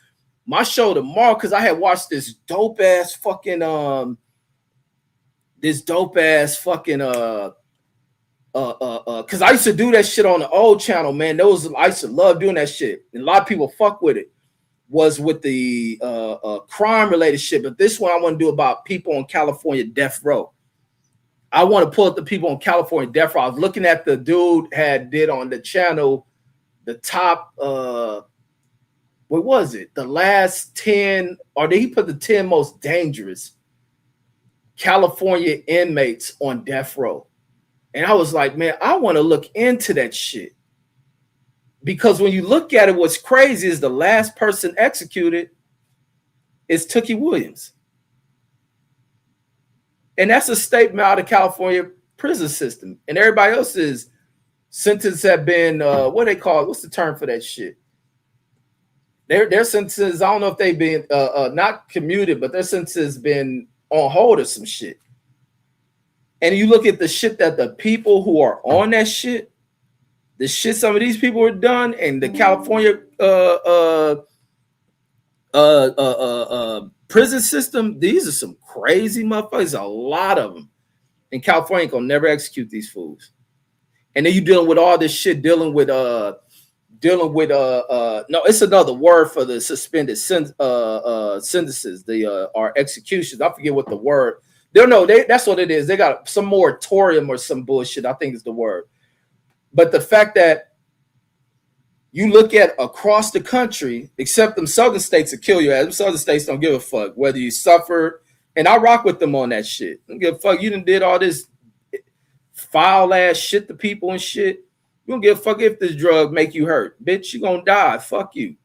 My show tomorrow, because I had watched this dope ass fucking because I used to do that shit on the old channel, man. I used to love doing that shit. And a lot of people fuck with it. Was with the crime related shit. But this one I want to do about people on California death row. I want to pull up the people on California death row. I was looking at the dude did on the channel the top what was it? The last 10, or did he put the 10 most dangerous California inmates on death row? And I was like, man, I want to look into that shit. Because when you look at it, what's crazy is the last person executed is Tookie Williams. And that's a statement out of California prison system. And everybody else's sentences have been, what they call it? What's the term for that shit? Their sentences, I don't know if they've been not commuted, but their sentences been on hold or some shit. And you look at the shit that the people who are on that shit, the shit some of these people are done, and the California prison system, these are some crazy motherfuckers, a lot of them. And California ain't gonna never execute these fools. And then you dealing with all this shit, dealing with no, it's another word for the suspended sentences, or executions. I forget what the word. That's what it is. They got some moratorium or some bullshit, I think is the word. But the fact that you look at across the country, except them southern states will kill you. Them southern states don't give a fuck whether you suffer. And I rock with them on that shit. Don't give a fuck. You done did all this foul ass shit to people and shit. You don't give a fuck if this drug make you hurt. Bitch, you gonna die. Fuck you.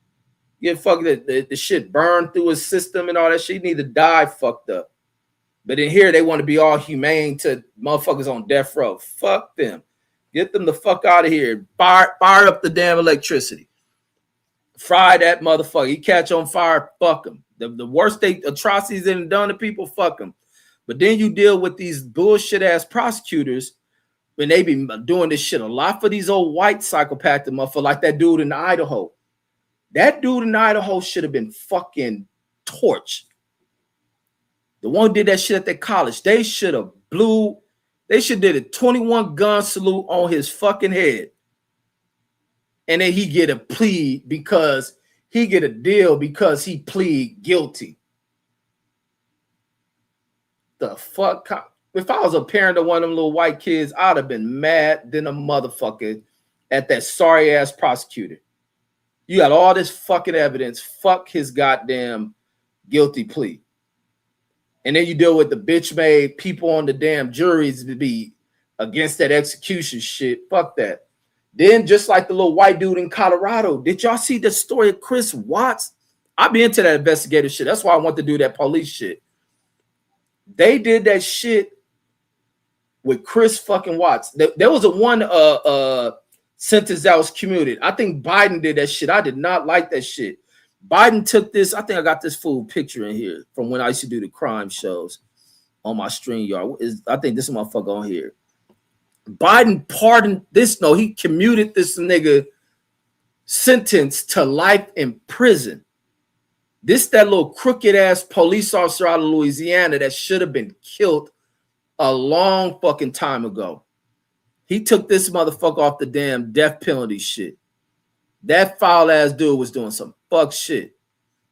Give a fuck that the shit burned through his system and all that shit. You need to die fucked up. But in here, they want to be all humane to motherfuckers on death row. Fuck them. Get them the fuck out of here. Fire up the damn electricity. Fry that motherfucker. He catch on fire, fuck him. The worst atrocities that done to people, fuck them. But then you deal with these bullshit ass prosecutors when they be doing this shit a lot for these old white psychopathic motherfuckers, like that dude in Idaho. That dude in Idaho should have been fucking torched. The one who did that shit at that college, they should did a 21 gun salute on his fucking head. And then he get a plea because he get a deal because he plead guilty. The fuck? If I was a parent of one of them little white kids, I'd have been mad than a motherfucker at that sorry ass prosecutor. You got all this fucking evidence. Fuck his goddamn guilty plea. And then you deal with the bitch made people on the damn juries to be against that execution shit. Fuck that. Then just like the little white dude in Colorado, did y'all see the story of Chris Watts? I be into that investigative shit. That's why I want to do that police shit. They did that shit with Chris fucking Watts. There was a one sentence that was commuted. I think Biden did that shit. I did not like that shit. Biden took this. I think I got this full picture in here from when I used to do the crime shows on my StreamYard. I think this motherfucker on here. Biden pardoned this. No, he commuted this nigga sentence to life in prison. This that little crooked ass police officer out of Louisiana that should have been killed a long fucking time ago. He took this motherfucker off the damn death penalty shit. That foul ass dude was doing some fuck shit.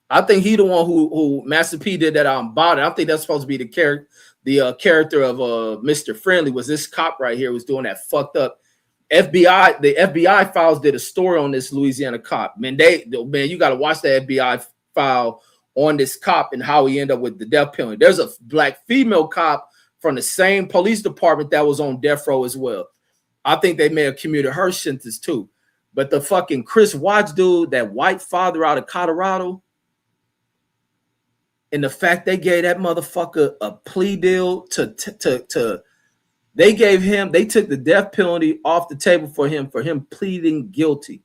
I think he the one who Master P did that on Biden. I think that's supposed to be the character of Mr. Friendly. Was this cop right here was doing that fucked up FBI? The FBI files did a story on this Louisiana cop. Man, you got to watch the FBI file on this cop and how he ended up with the death penalty. There's a black female cop from the same police department that was on death row as well. I think they may have commuted her sentence too. But the fucking Chris Watts dude, that white father out of Colorado, and the fact they gave that motherfucker a plea deal they took the death penalty off the table for him pleading guilty.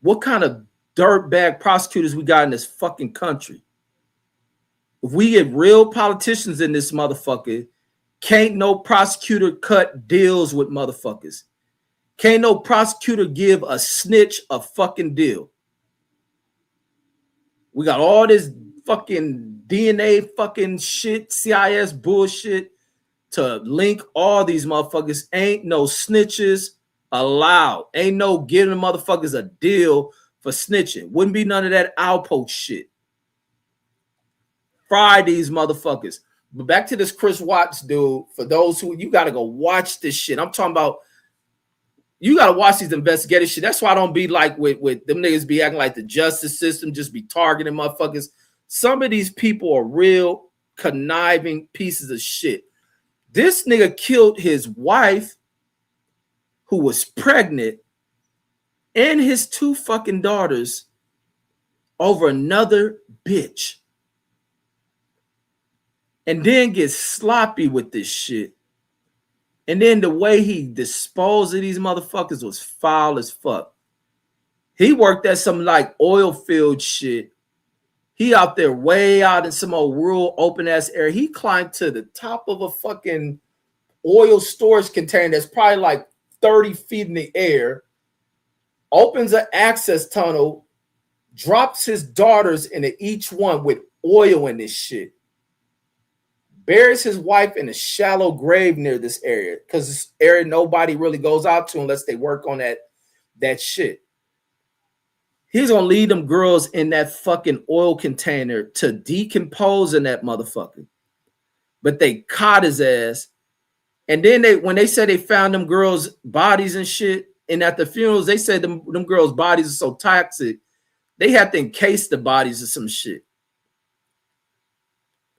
What kind of dirtbag prosecutors we got in this fucking country? If we get real politicians in this motherfucker, can't no prosecutor cut deals with motherfuckers. Can't no prosecutor give a snitch a fucking deal. We got all this fucking DNA fucking shit, CIS bullshit to link all these motherfuckers. Ain't no snitches allowed. Ain't no giving the motherfuckers a deal for snitching. Wouldn't be none of that outpost shit. Fry these motherfuckers. But back to this Chris Watts dude. For those who, you got to go watch this shit. I'm talking about, you got to watch these investigative shit. That's why I don't be like with them niggas be acting like the justice system, just be targeting motherfuckers. Some of these people are real conniving pieces of shit. This nigga killed his wife, who was pregnant, and his 2 fucking daughters over another bitch. And then gets sloppy with this shit. And then the way he disposed of these motherfuckers was foul as fuck. He worked at some like oil field shit. He out there way out in some old rural open ass area. He climbed to the top of a fucking oil storage container that's probably like 30 feet in the air, opens an access tunnel, drops his daughters into each one with oil in this shit, buries his wife in a shallow grave near this area, because this area nobody really goes out to unless they work on that shit. He's gonna leave them girls in that fucking oil container to decompose in that motherfucker. But they caught his ass. And then when they said they found them girls' bodies and shit, and at the funerals, they said them girls' bodies are so toxic, they had to encase the bodies of some shit.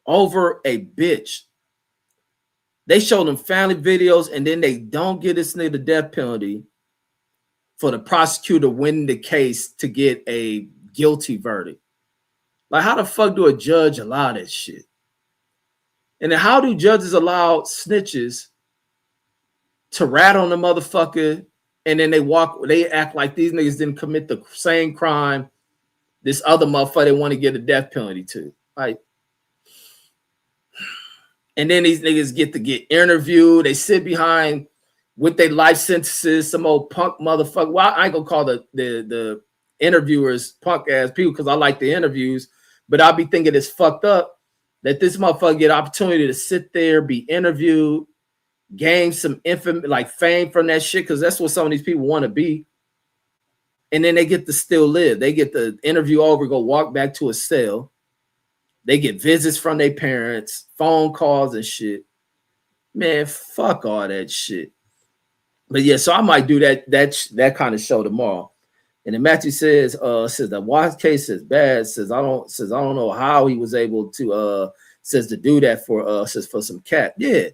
Over a bitch. They showed them family videos, and then they don't get this nigga the death penalty for the prosecutor winning the case to get a guilty verdict. Like, how the fuck do a judge allow that shit? And then how do judges allow snitches to rat on the motherfucker, and then they act like these niggas didn't commit the same crime this other motherfucker they want to get a death penalty to? Like, and then these niggas get to get interviewed. They sit behind with their life sentences, some old punk motherfucker. Well, I ain't gonna call the interviewers punk ass people because I like the interviews, but I'll be thinking it's fucked up that this motherfucker get opportunity to sit there, be interviewed, gain some fame from that shit, because that's what some of these people want to be. And then they get to still live. They get the interview over, go walk back to a cell. They get visits from their parents, phone calls and shit. Man, fuck all that shit. But yeah, so I might do that kind of show tomorrow. And then Matthew says the Watts case is bad. Says I don't know how he was able to to do that for some cat. Yeah.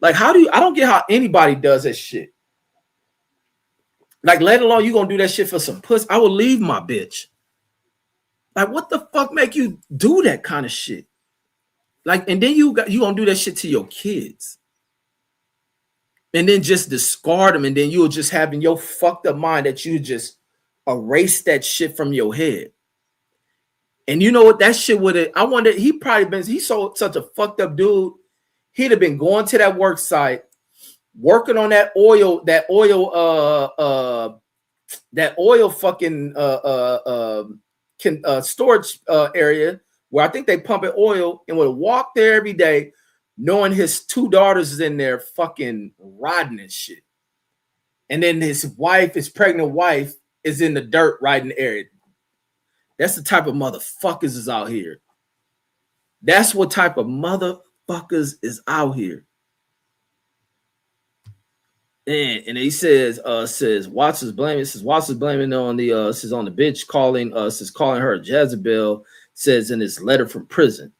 Like, I don't get how anybody does that shit. Like, let alone you gonna do that shit for some puss. I will leave my bitch. Like, what the fuck make you do that kind of shit? Like, and then you gonna do that shit to your kids. and then just discard them, and then you'll just have in your fucked up mind that you just erase that shit from your head. And you know what? That shit would have, I wonder, he's such a fucked up dude. He'd have been going to that work site, working on that oil fucking storage area where I think they pump it oil, and would walk there every day knowing his 2 daughters is in there fucking rotting and shit. And then his pregnant wife, is in the dirt riding the area. That's the type of motherfuckers is out here. That's what type of motherfuckers is out here. And he says Watts is blaming. It says Watts is blaming on the says on the bitch calling her Jezebel. Says in his letter from prison,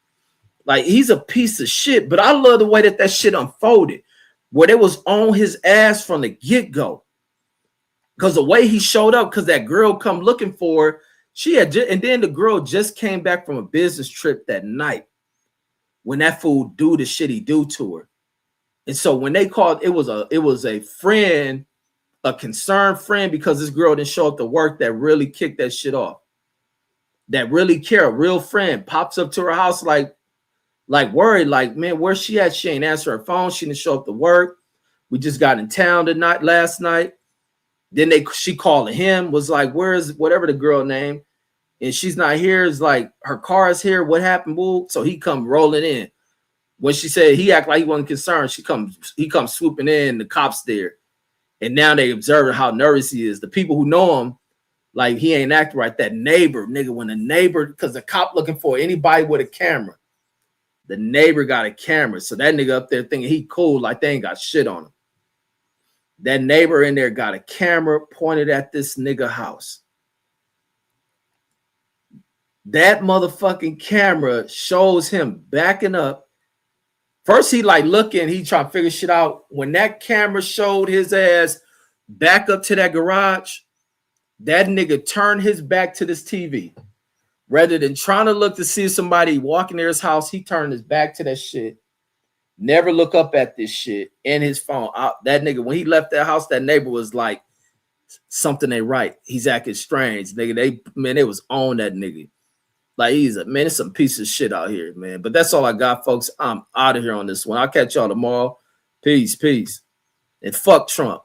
like he's a piece of shit. But I love the way that shit unfolded, where it was on his ass from the get go. Because the way he showed up, because that girl come looking for her, and then the girl just came back from a business trip that night when that fool do the shit he do to her. And so when they called, it was a friend, a concerned friend, because this girl didn't show up to work, that really kicked that shit off. That really care, a real friend pops up to her house like worried, like, man, where's she at? She ain't answer her phone. She didn't show up to work. We just got in town last night. Then she called him, was like, where's whatever the girl name? And she's not here. It's like, her car is here. What happened, boo? So he come rolling in. When she said he act like he wasn't concerned, he comes swooping in, the cops there. And now they observing how nervous he is. The people who know him, like he ain't acting right. That neighbor, nigga, when the neighbor, because the cop looking for anybody with a camera. The neighbor got a camera. So that nigga up there thinking he cool, like they ain't got shit on him. That neighbor in there got a camera pointed at this nigga house. That motherfucking camera shows him backing up. First, he like looking, he trying to figure shit out. When that camera showed his ass back up to that garage, that nigga turned his back to this TV. Rather than trying to look to see somebody walking near his house, he turned his back to that shit. Never look up at this shit in his phone. That nigga, when he left that house, that neighbor was like, something ain't right. He's acting strange. Nigga, they was on that nigga. Like, it's some piece of shit out here, man. But that's all I got, folks. I'm out of here on this one. I'll catch y'all tomorrow. Peace. And fuck Trump.